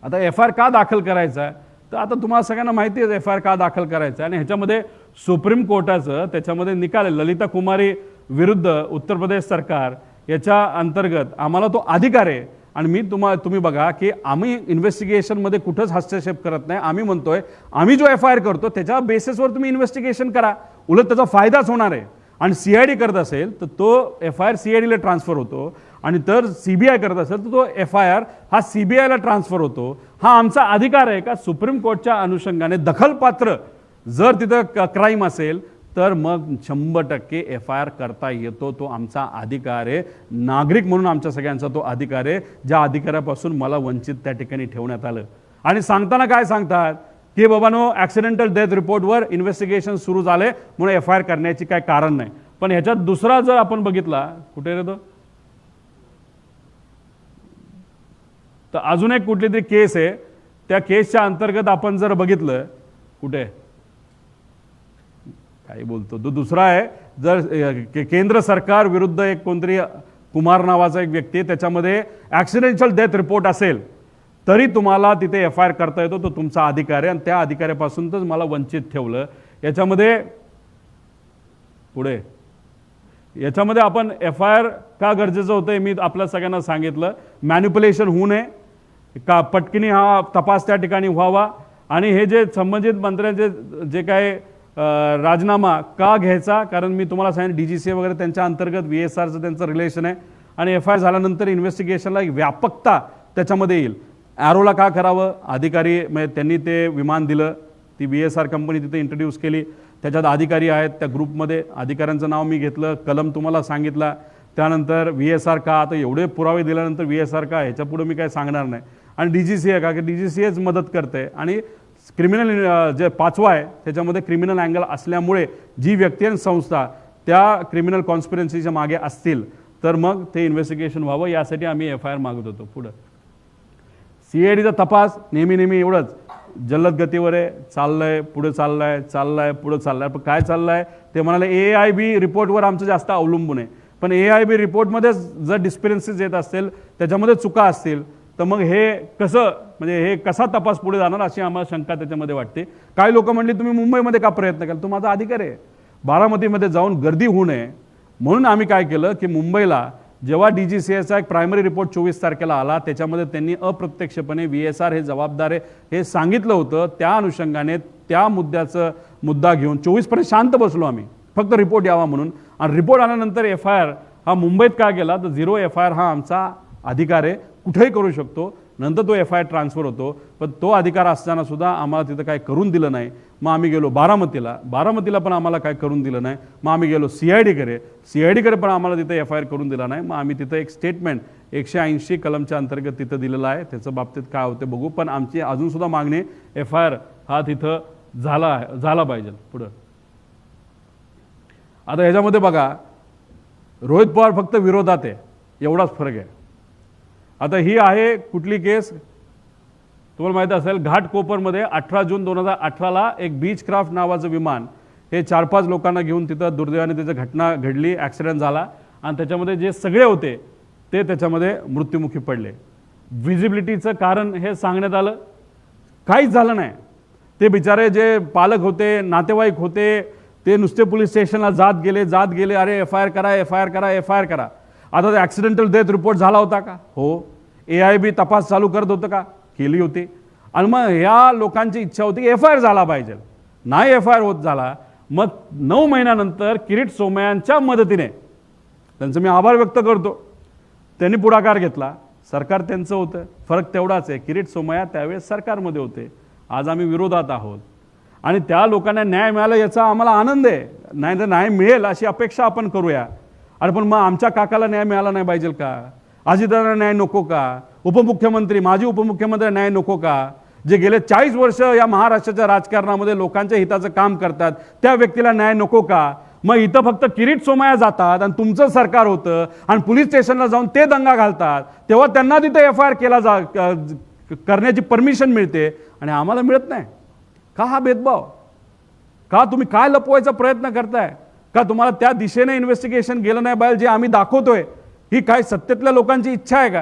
आता FIR का दाखल करायचा आहे, तर आता तुम्हाला सगळ्यांना माहिती आहे FIR का दाखल करायचा आहे. आणि ह्याच्यामध्ये सुप्रीम कोर्टाचं त्याच्यामध्ये निकाल आहे, ललिता कुमारी विरुद्ध उत्तर प्रदेश सरकार, याच्या अंतर्गत आम्हाला तो अधिकार आहे. आणि तुम्ही बघा की आम्ही इन्व्हेस्टिगेशनमध्ये कुठंच हस्तक्षेप करत नाही. आम्ही म्हणतोय आम्ही जो FIR करतो त्याच्या बेसिसवर तुम्ही इन्व्हेस्टिगेशन करा, उलट त्याचा फायदाच होणार आहे. आणि CID करत असेल तर तो FIR CIDला ट्रान्सफर होतो, आणि तर CBI करत असेल तर तो FIR हा CBIला ट्रान्सफर होतो. हा आमचा अधिकार आहे का सुप्रीम कोर्टच्या अनुषंगाने दखलपात्र जर तिथं क्राईम असेल तर मग 100% FIR करता येतो, तो आमचा अधिकार आहे. नागरिक म्हणून आमच्या सगळ्यांचा तो अधिकार आहे, ज्या अधिकारापासून मला वंचित त्या ठिकाणी ठेवण्यात आलं. आणि सांगताना काय सांगतात की बाबांनो, ॲक्सिडेंटल डेथ रिपोर्टवर इन्व्हेस्टिगेशन सुरू झाले म्हणून FIR करण्याची काय कारण नाही. पण ह्याच्यात दुसरा जर आपण बघितला, कुठे रे तो, तर अजून एक कुठली तरी केस आहे, त्या केसच्या अंतर्गत आपण जर बघितलं, कुठे काय बोलतो तो दुसरा आहे, जर केंद्र सरकार विरुद्ध एक कोणतरी कुमार नावाचा एक व्यक्ती, त्याच्यामध्ये ॲक्सिडेंटल डेथ रिपोर्ट असेल तरी तुम्हाला तिथे FIR करता येतो, तो तुमचा अधिकार आहे. आणि त्या अधिकाऱ्यापासून तर मला वंचित ठेवलं. याच्यामध्ये पुढे याच्यामध्ये आपण FIR का गरजेचं होतं हे मी आपल्या सगळ्यांना सांगितलं. मॅन्युप्युलेशन होऊ नये, का पटकिनी हा तपास त्या ठिकाणी व्हावा. आणि हे जे संबंधित मंत्र्यांचे जे काय राजीनामा का घ्यायचा, कारण मी तुम्हाला सांगितलं DGCA वगैरे त्यांच्या अंतर्गत VSRचं त्यांचं रिलेशन आहे. आणि FIR झाल्यानंतर इन्व्हेस्टिगेशनला एक व्यापकता त्याच्यामध्ये येईल. ॲरोला का करावं, अधिकारी म्हणजे त्यांनी ते विमान दिलं, ती VSR कंपनी तिथे इंट्रोड्यूस केली, त्याच्यात अधिकारी आहेत, त्या ग्रुपमध्ये अधिकाऱ्यांचं नाव मी घेतलं, कलम तुम्हाला सांगितला. त्यानंतर VSR का, आता एवढे पुरावे दिल्यानंतर VSR का, ह्याच्या पुढे मी काय सांगणार नाही. आणि DGCA का, की DGCAच मदत करते. आणि क्रिमिनल जे 5वा आहे त्याच्यामध्ये क्रिमिनल अँगल असल्यामुळे जी व्यक्ती आणि संस्था त्या क्रिमिनल कॉन्स्पिरन्सीच्या मागे असतील तर मग ते इन्व्हेस्टिगेशन व्हावं, यासाठी आम्ही FIR मागत होतो. पुढं CIDचा तपास नेहमी एवढंच जलद गतीवर आहे, चाललंय पुढे चाललंय पुढे चाललंय. पण काय चाललंय ते म्हणाले AIB रिपोर्टवर आमचं जास्त अवलंबून आहे. पण AIB रिपोर्टमध्ये जर डिस्पेरन्सीज येत असतील, त्याच्यामध्ये चुका असतील, तर मग हे कसं, म्हणजे हे कसा तपास पुढे जाणार, अशी आम्हाला शंका त्याच्यामध्ये वाटते. काही लोक म्हणली तुम्ही मुंबईमध्ये का प्रयत्न केला, तो माझा अधिकार आहे. बारामतीमध्ये जाऊन गर्दी होऊ नये म्हणून आम्ही काय केलं की मुंबईला जेव्हा DGCAचा एक प्रायमरी रिपोर्ट 24 तारखेला आला, त्याच्यामध्ये त्यांनी अप्रत्यक्षपणे VSR हे जबाबदार आहे हे सांगितलं होतं. त्या अनुषंगाने त्या मुद्दा घेऊन 24पर्यंत शांत बसलो आम्ही, फक्त रिपोर्ट यावा म्हणून. आणि रिपोर्ट आल्यानंतर FIR हा मुंबईत का गेला, तर 0 FIR हा आमचा अधिकार आहे, कुठेही करू शकतो. नंतर तो FIR ट्रान्सफर होतो. पण तो अधिकार असताना सुद्धा आम्हाला तिथं काय करून दिलं नाही. मग आम्ही गेलो बारामतीला पण आम्हाला काय करून दिलं नाही. मग आम्ही गेलो CIDकडे पण आम्हाला तिथं FIR करून दिला नाही. मग आम्ही तिथं एक स्टेटमेंट 180 कलमच्या अंतर्गत तिथं दिलेलं आहे. त्याच्या बाबतीत काय होते बघू. पण आमची अजूनसुद्धा मागणी FIR हा तिथं झाला पाहिजे. पुढं आता ह्याच्यामध्ये बघा, रोहित पवार फक्त विरोधात आहे, एवढाच फरक आहे. आता ही आहे कुठली केस तुम्हाला माहिती असेल, घाटकोपरमध्ये 18 जून 2018ला एक बीच क्राफ्ट नावाचं विमान हे 4-5 लोकांना घेऊन तिथं दुर्दैवाने त्याची घटना घडली, ॲक्सिडेंट झाला आणि त्याच्यामध्ये जे सगळे होते ते त्याच्यामध्ये मृत्युमुखी पडले. विजिबिलिटीचं कारण हे सांगण्यात आलं, काहीच झालं नाही. ते बिचारे जे पालक होते, नातेवाईक होते, ते नुसते पोलीस स्टेशनला जात गेले, अरे FIR करा. आता ते ॲक्सिडेंटल डेथ रिपोर्ट झाला होता का? हो. AIB तपास चालू करत होतं का? केली होती. आणि मग ह्या लोकांची इच्छा होती की FIR झाला पाहिजे, नाही FIR होत झाला. मग 9 महिन्यानंतर किरीट सोमय्यांच्या मदतीने, त्यांचं मी आभार व्यक्त करतो, त्यांनी पुढाकार घेतला. सरकार त्यांचं होतं, फरक तेवढाच आहे, किरीट सोमय्या त्यावेळेस सरकारमध्ये होते, आज आम्ही विरोधात आहोत. आणि त्या लोकांना न्याय मिळाला याचा आम्हाला आनंद आहे. नाही तर न्याय मिळेल अशी अपेक्षा आपण करूया. अरे पण मग आमच्या काकाला न्याय मिळाला नाही पाहिजे का? अजितदादांना न्याय नको का? माजी उपमुख्यमंत्री न्याय नको का? जे गेले 40 वर्ष या महाराष्ट्राच्या राजकारणामध्ये लोकांच्या हिताचं काम करतात, त्या व्यक्तीला न्याय नको का? मग इथं फक्त किरीट सोमय्या जातात आणि तुमचं सरकार होतं आणि पोलीस स्टेशनला जाऊन ते दंगा घालतात, तेव्हा त्यांना तिथे FIR करण्याची परमिशन मिळते आणि आम्हाला मिळत नाही का? हा भेदभाव का? तुम्ही काय लपवायचा प्रयत्न करताय का? तुम्हाला त्या दिशेने इन्व्हेस्टिगेशन गेलं नाही पाहिजे जे आम्ही दाखवतोय? ही काय सत्तेतल्या लोकांची इच्छा आहे का?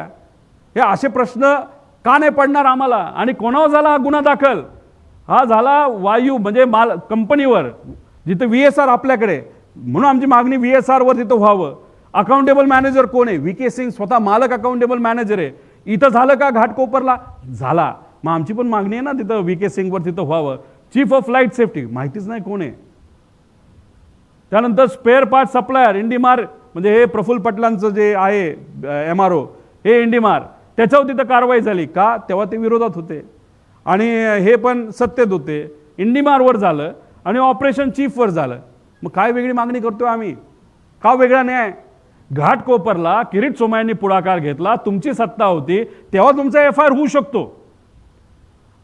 हे असे प्रश्न का नाही पडणार आम्हाला? आणि कोणावर झाला हा गुन्हा दाखल? हा झाला वायू म्हणजे कंपनीवर, जिथे VSR आपल्याकडे, म्हणून आमची मागणी VSR वर तिथं व्हावं. अकाउंटेबल मॅनेजर कोण आहे? VK सिंग स्वतः मालक अकाउंटेबल मॅनेजर आहे. इथं झालं का? घाटकोपरला झाला. मग आमची पण मागणी आहे ना तिथं VK सिंगवर तिथं व्हावं. चीफ ऑफ फ्लाईट सेफ्टी माहितीच नाही कोण आहे. त्यानंतर स्पेअर पार्ट सप्लायर इंडिमार, म्हणजे हे प्रफुल्ल पटलांचं जे आहे MRO, हे इंडिमार, त्याच्यावर तिथं कारवाई झाली का? तेव्हा ते विरोधात होते आणि हे पण सत्तेत होते. इंडिमारवर झालं आणि ऑपरेशन चीफवर झालं. मग काय वेगळी मागणी करतोय आम्ही? का वेगळा न्याय? घाटकोपरला किरीट सोमय्यांनी पुढाकार घेतला, तुमची सत्ता होती, तेव्हा तुमचा FIR होऊ शकतो.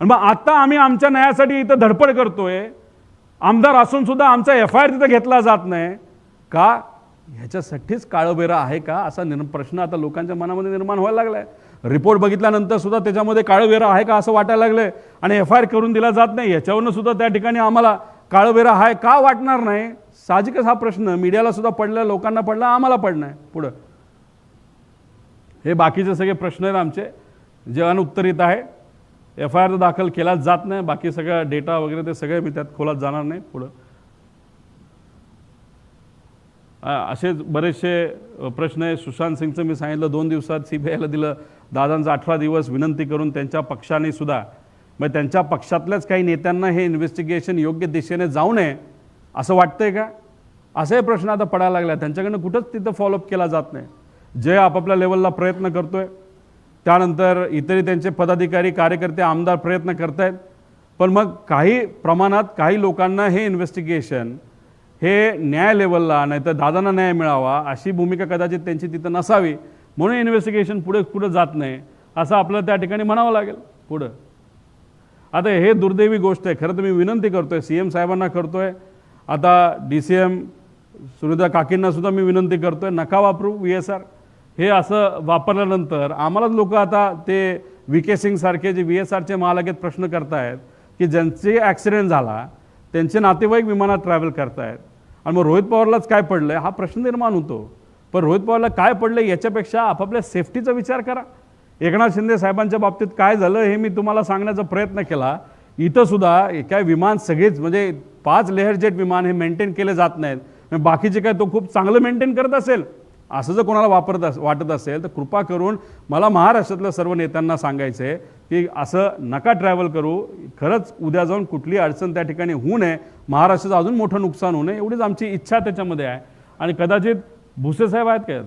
आणि मग आता आम्ही आमच्या न्यायासाठी इथं धडपड करतोय, आमदार असून सुद्धा आमचा FIR तिथं घेतला जात नाही का? ह्याच्यासाठीच काळबेरा आहे का असा प्रश्न आता लोकांच्या मनामध्ये निर्माण व्हायला लागलाय. रिपोर्ट बघितल्यानंतर सुद्धा त्याच्यामध्ये काळबेरा आहे का असं वाटायला लागलंय आणि FIR करून दिला जात नाही, याच्यावरनं सुद्धा त्या ठिकाणी आम्हाला काळबेरा आहे का वाटणार नाही? साहजिकच हा प्रश्न मीडियाला सुद्धा पडला, लोकांना पडला, आम्हाला पडणार. पुढं हे बाकीचे सगळे प्रश्न आहेत आमचे जे अनुत्तरित आहे. FIR दाखल केलाच जात नाही, बाकी सगळा डेटा वगैरे ते सगळे मी त्यात खोलात जाणार नाही. पुढं असेच बरेचसे प्रश्न आहे. सुशांत सिंगचं मी सांगितलं 2 दिवसात CBIला दिलं, दादांचं 18 दिवस विनंती करून त्यांच्या पक्षाने सुद्धा, मग त्यांच्या पक्षातल्याच काही नेत्यांना हे इन्व्हेस्टिगेशन योग्य दिशेने जाऊ नये असं वाटतंय का? असे प्रश्न आता पडायला लागला. त्यांच्याकडनं कुठंच तिथं फॉलोअप केला जात नाही. जे आपापल्या लेवलला प्रयत्न करतोय, त्यानंतर इतरही त्यांचे पदाधिकारी, कार्यकर्ते, आमदार प्रयत्न करतायत, पण मग काही प्रमाणात काही लोकांना हे इन्व्हेस्टिगेशन हे न्याय लेवलला, नाही तर दादांना न्याय मिळावा अशी भूमिका कदाचित त्यांची तिथं नसावी, म्हणून इन्व्हेस्टिगेशन पुढे जात नाही असं आपल्याला त्या ठिकाणी म्हणावं लागेल. पुढं आता हे दुर्दैवी गोष्ट आहे. खरं तर मी विनंती करतोय, CM साहेबांना करतोय, आता DCM सुनीता काकींना सुद्धा मी विनंती करतोय, नका वापरू VSR. हे असं वापरल्यानंतर आम्हालाच लोक आता ते VK सिंग सारखे जे VSRचे मालक आहेत प्रश्न करतायत की ज्यांचे ॲक्सिडेंट झाला त्यांचे नातेवाईक विमानात ट्रॅव्हल करतायत आणि मग रोहित पवारलाच काय पडलंय हा प्रश्न निर्माण होतो. पण रोहित पवारला काय पडलं याच्यापेक्षा आपापल्या सेफ्टीचा विचार करा. एकनाथ शिंदे साहेबांच्या बाबतीत काय झालं हे मी तुम्हाला सांगण्याचा प्रयत्न केला. इथं सुद्धा काय विमान सगळेच म्हणजे 5 लेअर जेट विमान हे मेंटेन केले जात नाहीत, बाकीचे काय तो खूप चांगलं मेंटेन करत असेल असं जर कोणाला वाटत असेल तर कृपा करून मला महाराष्ट्रातल्या सर्व नेत्यांना सांगायचं आहे की असं नका ट्रॅव्हल करू. खरंच उद्या जाऊन कुठली अडचण त्या ठिकाणी होऊ नये, महाराष्ट्राचं अजून मोठं नुकसान होऊ नये एवढीच आमची इच्छा त्याच्यामध्ये आहे. आणि कदाचित भुसे साहेब आहेत काय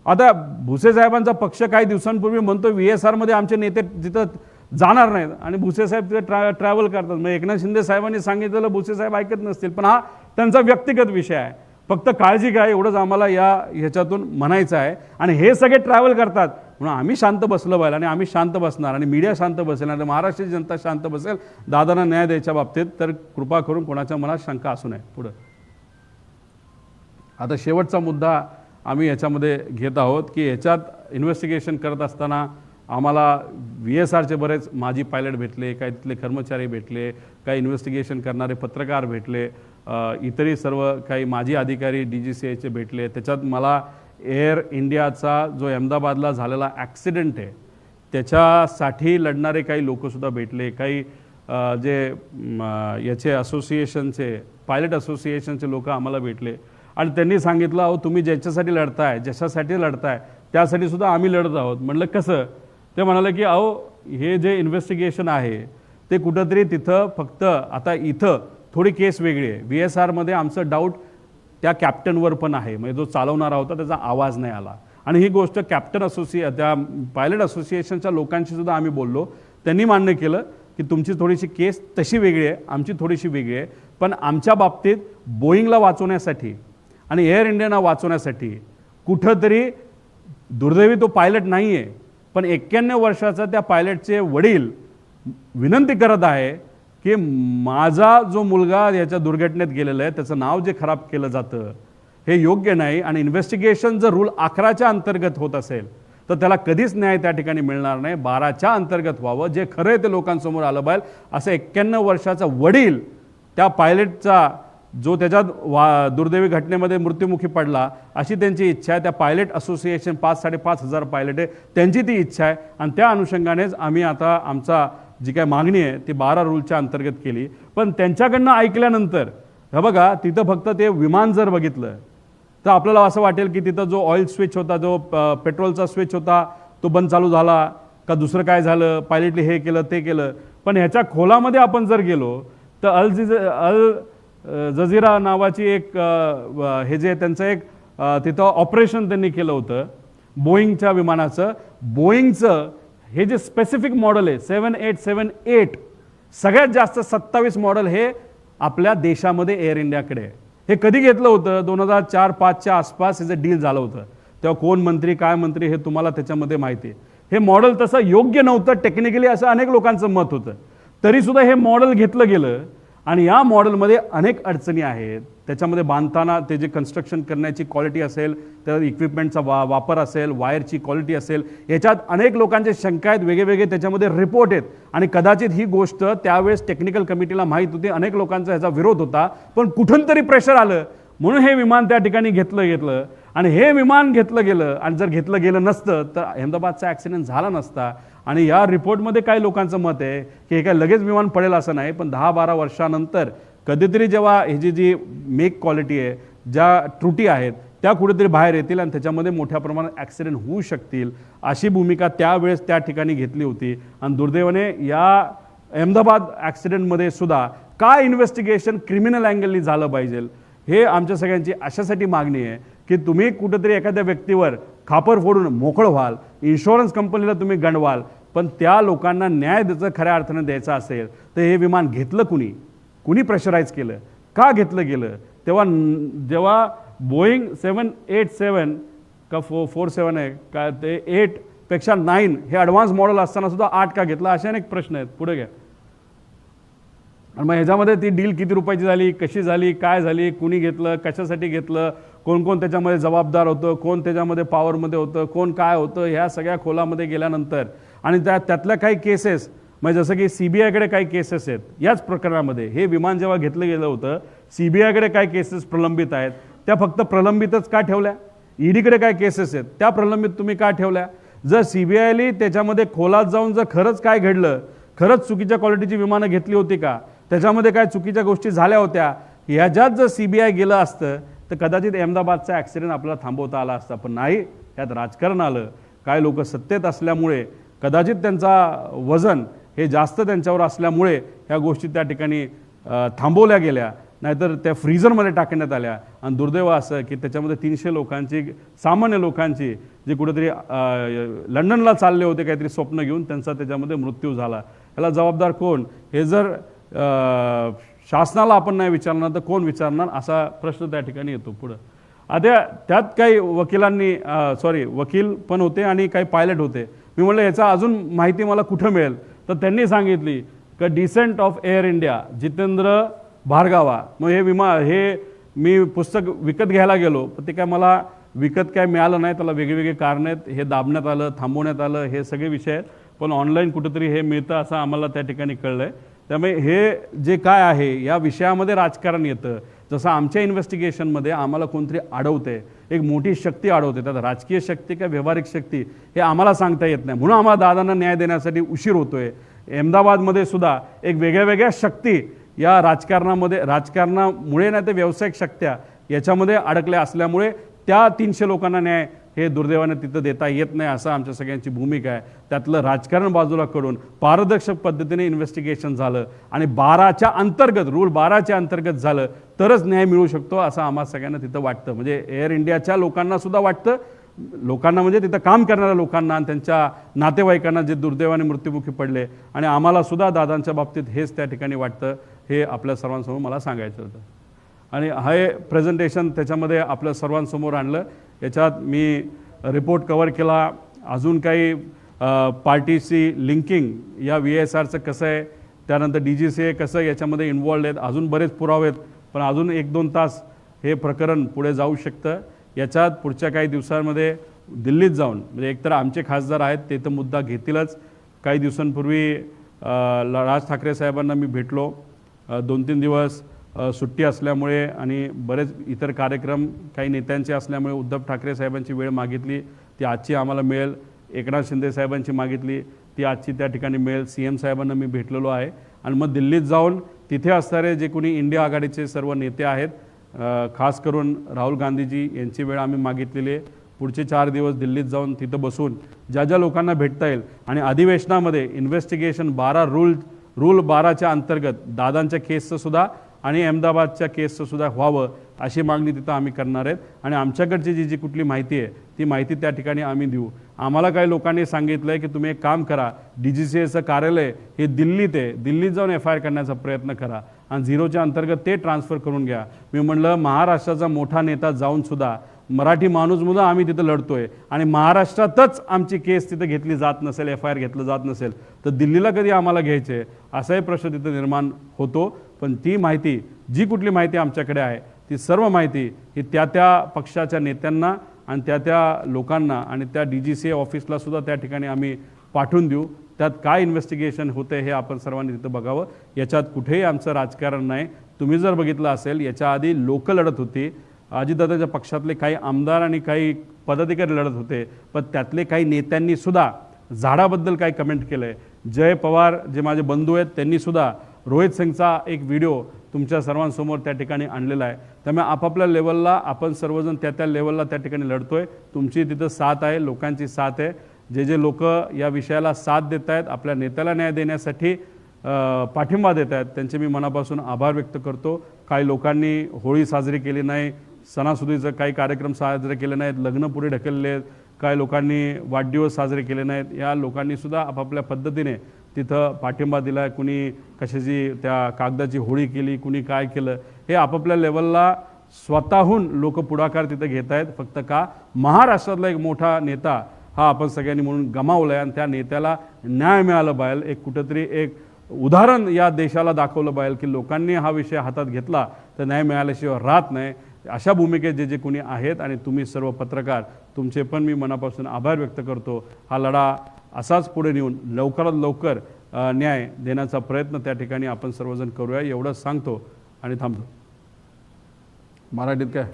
आता भुसे साहेबांचा पक्ष काही दिवसांपूर्वी म्हणतो VSR मध्ये आमचे नेते तिथं जाणार नाहीत आणि भुसे साहेब तिथे ट्रॅव्हल करतात. मग एकनाथ शिंदे साहेबांनी सांगितलेलं भुसे साहेब ऐकत नसतील, पण हा त्यांचा व्यक्तिगत विषय आहे. फक्त काळजी घ्या एवढंच आम्हाला ह्याच्यातून म्हणायचं आहे. आणि हे सगळे ट्रॅव्हल करतात म्हणून आम्ही शांत बसलो पाहिजे आणि आम्ही शांत बसणार आणि मीडिया शांत बसेल आणि महाराष्ट्राची जनता शांत बसेल दादांना न्याय द्यायच्या बाबतीत. तर कृपा करून कोणाच्या मनात शंका असू नये. पुढं आता शेवटचा मुद्दा आम्ही याच्यामध्ये घेत आहोत की याच्यात इन्व्हेस्टिगेशन करत असताना आम्हाला VSRचे बरेच माजी पायलट भेटले, काही तिथले कर्मचारी भेटले, काही इन्व्हेस्टिगेशन करणारे पत्रकार भेटले, इतरही सर्व काही माजी अधिकारी DGCAचे भेटले. त्याच्यात मला एअर इंडियाचा जो अहमदाबादला झालेला ॲक्सिडेंट आहे त्याच्यासाठी लढणारे काही लोकसुद्धा भेटले, काही जे याचे असोसिएशनचे पायलट असोसिएशनचे लोक आम्हाला भेटले आणि त्यांनी सांगितलं अहो तुम्ही ज्याच्यासाठी लढताय ज्याच्यासाठी लढताय त्यासाठी सुद्धा आम्ही लढत आहोत. म्हटलं कसं? ते म्हणाले की अहो हे जे इन्व्हेस्टिगेशन आहे ते कुठंतरी तिथं फक्त आता इथं थोडी केस वेगळी आहे. VSRमध्ये आमचं डाऊट त्या कॅप्टनवर पण आहे, म्हणजे जो चालवणारा होता त्याचा आवाज नाही आला. आणि ही गोष्ट कॅप्टन त्या पायलट असोसिएशनच्या लोकांशी सुद्धा आम्ही बोललो. त्यांनी मान्य केलं की तुमची थोडीशी केस तशी वेगळी आहे, आमची थोडीशी वेगळी आहे, पण आमच्या बाबतीत बोईंगला वाचवण्यासाठी आणि एअर इंडियाला वाचवण्यासाठी कुठंतरी दुर्दैवी तो पायलट नाही आहे, पण 91 वर्षाचा त्या पायलटचे वडील विनंती करत आहे की माझा जो मुलगा याच्या दुर्घटनेत गेलेला आहे त्याचं नाव जे खराब केलं जातं हे योग्य नाही. आणि इन्व्हेस्टिगेशन जर रूल 11च्या अंतर्गत होत असेल तर त्याला कधीच न्याय त्या ठिकाणी मिळणार नाही. 12च्या अंतर्गत व्हावं, जे खरं आहे ते लोकांसमोर आलं पाहिजे. असं 91 वर्षाचा वडील त्या पायलटचा जो त्याच्यात दुर्दैवी घटनेमध्ये मृत्युमुखी पडला अशी त्यांची इच्छा आहे. त्या पायलट असोसिएशन 5-5.5 हजार पायलट आहे त्यांची ती इच्छा आहे आणि त्या अनुषंगानेच आम्ही आता आमचा जी काय मागणी आहे ती 12 रूलच्या अंतर्गत केली. पण त्यांच्याकडनं ऐकल्यानंतर हे बघा तिथं फक्त ते विमान जर बघितलं तर आपल्याला असं वाटेल की तिथं जो ऑइल स्विच होता, जो पेट्रोलचा स्विच होता तो बंद चालू झाला का दुसरं काय झालं, पायलटने हे केलं ते केलं. पण ह्याच्या खोलामध्ये आपण जर गेलो तर अल जझीरा नावाची एक हे जे त्यांचं एक तिथं ऑपरेशन त्यांनी केलं होतं बोईंगच्या विमानाचं. बोईंगचं हे जे स्पेसिफिक मॉडेल आहे 7878 सगळ्यात जास्त 27 मॉडेल हे आपल्या देशामध्ये एअर इंडियाकडे आहे. हे कधी घेतलं होतं? 2004-05च्या आसपास हे जे डील झालं होतं तेव्हा कोण मंत्री काय मंत्री हे तुम्हाला त्याच्यामध्ये माहिती आहे. हे मॉडेल तसं योग्य नव्हतं टेक्निकली असं अनेक लोकांचं मत होतं, तरीसुद्धा हे मॉडेल घेतलं गेलं आणि या मॉडेलमध्ये अनेक अडचणी आहेत. त्याच्यामध्ये बांधताना ते जे कन्स्ट्रक्शन करण्याची क्वालिटी असेल, तर इक्विपमेंटचा वापर असेल, वायरची क्वालिटी असेल, याच्यात अनेक लोकांचे शंका आहेत, वेगवेगळे त्याच्यामध्ये रिपोर्ट आहेत. आणि कदाचित ही गोष्ट त्यावेळेस टेक्निकल कमिटीला माहीत होती, अनेक लोकांचा ह्याचा विरोध होता, पण कुठून तरी प्रेशर आलं म्हणून हे विमान त्या ठिकाणी घेतलं आणि हे विमान घेतलं गेलं. आणि जर घेतलं गेलं नसतं तर अहमदाबादचा ॲक्सिडेंट झाला नसता. आणि या रिपोर्टमध्ये काही लोकांचं मत आहे की हे काय लगेच विमान पडेल असं नाही, पण 10-12 वर्षानंतर कधीतरी जेव्हा ह्याची जी मेक क्वालिटी आहे, ज्या त्रुटी आहेत त्या कुठेतरी बाहेर येतील आणि त्याच्यामध्ये मोठ्या प्रमाणात ॲक्सिडेंट होऊ शकतील अशी भूमिका त्यावेळेस त्या ठिकाणी घेतली होती. आणि दुर्दैवाने या अहमदाबाद ॲक्सिडेंटमध्ये सुद्धा काय इन्व्हेस्टिगेशन क्रिमिनल अँगलनी झालं पाहिजे हे आमच्या सगळ्यांची अशासाठी मागणी आहे की तुम्ही कुठेतरी एखाद्या व्यक्तीवर खापर फोडून मोकळं व्हाल, इन्शुरन्स कंपनीला तुम्ही गंडवाल, पण त्या लोकांना न्याय त्याचं खऱ्या अर्थानं द्यायचा असेल तर हे विमान घेतलं कुणी प्रेशराईज केलं, का घेतलं गेलं? तेव्हा जेव्हा बोईंग 787 का 47 आहे का ते 8पेक्षा 9 हे ॲडव्हान्स मॉडेल असताना सुद्धा 8 का घेतला असे अनेक प्रश्न आहेत. पुढे घ्या. आणि मग ह्याच्यामध्ये ती डील किती रुपयाची झाली, कशी झाली, काय झाली, कुणी घेतलं, कशासाठी घेतलं, कोण त्याच्यामध्ये जबाबदार होतं, कोण त्याच्यामध्ये पॉवरमध्ये होतं, कोण काय होतं, ह्या सगळ्या खोलामध्ये गेल्यानंतर आणि त्यातल्या काही केसेस म्हणजे जसं की CBIकडे काही केसेस आहेत याच प्रकरणामध्ये. हे विमान जेव्हा घेतलं गेलं होतं CBIकडे काय केसेस प्रलंबित आहेत, त्या फक्त प्रलंबितच का ठेवल्या? EDकडे काय केसेस आहेत त्या प्रलंबित तुम्ही का ठेवल्या? जर CBIने त्याच्यामध्ये खोलात जाऊन जर खरंच काय घडलं, खरंच चुकीच्या क्वालिटीची विमानं घेतली होती का, त्याच्यामध्ये काय चुकीच्या गोष्टी झाल्या होत्या, ह्याच्यात जर CBI गेलं असतं तर कदाचित अहमदाबादचा ॲक्सिडेंट आपल्याला थांबवता आला असता. पण नाही, त्यात राजकारण आलं. काय लोक सत्तेत असल्यामुळे कदाचित त्यांचा वजन हे जास्त त्यांच्यावर असल्यामुळे ह्या गोष्टी त्या ठिकाणी थांबवल्या गेल्या. नाहीतर त्या फ्रीझरमध्ये टाकण्यात आल्या. आणि दुर्दैव असं की त्याच्यामध्ये 300 लोकांची, सामान्य लोकांची, जे कुठेतरी लंडनला चालले होते काहीतरी स्वप्न घेऊन, त्यांचा त्याच्यामध्ये मृत्यू झाला. याला जबाबदार कोण? हे जर शासनाला आपण नाही विचारणार तर कोण विचारणार, असा प्रश्न त्या ठिकाणी येतो पुढं. आता त्यात काही वकिलांनी वकील पण होते आणि काही पायलट होते. मी म्हणलं याचा अजून माहिती मला कुठं मिळेल, तर त्यांनी सांगितली की descent of air India, Jitendra Bhargava. मग हे मी पुस्तक विकत घ्यायला गेलो, पण ते काय मला विकत काय मिळालं नाही. त्याला वेगवेगळे कारण आहेत, हे दाबण्यात आलं, थांबवण्यात आलं, हे सगळे विषय आहेत. पण ऑनलाईन कुठेतरी हे मिळतं असं आम्हाला त्या ठिकाणी कळलं आहे. त्यामुळे हे जे काय आहे या विषयामध्ये राजकारण येतं. जसं आमच्या इन्व्हेस्टिगेशनमध्ये आम्हाला कोणतरी अडवते, एक मोठी शक्ती अडवते, त्यात राजकीय शक्ती का व्यावहारिक शक्ती हे आम्हाला सांगता येत नाही. म्हणून आम्हाला दादांना न्याय देण्यासाठी उशीर होतोय. अहमदाबादमध्ये सुद्धा एक वेगळ्या शक्ती या राजकारणामुळे नाही तर व्यावसायिक शक्त्या याच्यामध्ये अडकल्या असल्यामुळे त्या 300 लोकांना न्याय हे दुर्दैवाने तिथं देता येत नाही, असं आमच्या सगळ्यांची भूमिका आहे. त्यातलं राजकारण बाजूला करून पारदर्शक पद्धतीने इन्व्हेस्टिगेशन झालं आणि रूल 12च्या अंतर्गत झालं तरच न्याय मिळू शकतो, असं आम्हाला सगळ्यांना तिथं वाटतं. म्हणजे एअर इंडियाच्या लोकांना सुद्धा वाटतं, लोकांना म्हणजे तिथं काम करणाऱ्या लोकांना आणि त्यांच्या नातेवाईकांना जे दुर्दैवाने मृत्युमुखी पडले, आणि आम्हाला सुद्धा दादांच्या बाबतीत हेच त्या ठिकाणी वाटतं. हे आपल्या सर्वांसमोर मला सांगायचं होतं आणि हे प्रेझेंटेशन त्याच्यामध्ये आपल्या सर्वांसमोर आणलं. याच्यात मी रिपोर्ट कव्हर केला, अजून काही पार्टीची लिंकिंग या VSRचं कसं आहे, त्यानंतर DGCA कसं याच्यामध्ये इन्वॉल्ड आहेत, अजून बरेच पुरावे आहेत. पण अजून 1-2 तास हे प्रकरण पुढे जाऊ शकतं. याच्यात पुढच्या काही दिवसांमध्ये दिल्लीत जाऊन, म्हणजे एकतर आमचे खासदार आहेत ते तर मुद्दा घेतीलच. काही दिवसांपूर्वी राज ठाकरे साहेबांना मी भेटलो. 2-3 दिवस सुट्टी असल्यामुळे आणि बरेच इतर कार्यक्रम काही नेत्यांचे असल्यामुळे उद्धव ठाकरे साहेबांची वेळ मागितली, ती आजची आम्हाला मिळेल. एकनाथ शिंदे साहेबांची मागितली, ती आजची त्या ठिकाणी मिळेल. CM साहेबांना मी भेटलेलो आहे. आणि मग दिल्लीत जाऊन तिथे असणारे जे कोणी इंडिया आघाडीचे सर्व नेते आहेत, खास करून राहुल गांधीजी यांची वेळ आम्ही मागितलेली आहे. पुढचे 4 दिवस दिल्लीत जाऊन तिथं बसून ज्या लोकांना भेटता येईल आणि अधिवेशनामध्ये इन्व्हेस्टिगेशन रूल 12च्या अंतर्गत दादांच्या केसचं सुद्धा आणि अहमदाबादच्या केसचं सुद्धा व्हावं, अशी मागणी तिथं आम्ही करणार आहेत. आणि आमच्याकडची जी कुठली माहिती आहे ती माहिती त्या ठिकाणी आम्ही देऊ. आम्हाला काही लोकांनी सांगितलं आहे की तुम्ही एक काम करा, DGCAचं कार्यालय हे दिल्लीत आहे, दिल्लीत जाऊन FIR करण्याचा प्रयत्न करा आणि 0च्या अंतर्गत ते ट्रान्सफर करून घ्या. मी म्हणलं महाराष्ट्राचा मोठा नेता जाऊनसुद्धा मराठी माणूस म्हणून आम्ही तिथं लढतोय आणि महाराष्ट्रातच आमची केस तिथं घेतली जात नसेल, FIR घेतलं जात नसेल तर दिल्लीला कधी आम्हाला घ्यायचे, असाही प्रश्न तिथं निर्माण होतो. पण ती माहिती, जी कुठली माहिती आमच्याकडे आहे ती सर्व माहिती ही त्या पक्षाच्या नेत्यांना आणि त्या लोकांना आणि त्या DGCA ऑफिसला सुद्धा त्या ठिकाणी आम्ही पाठवून देऊ. त्यात काय इन्व्हेस्टिगेशन होतं हे आपण सर्वांनी तिथं बघावं. याच्यात कुठेही आमचं राजकारण नाही. तुम्ही जर बघितलं असेल, याच्या आधी लोक लढत होती, अजितदादाच्या पक्षातले काही आमदार आणि काही पदाधिकारी लढत होते, पण त्यातले काही नेत्यांनी सुद्धा झाडाबद्दल काही कमेंट केलं आहे. जय पवार जे माझे बंधू आहेत त्यांनी सुद्धा रोहित सिंगचा एक व्हिडिओ तुमच्या सर्वांसमोर त्या ठिकाणी आणलेला आहे. त्यामुळे आपापल्या लेवलला आपण सर्वजण त्या लेवलला त्या ठिकाणी लढतोय. तुमची तिथं साथ आहे, लोकांची साथ आहे. जे लोक या विषयाला साथ देत आहेत, आपल्या नेत्याला न्याय देण्यासाठी पाठिंबा देत आहेत, त्यांचे मी मनापासून आभार व्यक्त करतो. काही लोकांनी होळी साजरी केली नाही, सणासुदीचं काही कार्यक्रम साजरे केले नाहीत, लग्न पुढे ढकलले आहेत, काही लोकांनी वाढदिवस साजरे केले नाहीत. या लोकांनीसुद्धा आपापल्या पद्धतीने तिथं पाठिंबा दिला आहे. कुणी कशाची त्या कागदाची होळी केली, कुणी काय केलं, हे आपापल्या लेवलला स्वतःहून लोक पुढाकार तिथं घेत आहेत. फक्त का महाराष्ट्रातला एक मोठा नेता हा आपण सगळ्यांनी म्हणून गमावला आहे आणि त्या नेत्याला न्याय मिळालं पाहिजे. एक कुठंतरी एक उदाहरण या देशाला दाखवलं पाहिजे की लोकांनी हा विषय हातात घेतला तर न्याय मिळाल्याशिवाय राहत नाही. अशा भूमिकेत जे कोणी आहेत आणि तुम्ही सर्व पत्रकार, तुमचे पण मी मनापासून आभार व्यक्त करतो. हा लढा असाच पुढे नेऊन लवकरात लवकर न्याय देण्याचा प्रयत्न त्या ठिकाणी आपण सर्वजण करूया, एवढंच सांगतो आणि थांबतो. मराठीत काय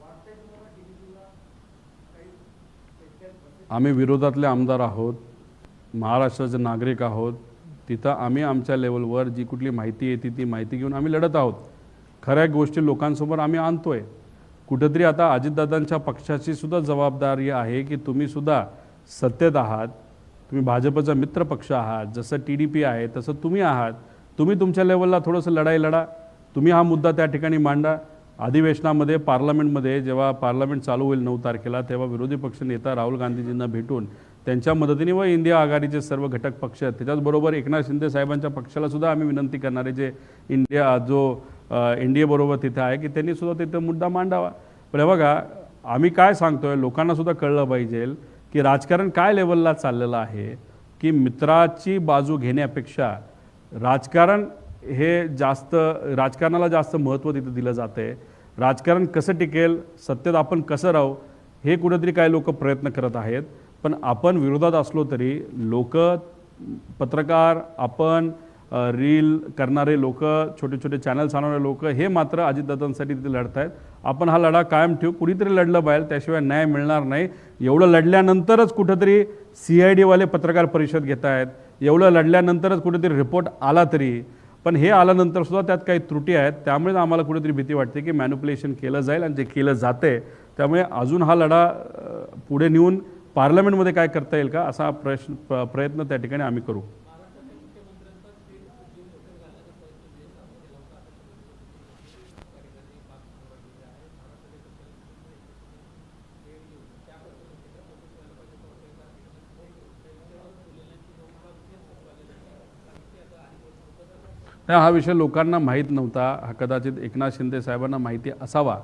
वाटतंय तुम्हाला TDPला काही आम्ही विरोधातले आमदार आहोत, महाराष्ट्राचे नागरिक आहोत, तिथं आम्ही आमच्या लेवलवर जी कुठली माहिती येते ती माहिती घेऊन आम्ही लढत आहोत. खऱ्या गोष्टी लोकांसमोर आम्ही आणतोय. कुठंतरी आता अजितदादांच्या पक्षाची सुद्धा जबाबदारी आहे की तुम्ही सुद्धा सत्तेत आहात, तुम्ही भाजपचा मित्र पक्ष आहात, जसं TDP आहे तसं तुम्ही आहात. तुम्ही तुमच्या लेवलला थोडंसं लढाई लढा, तुम्ही हा मुद्दा त्या ठिकाणी मांडा. अधिवेशनामध्ये पार्लमेंटमध्ये जेव्हा पार्लमेंट चालू होईल 9 तारखेला, तेव्हा विरोधी पक्ष नेता राहुल गांधीजींना भेटून त्यांच्या मदतीने व इंडिया आघाडीचे सर्व घटक पक्ष आहेत त्याच्याचबरोबर एकनाथ शिंदे साहेबांच्या पक्षाला सुद्धा आम्ही विनंती करणार आहे जे NDA बरोबर तिथे आहे की त्यांनी सुद्धा तिथं मुद्दा मांडावा. पण हे बघा, आम्ही काय सांगतोय लोकांना सुद्धा कळलं पाहिजे की राजकारण काय लेवलला चाललेलं आहे, की मित्राची बाजू घेण्यापेक्षा राजकारणाला जास्त महत्त्व तिथे दिलं जातं आहे. राजकारण कसं टिकेल, सत्तेत आपण कसं राहू, हे कुठेतरी काही लोक प्रयत्न करत आहेत. पण आपण विरोधात असलो तरी लोक, पत्रकार, आपण रील करणारे लोक, छोटे छोटे चॅनल चालवणारे लोक, हे मात्र अजितदादांसाठी तिथे लढत आहेत. आपण हा लढा कायम ठेवू. कुणीतरी लढलं पाहिजे, त्याशिवाय न्याय मिळणार नाही. एवढं लढल्यानंतरच कुठंतरी CID वाले पत्रकार परिषद घेत आहेत, एवढं लढल्यानंतरच कुठेतरी रिपोर्ट आला तरी. पण हे आल्यानंतर सुद्धा त्यात काही त्रुटी आहेत. त्यामुळे आम्हाला कुठेतरी भीती वाटते की मॅन्युप्युलेशन केलं जाईल आणि जे केलं जाते त्यामुळे अजून हा लढा पुढे नेऊन पार्लमेंटमध्ये काय करता येईल का असा प्रयत्न त्या ठिकाणी आम्ही करू. नाही, हा विषय लोकांना माहीत नव्हता. हा कदाचित एकनाथ शिंदे साहेबांना माहिती असावा,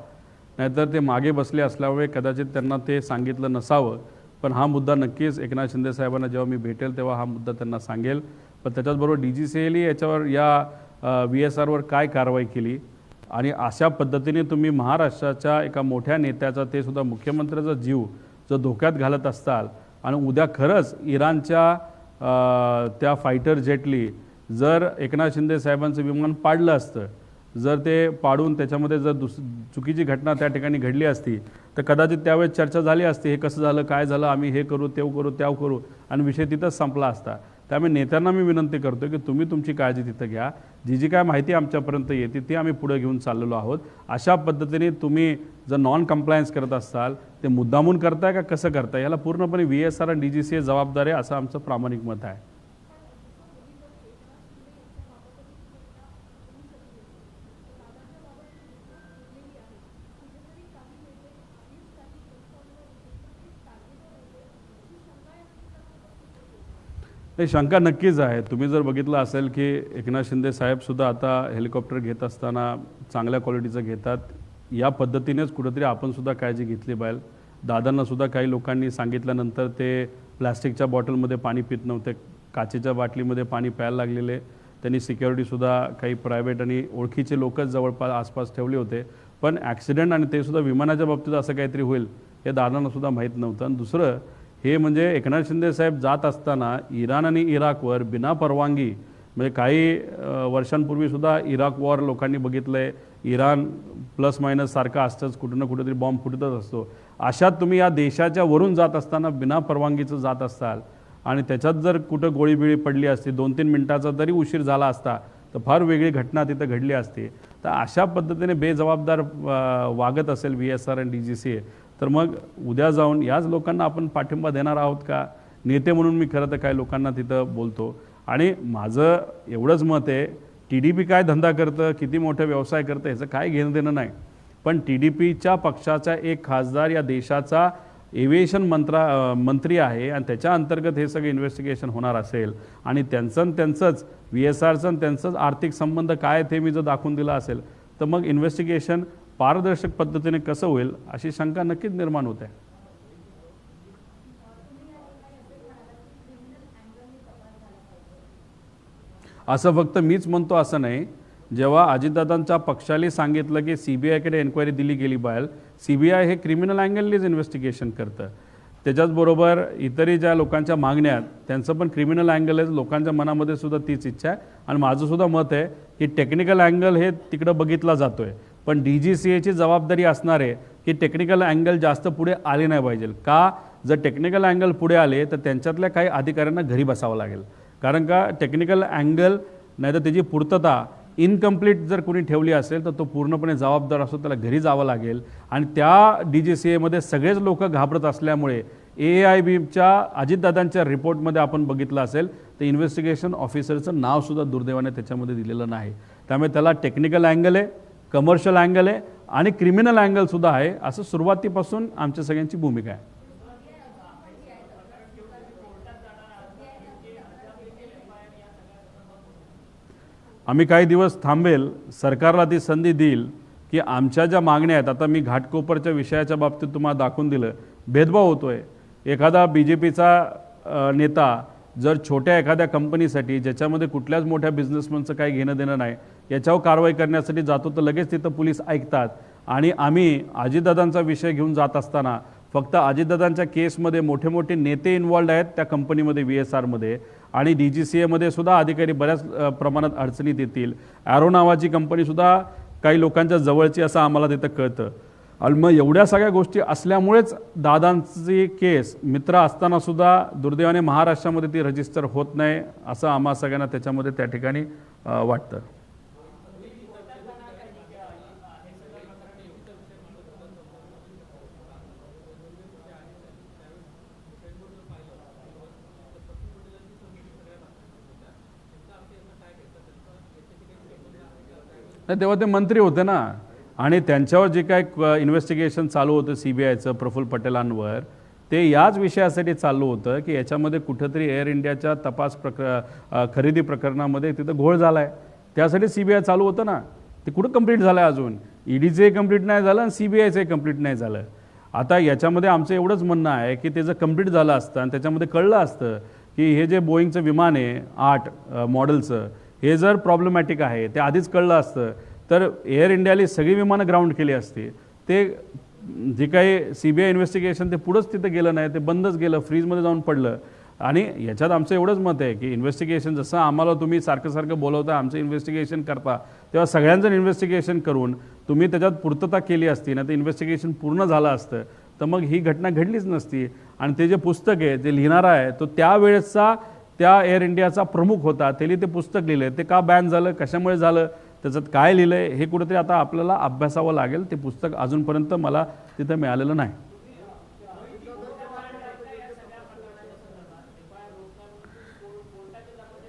नाहीतर ते मागे बसले असल्यामुळे कदाचित त्यांना ते सांगितलं नसावं. पण हा मुद्दा नक्कीच एकनाथ शिंदे साहेबांना जेव्हा मी भेटेल तेव्हा हा मुद्दा त्यांना सांगेल. पण त्याच्याचबरोबर DGCAने याच्यावर या VSRवर काय कारवाई केली आणि अशा पद्धतीने तुम्ही महाराष्ट्राच्या एका मोठ्या नेत्याचा, ते सुद्धा मुख्यमंत्र्याचा जीव जर धोक्यात घालत असताल आणि उद्या खरंच इराणच्या त्या फायटर जेटली जर एकनाथ शिंदे साहेबांचं विमान पाडलं असतं, जर ते पाडून त्याच्यामध्ये जर चुकीची घटना त्या ठिकाणी घडली असती तर कदाचित त्यावेळेस चर्चा झाली असती, हे कसं झालं, काय झालं, आम्ही हे करू, ते करू, त्या करू, आणि विषय तिथंच संपला असता. त्यामुळे नेत्यांना मी विनंती करतो की तुम्ही तुमची काळजी तिथं घ्या. जी काय माहिती आमच्यापर्यंत येते ती आम्ही पुढे घेऊन चाललेलो आहोत. अशा पद्धतीने तुम्ही जर नॉन कम्प्लायन्स करत असाल ते मुद्दामून करताय का कसं करताय, याला पूर्णपणे VSR आणि DGCA जबाबदार आहे असं आमचं प्रामाणिक मत आहे. नाही, शंका नक्कीच आहे. तुम्ही जर बघितलं असेल की एकनाथ शिंदे साहेबसुद्धा आता हेलिकॉप्टर घेत असताना चांगल्या क्वालिटीचं घेतात. या पद्धतीनेच कुठंतरी आपणसुद्धा काळजी घेतली पाहिजे. दादांनासुद्धा काही लोकांनी सांगितल्यानंतर ते प्लॅस्टिकच्या बॉटलमध्ये पाणी पित नव्हते, काचेच्या बाटलीमध्ये पाणी प्यायला लागलेले. त्यांनी सिक्युरिटीसुद्धा काही प्रायव्हेट आणि ओळखीचे लोकच जवळपास आसपास ठेवले होते. पण ॲक्सिडेंट आणि ते सुद्धा विमानाच्या बाबतीत असं काहीतरी होईल हे दादांनासुद्धा माहीत नव्हतं. आणि दुसरं हे म्हणजे एकनाथ शिंदे साहेब जात असताना इराण आणि इराकवर बिना परवानगी, म्हणजे काही वर्षांपूर्वीसुद्धा इराक वॉर लोकांनी बघितलं आहे, इराण प्लस मायनस सारखं असतंच, कुठं ना कुठेतरी बॉम्ब फुटतच असतो. अशात तुम्ही या देशाच्या वरून जात असताना बिना परवानगीचं जात असाल आणि त्याच्यात जर कुठं गोळीबिळी पडली असती, 2-3 मिनिटाचा जरी उशीर झाला असता तर फार वेगळी घटना तिथं घडली असती. तर अशा पद्धतीने बेजबाबदार वागत असेल VSR आणि DGCA, तर मग उद्या जाऊन याच लोकांना आपण पाठिंबा देणार आहोत का? नेते म्हणून मी खरं तर काही लोकांना तिथं बोलतो. आणि माझं एवढंच मत आहे, TDP काय धंदा करतं, किती मोठा व्यवसाय करतं, ह्याचं काय घेणं देणं नाही. पण TDPच्या पक्षाचा एक खासदार या देशाचा एव्हिएशन मंत्री आहे आणि त्याच्या अंतर्गत हे सगळे इन्व्हेस्टिगेशन होणार असेल आणि त्यांचंच VSRचं आणि त्यांचंच आर्थिक संबंध काय ते मी जर दाखवून दिला असेल तर मग इन्व्हेस्टिगेशन पारदर्शक पद्धतीने कसं होईल अशी शंका नक्कीच निर्माण होते. असं फक्त मीच म्हणतो असं नाही. जेव्हा अजितदादांच्या पक्षाला सांगितलं की CBIकडे एन्क्वायरी दिली गेली पाहिजे, CBI हे क्रिमिनल अँगलनीच इन्व्हेस्टिगेशन करतं. त्याच्याचबरोबर इतरही ज्या लोकांच्या मागण्या आहेत त्यांचं पण क्रिमिनल अँगल आहे. लोकांच्या मनामध्ये सुद्धा तीच इच्छा आहे आणि माझं सुद्धा मत आहे की टेक्निकल अँगल हे तिकडं बघितला जातो आहे, पण DGCAची जबाबदारी असणार आहे की टेक्निकल अँगल जास्त पुढे आले नाही पाहिजे. का जर टेक्निकल अँगल पुढे आले तर त्यांच्यातल्या काही अधिकाऱ्यांना घरी बसावं लागेल, कारण का टेक्निकल अँगल नाही तर त्याची पूर्तता इनकम्प्लीट जर कोणी ठेवली असेल तर तो पूर्णपणे जबाबदार असतो, त्याला घरी जावं लागेल. आणि त्या DGCAमध्ये सगळेच लोक घाबरत असल्यामुळे AIBच्या अजितदादांच्या रिपोर्टमध्ये आपण बघितलं असेल तर इन्व्हेस्टिगेशन ऑफिसरचं नावसुद्धा दुर्दैवाने त्याच्यामध्ये दिलेलं नाही. त्यामुळे त्याला टेक्निकल अँगल आहे, कमर्शियल अँगल आहे आणि क्रिमिनल अँगलसुद्धा आहे, असं सुरुवातीपासून आमच्या सगळ्यांची भूमिका आहे. आम्ही काही दिवस थांबेल, सरकारला ती संधी देईल की आमच्या ज्या मागण्या आहेत, आता मी घाटकोपरच्या विषयाच्या बाबतीत तुम्हाला दाखवून दिलं, भेदभाव होतोय. एखादा BJPचा नेता जर छोट्या एखाद्या कंपनीसाठी ज्याच्यामध्ये कुठल्याच मोठ्या बिझनेसमनचं काही घेणं देणं नाही याच्यावर कारवाई करण्यासाठी जातो तर लगेच तिथं पोलीस ऐकतात. आणि आम्ही अजितदादांचा विषय घेऊन जात असताना फक्त अजितदादांच्या केसमध्ये मोठे मोठे नेते इन्वॉल्ड आहेत त्या कंपनीमध्ये, VSRमध्ये, आणि DGCAमध्ये सुद्धा अधिकारी बऱ्याच प्रमाणात अडचणीत येतील. ॲरो नावाची कंपनीसुद्धा काही लोकांच्या जवळची असं आम्हाला तिथं कळतं. आणि मग एवढ्या सगळ्या गोष्टी असल्यामुळेच दादांची केस मित्र असतानासुद्धा दुर्दैवाने महाराष्ट्रामध्ये ती रजिस्टर होत नाही असं आम्हा सगळ्यांना त्याच्यामध्ये त्या ठिकाणी वाटतं. नाही, तेव्हा ते मंत्री होते ना, आणि त्यांच्यावर जे काय इन्व्हेस्टिगेशन चालू होतं CBIचं प्रफुल्ल पटेलांवर, ते याच विषयासाठी चालू होतं की याच्यामध्ये कुठंतरी एअर इंडियाच्या खरेदी प्रकरणामध्ये तिथं घोळ झाला आहे, त्यासाठी CBI चालू होतं ना. ते कुठं कंप्लीट झालं आहे अजून? EDचंही कंप्लीट नाही झालं आणि CBIचंही कंप्लीट नाही झालं. आता याच्यामध्ये आमचं एवढंच म्हणणं आहे की ते जर कंप्लीट झालं असतं आणि त्याच्यामध्ये कळलं असतं की हे जे बोईंगचं विमान आहे 8 मॉडेलचं, हे जर प्रॉब्लेमॅटिक आहे, ते आधीच कळलं असतं तर एअर इंडियाली सगळी विमानं ग्राउंड केली असती. ते जे काही CBI इन्व्हेस्टिगेशन ते पुढंच तिथं गेलं नाही, ते बंदच गेलं, फ्रीजमध्ये जाऊन पडलं. आणि याच्यात आमचं एवढंच मत आहे की इन्व्हेस्टिगेशन जसं आम्हाला तुम्ही सारखं बोलवता, आमचं इन्व्हेस्टिगेशन करता, तेव्हा सगळ्यांचं इन्व्हेस्टिगेशन करून तुम्ही त्याच्यात पूर्तता केली असती ना, तर इन्व्हेस्टिगेशन पूर्ण झालं असतं तर मग ही घटना घडलीच नसती. आणि ते जे पुस्तक आहे जे लिहिणारा आहे तो त्यावेळेसचा त्या एअर इंडियाचा प्रमुख होता, त्यांनी ते पुस्तक लिहिलं. ते का बॅन झालं, कशामुळे झालं, त्याच्यात काय लिहिलं आहे, हे कुठेतरी आता आपल्याला अभ्यासावं लागेल. ते पुस्तक अजूनपर्यंत मला तिथं मिळालेलं नाही.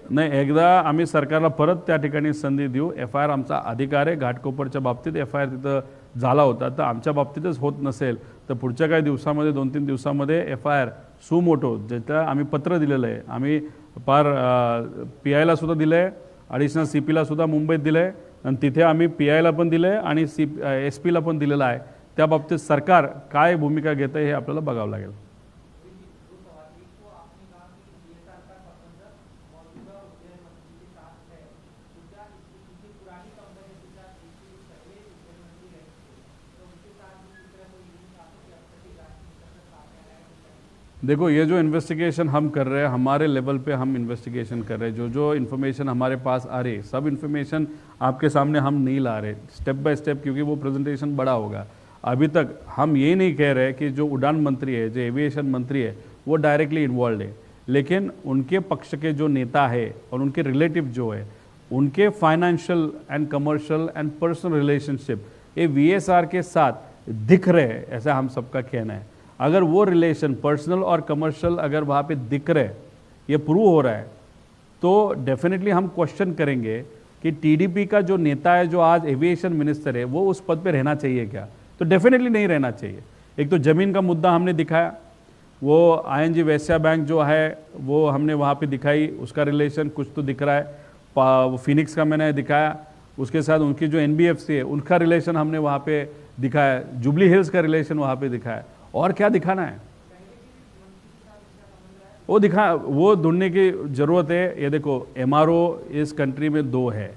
नाही, एकदा आम्ही सरकारला परत त्या ठिकाणी संधी देऊ. FIR आमचा अधिकार आहे. घाटकोपरच्या बाबतीत FIR तिथं झाला होता, तर आमच्या बाबतीतच होत नसेल तर पुढच्या काही दिवसामध्ये 2-3 दिवसामध्ये FIR सुमोटो ज्याचं आम्ही पत्र दिलेलं आहे, आम्ही पार PIला सुद्धा दिलं आहे, ॲडिशनल CPला सुद्धा मुंबईत दिलं आहे, आणि तिथे आम्ही PIला पण दिलं आहे आणि SPला पण दिलेलं आहे. त्या बाबतीत सरकार काय भूमिका घेतं हे आपल्याला बघावं लागेल. देखो, ये जो इन्वेस्टिगेशन हम कर रहे हैं, हमारे लेवल पे हम इन्वेस्टिगेशन कर रहे हैं. जो जो इन्फॉर्मेशन हमारे पास आ रही है, सब इन्फॉर्मेशन आपके सामने हम नहीं ला रहे स्टेप बाय स्टेप, क्योंकि वो प्रेजेंटेशन बड़ा होगा. अभी तक हम ये नहीं कह रहे कि जो उड़ान मंत्री है, जो एविएशन मंत्री है, वो डायरेक्टली इन्वॉल्व है, लेकिन उनके पक्ष के जो नेता है और उनके रिलेटिव जो है, उनके financial end commercial end personal relationship ये VSR के साथ दिख रहे हैं, ऐसा हम सबका कहना है. अगर वो रिलेशन पर्सनल और कमर्शियल अगर वहाँ पे दिख रहे, ये प्रूव हो रहा है, तो डेफिनेटली हम क्वेश्चन करेंगे कि TDP का जो नेता है, जो आज एविएशन मिनिस्टर है, वो उस पद पे रहना चाहिए क्या? तो डेफिनेटली नहीं रहना चाहिए. एक तो ज़मीन का मुद्दा हमने दिखाया, वो ING वैश्या बैंक जो है वो हमने वहाँ पे दिखाई, उसका रिलेशन कुछ तो दिख रहा है. फिनिक्स का मैंने दिखाया, उसके साथ उनकी जो NBFC है उनका रिलेशन हमने वहाँ पे दिखाया, जुबली हिल्स का रिलेशन वहाँ पे दिखाया. और क्या दिखाना है वो ढूंढने की ज़रूरत है. ये देखो, MRO इस कंट्री में 2 है.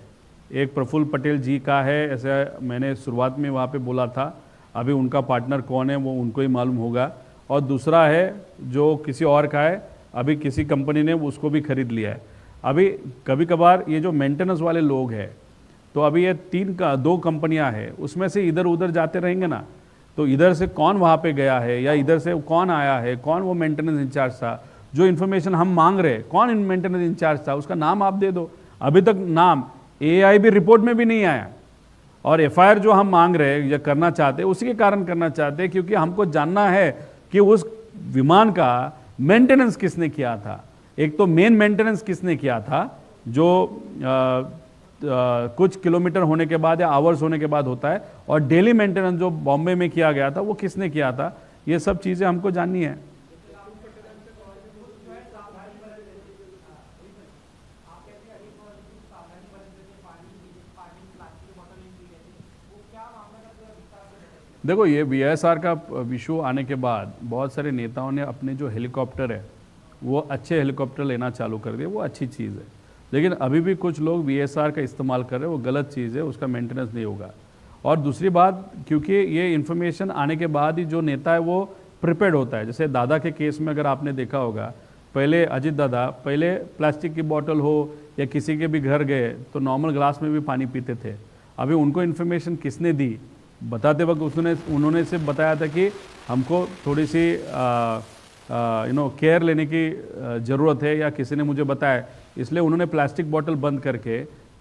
एक प्रफुल्ल पटेल जी का है, ऐसा मैंने शुरुआत में वहाँ पे बोला था. अभी उनका पार्टनर कौन है वो उनको ही मालूम होगा. और दूसरा है जो किसी और का है, अभी किसी कंपनी ने उसको भी खरीद लिया है. अभी कभी कभार ये जो मेंटेनेंस वाले लोग हैं, तो अभी ये 2 कंपनियां हैं, उसमें से इधर उधर जाते रहेंगे ना, तो इधर से कौन वहाँ पे गया है या इधर से कौन आया है, कौन वो मेंटेनेंस इंचार्ज था, जो इन्फॉर्मेशन हम मांग रहे हैं कौन मेंटेनेंस इंचार्ज था, उसका नाम आप दे दो। अभी तक नाम AIB रिपोर्ट में भी नहीं आया। और FIR जो हम मांग रहे हैं या करना चाहते हैं उसी के कारण करना चाहते हैं, क्योंकि हमको जानना है कि उस विमान का मेंटेनेंस किसने किया था। एक तो मेन मेंटेनेंस किसने किया था जो कुछ किलोमीटर होने के बाद या आवर्स होने के बाद होता है, और डेली मेंटेनेंस जो बॉम्बे में किया गया था वो किसने किया था, ये सब चीज़ें हमको जाननी है। देखो, ये VSR का इशू आने के बाद बहुत सारे नेताओं ने अपने जो हेलीकॉप्टर है वो अच्छे हेलीकॉप्टर लेना चालू कर दिए, वो अच्छी चीज़ है। लेकिन अभी भी कुछ लोग VSR का इस्तेमाल कर रहे हैं, वो गलत चीज़ है, उसका मेंटेनेंस नहीं होगा। और दूसरी बात, क्योंकि ये इन्फॉर्मेशन आने के बाद ही जो नेता है वो प्रिपेयर्ड होता है। जैसे दादा के केस में अगर आपने देखा होगा, पहले अजित दादा पहले प्लास्टिक की बॉटल हो या किसी के भी घर गए तो नॉर्मल ग्लास में भी पानी पीते थे। अभी उनको इन्फॉर्मेशन किसने दी, बताते वक्त उन्होंने सिर्फ बताया था कि हमको थोड़ी सी केयर लेने की ज़रूरत है, या किसी ने मुझे बताया, इसलिए उन्होंने प्लास्टिक बॉटल बंद करके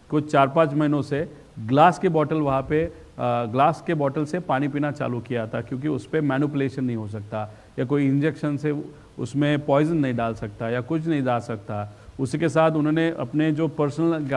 कुछ 4-5 महीनों से ग्लास की बॉटल वहाँ पे ग्लास के बॉटल से पानी पीना चालू किया था, क्योंकि उस पर मैनिपुलेशन नहीं हो सकता या कोई इंजेक्शन से उसमें पॉइजन नहीं डाल सकता या कुछ नहीं डाल सकता। उसी के साथ उन्होंने अपने जो पर्सनल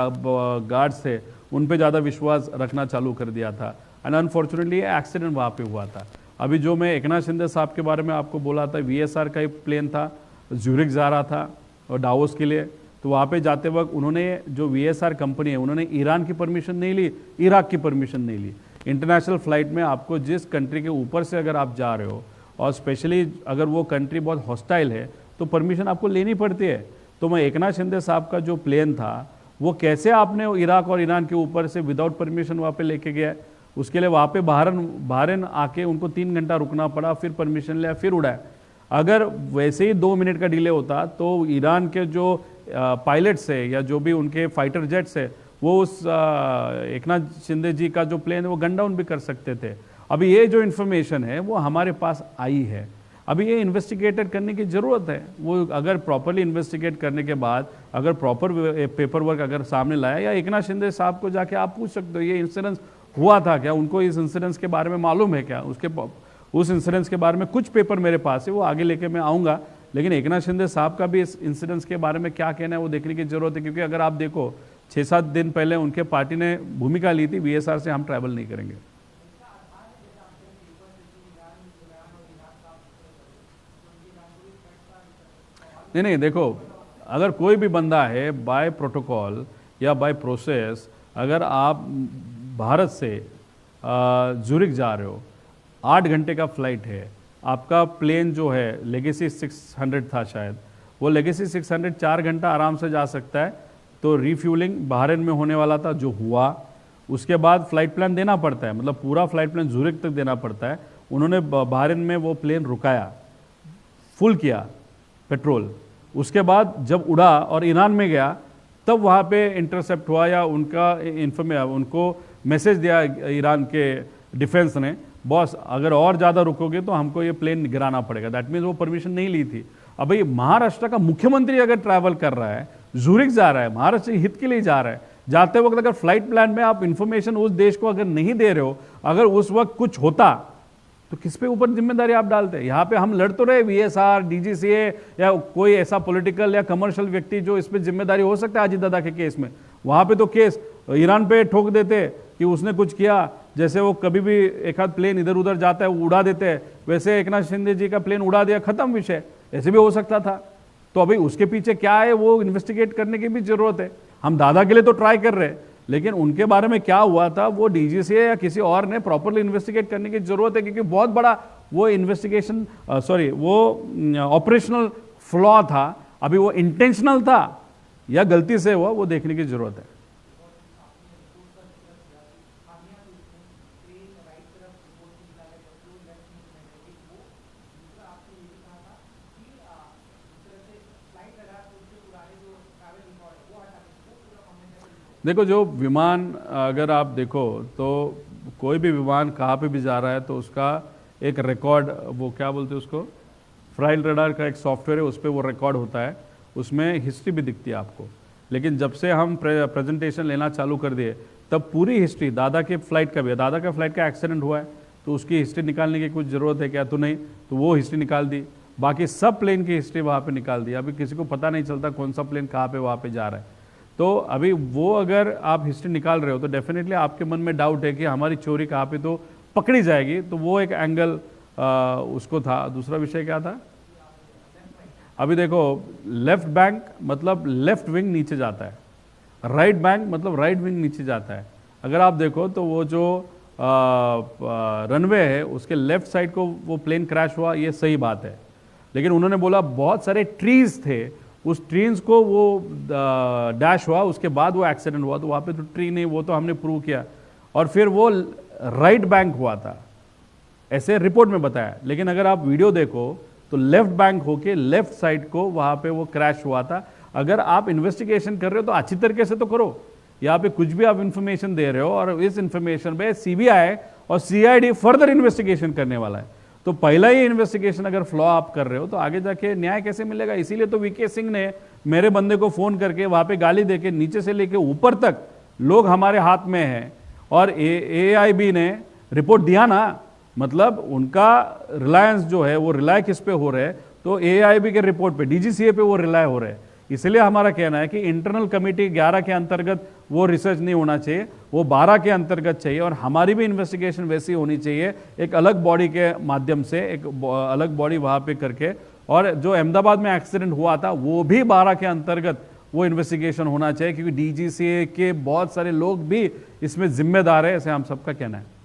गार्ड्स थे उन पे ज़्यादा विश्वास रखना चालू कर दिया था, एंड अनफॉर्चुनेटली एक्सीडेंट वहाँ पे हुआ था। अभी जो मैं एकनाथ शिंदे साहब के बारे में आपको बोला था, VSR का एक प्लेन था, ज्यूरिख जा रहा था और डावोस के लिए, तो वहाँ पे जाते वक्त उन्होंने जो VSR कंपनी है उन्होंने ईरान की परमिशन नहीं ली, इराक की परमिशन नहीं ली। इंटरनेशनल फ़्लाइट में आपको जिस कंट्री के ऊपर से अगर आप जा रहे हो और स्पेशली अगर वो कंट्री बहुत हॉस्टाइल है तो परमिशन आपको लेनी पड़ती है। तो मैं एकनाथ शिंदे साहब का जो प्लेन था वो कैसे आपने इराक और ईरान के ऊपर से विदाउट परमिशन वहाँ पे लेके गया, उसके लिए वहाँ पे बहरीन आके उनको 3 घंटा रुकना पड़ा, फिर परमिशन लिया, फिर उड़ाया। अगर वैसे ही 2 मिनट का डिले होता तो ईरान के जो पायलट्स है या जो भी उनके फाइटर जेट्स है वो उस एकनाथ शिंदे जी का जो प्लेन है वो गन डाउन भी कर सकते थे। अभी ये जो इन्फॉर्मेशन है वो हमारे पास आई है, अभी ये इन्वेस्टिगेटेड करने की ज़रूरत है। वो अगर प्रॉपरली इन्वेस्टिगेट करने के बाद अगर प्रॉपर पेपर वर्क अगर सामने लाया, या एकनाथ शिंदे साहब को जाके आप पूछ सकते हो ये इंसिडेंस हुआ था क्या, उनको इस इंसिडेंस के बारे में मालूम है क्या, उस इंसिडेंस के बारे में कुछ पेपर मेरे पास है, वो आगे लेके मैं आऊँगा। लेकिन एकनाथ शिंदे साहब का भी इस इंसिडेंस के बारे में क्या कहना है वो देखने की ज़रूरत है, क्योंकि अगर आप देखो 6-7 दिन पहले उनके पार्टी ने भूमिका ली थी VSR से हम ट्रैवल नहीं करेंगे। नहीं, देखो, अगर कोई भी बंदा है बाय प्रोटोकॉल या बाय प्रोसेस, अगर आप भारत से ज्यूरिख जा रहे हो, 8 घंटे का फ्लाइट है, आपका प्लेन जो है लेगेसी 600 था शायद, वो लेगेसी 600 4 घंटा आराम से जा सकता है। तो रीफ्यूलिंग बहरीन में होने वाला था जो हुआ, उसके बाद फ्लाइट प्लान देना पड़ता है, मतलब पूरा फ्लाइट प्लान ज्यूरिख तक देना पड़ता है। उन्होंने बहरीन में वो प्लेन रुकाया, फुल किया पेट्रोल, उसके बाद जब उड़ा और ईरान में गया तब वहाँ पे इंटरसेप्ट हुआ या उनको मैसेज दिया ईरान के डिफेंस ने, बॉस अगर और ज़्यादा रुकोगे तो हमको ये प्लेन गिराना पड़ेगा। दैट मीन्स वो परमिशन नहीं ली थी। अब भाई महाराष्ट्र का मुख्यमंत्री अगर ट्रैवल कर रहा है, ज्यूरिख जा रहा है, महाराष्ट्र हित के लिए जा रहा है, जाते वक्त अगर फ्लाइट प्लान में आप इंफॉर्मेशन उस देश को अगर नहीं दे रहे हो, अगर उस वक्त कुछ होता तो किस पे ऊपर जिम्मेदारी आप डालते हैं। यहाँ पे हम लड़ तो रहे VSR, DGCA या कोई ऐसा पॉलिटिकल या कमर्शियल व्यक्ति जो इस पे जिम्मेदारी हो सकता है अजित दादा के केस में, वहाँ पे तो केस ईरान पे ठोक देते कि उसने कुछ किया। जैसे वो कभी भी एक आध प्लेन इधर उधर जाता है वो उड़ा देते हैं, वैसे एकनाथ शिंदे जी का प्लेन उड़ा दिया, खत्म विषय, ऐसे भी हो सकता था। तो अभी उसके पीछे क्या है वो इन्वेस्टिगेट करने की भी जरूरत है। हम दादा के लिए तो ट्राई कर रहे हैं, लेकिन उनके बारे में क्या हुआ था वो DGCA या किसी और ने प्रॉपरली इन्वेस्टिगेट करने की जरूरत है, क्योंकि बहुत बड़ा वो इन्वेस्टिगेशन वो ऑपरेशनल फ्लॉ था। अभी वो इंटेंशनल था या गलती से हुआ वो देखने की जरूरत है। देखो, जो विमान अगर आप देखो तो कोई भी विमान कहाँ पे भी जा रहा है तो उसका एक रिकॉर्ड, वो क्या बोलते हैं उसको, फ्राइल रडार का एक सॉफ्टवेयर है, उस पर वो रिकॉर्ड होता है, उसमें हिस्ट्री भी दिखती है आपको। लेकिन जब से हम प्रेजेंटेशन लेना चालू कर दिए तब पूरी हिस्ट्री, दादा के फ्लाइट का भी है, दादा का फ्लाइट का एक्सीडेंट हुआ है तो उसकी हिस्ट्री निकालने की कुछ ज़रूरत है क्या, तो नहीं, तो वो हिस्ट्री निकाल दी, बाकी सब प्लेन की हिस्ट्री वहाँ पे निकाल दी। अभी किसी को पता नहीं चलता कौन सा प्लेन कहाँ पे वहाँ पे जा रहा है। तो अभी वो अगर आप हिस्ट्री निकाल रहे हो तो डेफिनेटली आपके मन में डाउट है कि हमारी चोरी कहाँ पे तो पकड़ी जाएगी, तो वो एक एंगल उसको था। दूसरा विषय क्या था? अभी देखो, लेफ्ट बैंक मतलब लेफ्ट विंग नीचे जाता है, राइट बैंक मतलब राइट विंग नीचे जाता है। अगर आप देखो तो वो जो रनवे है उसके लेफ्ट साइड को वो प्लेन क्रैश हुआ, ये सही बात है, लेकिन उन्होंने बोला बहुत सारे ट्रीज थे, उस ट्रीज को वो डैश हुआ, उसके बाद वो एक्सीडेंट हुआ, तो वहाँ पे तो ट्री नहीं, वो तो हमने प्रूव किया, और फिर वो राइट बैंक हुआ था, ऐसे रिपोर्ट में बताया। लेकिन अगर आप वीडियो देखो तो left bank okay left side को वहाँ पे वो क्रैश हुआ था। अगर आप इन्वेस्टिगेशन कर रहे हो तो अच्छी तरीके से तो करो, यहाँ पे कुछ भी आप इंफॉर्मेशन दे रहे हो और इस इंफॉर्मेशन पे सीबीआई और सीआईडी फर्दर इन्वेस्टिगेशन करने वाला है, तो पहला ही इन्वेस्टिगेशन अगर फ्लॉ आप कर रहे हो तो आगे जाके न्याय कैसे मिलेगा? इसीलिए तो वीके सिंह ने मेरे बंदे को फोन करके वहां पे गाली देके नीचे से लेके ऊपर तक लोग हमारे हाथ में हैं, और एआईबी ने रिपोर्ट दिया ना, मतलब उनका रिलायंस जो है वो रिलाय किस पे हो रहे हैं, तो एआईबी के रिपोर्ट पे, डीजीसीए पे वो रिलाय हो रहे हैं। इसलिए हमारा कहना है कि इंटरनल कमेटी 11 के अंतर्गत वो रिसर्च नहीं होना चाहिए, वो 12 के अंतर्गत चाहिए, और हमारी भी इन्वेस्टिगेशन वैसी होनी चाहिए, एक अलग बॉडी के माध्यम से, एक अलग बॉडी वहाँ पे करके। और जो अहमदाबाद में एक्सीडेंट हुआ था वो भी 12 के अंतर्गत वो इन्वेस्टिगेशन होना चाहिए, क्योंकि डीजीसीए के बहुत सारे लोग भी इसमें जिम्मेदार है, ऐसे हम सबका कहना है।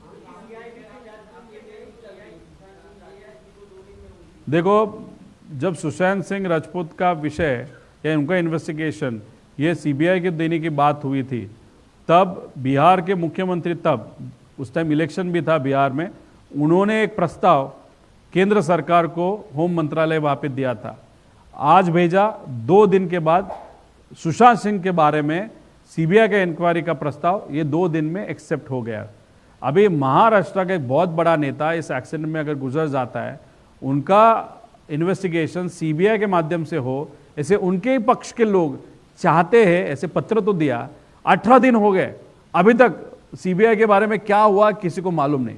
देखो, जब सुशांत सिंह राजपूत का विषय या उनका इन्वेस्टिगेशन ये सीबीआई के देने की बात हुई थी, तब बिहार के मुख्यमंत्री, तब उस टाइम इलेक्शन भी था बिहार में, उन्होंने एक प्रस्ताव केंद्र सरकार को होम मंत्रालय वहाँ पे दिया था। आज भेजा, 2 दिन के बाद सुशांत सिंह के बारे में सीबीआई के इंक्वायरी का प्रस्ताव ये 2 दिन में एक्सेप्ट हो गया। अभी महाराष्ट्र का एक बहुत बड़ा नेता इस एक्सीडेंट में अगर गुजर जाता है, उनका इन्वेस्टिगेशन सीबीआई के माध्यम से हो, ऐसे उनके ही पक्ष के लोग चाहते हैं, ऐसे पत्र तो दिया, 18 दिन हो गए, अभी तक सीबीआई के बारे में क्या हुआ किसी को मालूम नहीं।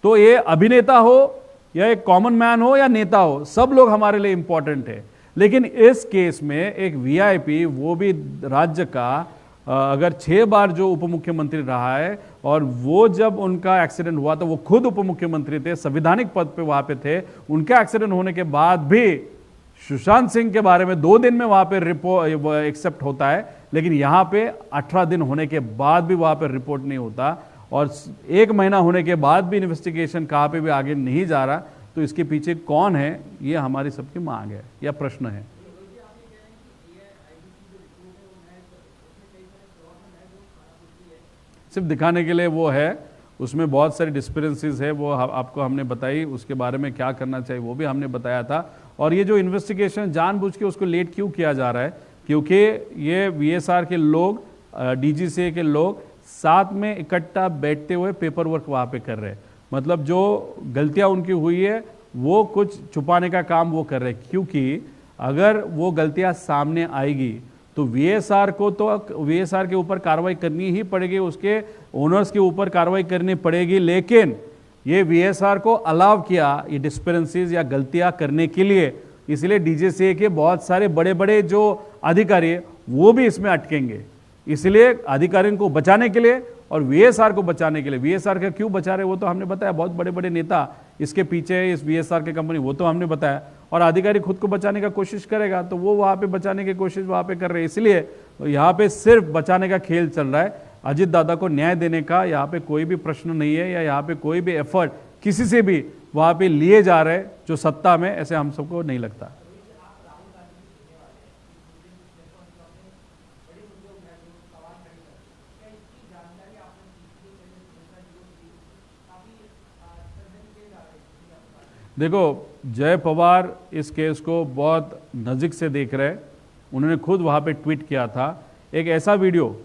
तो ये अभिनेता हो या एक कॉमन मैन हो या नेता हो, सब लोग हमारे लिए इंपॉर्टेंट है। लेकिन इस केस में एक वीआईपी, वो भी राज्य का, अगर 6 बार जो उप मुख्यमंत्री रहा है, और वो जब उनका एक्सीडेंट हुआ तो वो खुद उप मुख्यमंत्री थे, संवैधानिक पद पे वहां पे थे, उनका एक्सीडेंट होने के बाद भी सुशांत सिंह के बारे में 2 दिन में वहां पे रिपोर्ट एक्सेप्ट होता है, लेकिन यहां पे 18 दिन होने के बाद भी वहां पे रिपोर्ट नहीं होता, और 1 महीना होने के बाद भी इन्वेस्टिगेशन कहां पे भी आगे नहीं जा रहा। तो इसके पीछे कौन है, ये हमारी सबकी मांग है या प्रश्न है। सिर्फ दिखाने के लिए वो है, उसमें बहुत सारी डिस्पेरेंसीज है, वो आपको हमने बताई, उसके बारे में क्या करना चाहिए वो भी हमने बताया था। और ये जो इन्वेस्टिगेशन जानबूझ के उसको लेट क्यों किया जा रहा है, क्योंकि ये वीएसआर के लोग, डीजीसीए के लोग साथ में इकट्ठा बैठते हुए पेपर वर्क वहाँ पे कर रहे हैं, मतलब जो गलतियाँ उनकी हुई है वो कुछ छुपाने का काम वो कर रहे हैं, क्योंकि अगर वो गलतियाँ सामने आएगी तो वीएसआर को, तो वीएसआर के ऊपर कार्रवाई करनी ही पड़ेगी, उसके ओनर्स के ऊपर कार्रवाई करनी पड़ेगी। लेकिन ये वीएसआर को अलाउ किया ये डिस्पेरेंसीज या गलतियां करने के लिए, इसलिए डीजीसीए के बहुत सारे बड़े बड़े जो अधिकारी है वो भी इसमें अटकेंगे। इसलिए अधिकारियों को बचाने के लिए और वीएसआर को बचाने के लिए, वीएसआर का क्यों बचा रहे वो तो हमने बताया, बहुत बड़े बड़े नेता इसके पीछे है, इस वीएसआर के कंपनी, वो तो हमने बताया, और अधिकारी खुद को बचाने का कोशिश करेगा तो वो वहाँ पे बचाने की कोशिश वहाँ पे कर रहे हैं। इसलिए तो यहाँ पे सिर्फ बचाने का खेल चल रहा है। अजित दादा को न्याय देने का यहाँ पे कोई भी प्रश्न नहीं है, या यहाँ पे कोई भी एफर्ट किसी से भी वहाँ पे लिए जा रहे जो सत्ता में, ऐसे हम सबको नहीं लगता। देखो, जय पवार इस केस को बहुत नज़दीक से देख रहे हैं, उन्होंने खुद वहाँ पे ट्वीट किया था एक ऐसा वीडियो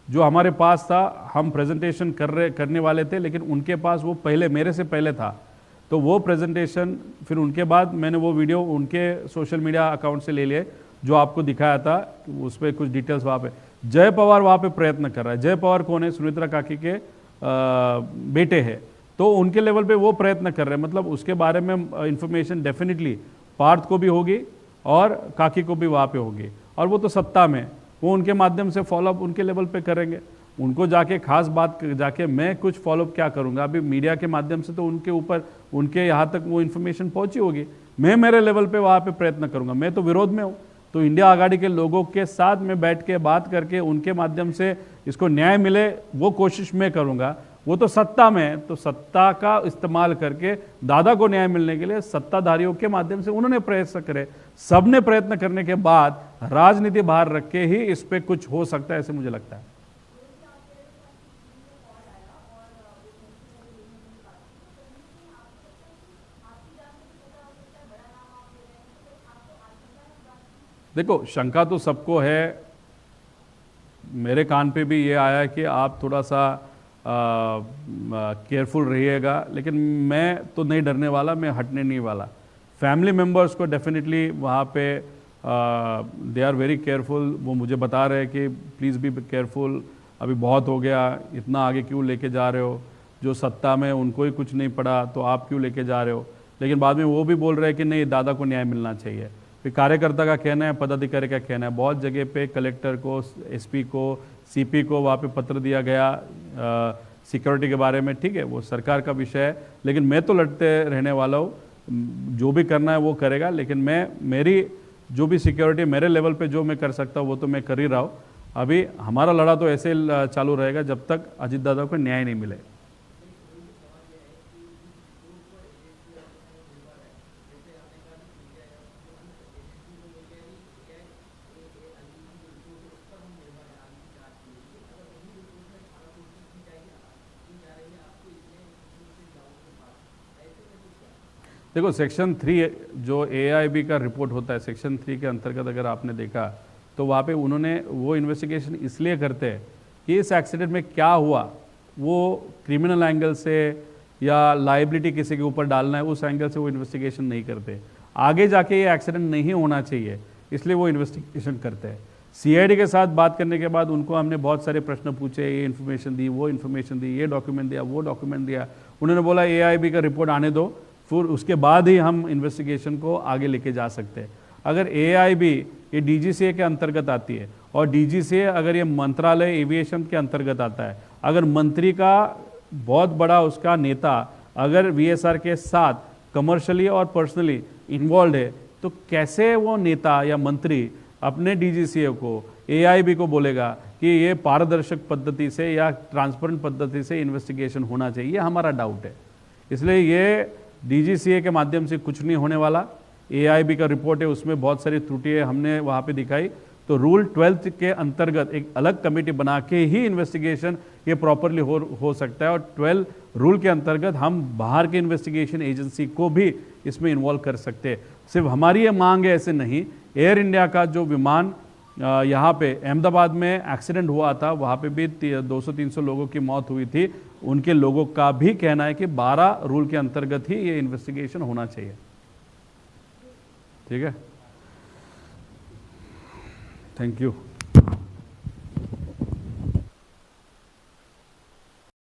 जो हमारे पास था, हम प्रेजेंटेशन करने वाले थे, लेकिन उनके पास वो पहले, मेरे से पहले था, तो वो प्रेजेंटेशन फिर उनके बाद मैंने वो वीडियो उनके सोशल मीडिया अकाउंट से ले लिए जो आपको दिखाया था, उस पर कुछ डिटेल्स वहाँ पे। जय पवार वहाँ पे प्रयत्न कर रहा है। जय पवार कौन है? सुनेत्रा काकी के बेटे हैं, तो उनके लेवल पे वो प्रयत्न कर रहे हैं। मतलब उसके बारे में इंफॉर्मेशन डेफिनेटली पार्थ को भी होगी और काकी को भी वहाँ पे होगी, और वो तो सत्ता में, वो उनके माध्यम से फॉलोअप उनके लेवल पे करेंगे। उनको जाके खास बात जाके मैं कुछ फॉलोअप क्या करूँगा? अभी मीडिया के माध्यम से तो उनके ऊपर, उनके यहाँ तक वो इन्फॉर्मेशन पहुँची होगी। मैं मेरे लेवल पे वहाँ पे प्रयत्न करूँगा। मैं तो विरोध में हूँ, तो इंडिया आघाड़ी के लोगों के साथ में बैठ के बात करके उनके माध्यम से इसको न्याय मिले, वो कोशिश मैं करूँगा। वो तो सत्ता में है, तो सत्ता का इस्तेमाल करके दादा को न्याय मिलने के लिए सत्ताधारियों के माध्यम से उन्होंने प्रयत्न करे। सबने प्रयत्न करने के बाद राजनीति बाहर रख के ही इस पे कुछ हो सकता है, ऐसे मुझे लगता है। देखो, शंका तो सबको है। मेरे कान पे भी ये आया कि आप थोड़ा सा केयरफुल रहिएगा, लेकिन मैं तो नहीं डरने वाला, मैं हटने नहीं वाला। फैमिली मेम्बर्स को डेफिनेटली वहाँ पे दे आर वेरी केयरफुल। वो मुझे बता रहे हैं कि प्लीज़ बी केयरफुल, अभी बहुत हो गया, इतना आगे क्यों लेके जा रहे हो? जो सत्ता में उनको ही कुछ नहीं पड़ा तो आप क्यों लेके जा रहे हो? लेकिन बाद में वो भी बोल रहे हैं कि नहीं, दादा को न्याय मिलना चाहिए। फिर कार्यकर्ता का कहना है, पदाधिकारी का कहना है। बहुत जगह पे कलेक्टर को, एसपी को, सीपी को वहाँ पे पत्र दिया गया सिक्योरिटी के बारे में। ठीक है, वो सरकार का विषय है, लेकिन मैं तो लड़ते रहने वाला हूँ। जो भी करना है वो करेगा, लेकिन मैं, मेरी जो भी सिक्योरिटी मेरे लेवल पे जो मैं कर सकता हूँ वो तो मैं कर ही रहा हूँ। अभी हमारा लड़ा तो ऐसे चालू रहेगा जब तक अजीत दादा को न्याय नहीं मिले। देखो, सेक्शन 3 जो AIB का रिपोर्ट होता है, सेक्शन 3 के अंतर्गत अगर आपने देखा तो वहाँ पे उन्होंने वो इन्वेस्टिगेशन इसलिए करते हैं कि इस एक्सीडेंट में क्या हुआ, वो क्रिमिनल एंगल से या लाइबिलिटी किसी के ऊपर डालना है, उस एंगल से वो इन्वेस्टिगेशन नहीं करते। आगे जाके ये एक्सीडेंट नहीं होना चाहिए, इसलिए वो इन्वेस्टिगेशन करते हैं। CID के साथ बात करने के बाद उनको हमने बहुत सारे प्रश्न पूछे, ये इन्फॉर्मेशन दी, वो इन्फॉर्मेशन दी, ये डॉक्यूमेंट दिया, वो डॉक्यूमेंट दिया। उन्होंने बोला AIB का रिपोर्ट आने दो, फिर उसके बाद ही हम इन्वेस्टिगेशन को आगे लेके जा सकते हैं। अगर AIB ये DGCA के अंतर्गत आती है, और DGCA अगर ये मंत्रालय एविएशन के अंतर्गत आता है, अगर मंत्री का बहुत बड़ा उसका नेता अगर VSR के साथ कमर्शियली और पर्सनली इन्वॉल्व है, तो कैसे वो नेता या मंत्री अपने DGCA को, AIB को बोलेगा कि ये पारदर्शक पद्धति से या ट्रांसपेरेंट पद्धति से इन्वेस्टिगेशन होना चाहिए? ये हमारा डाउट है। इसलिए ये DGCA के माध्यम से कुछ नहीं होने वाला। AIB का रिपोर्ट है, उसमें बहुत सारी त्रुटियां हमने वहाँ पे दिखाई, तो रूल 12 के अंतर्गत एक अलग कमेटी बना के ही इन्वेस्टिगेशन ये प्रॉपरली हो सकता है। और 12 रूल के अंतर्गत हम बाहर के इन्वेस्टिगेशन एजेंसी को भी इसमें इन्वॉल्व कर सकते हैं। सिर्फ हमारी ये मांग है, ऐसे नहीं। एयर इंडिया का जो विमान यहाँ पे अहमदाबाद में एक्सीडेंट हुआ था, वहाँ पे भी 200-300 लोगों की मौत हुई थी। उनके लोगों का भी कहना है कि 12 रूल के अंतर्गत ही ये इन्वेस्टिगेशन होना चाहिए। ठीक है, थैंक यू।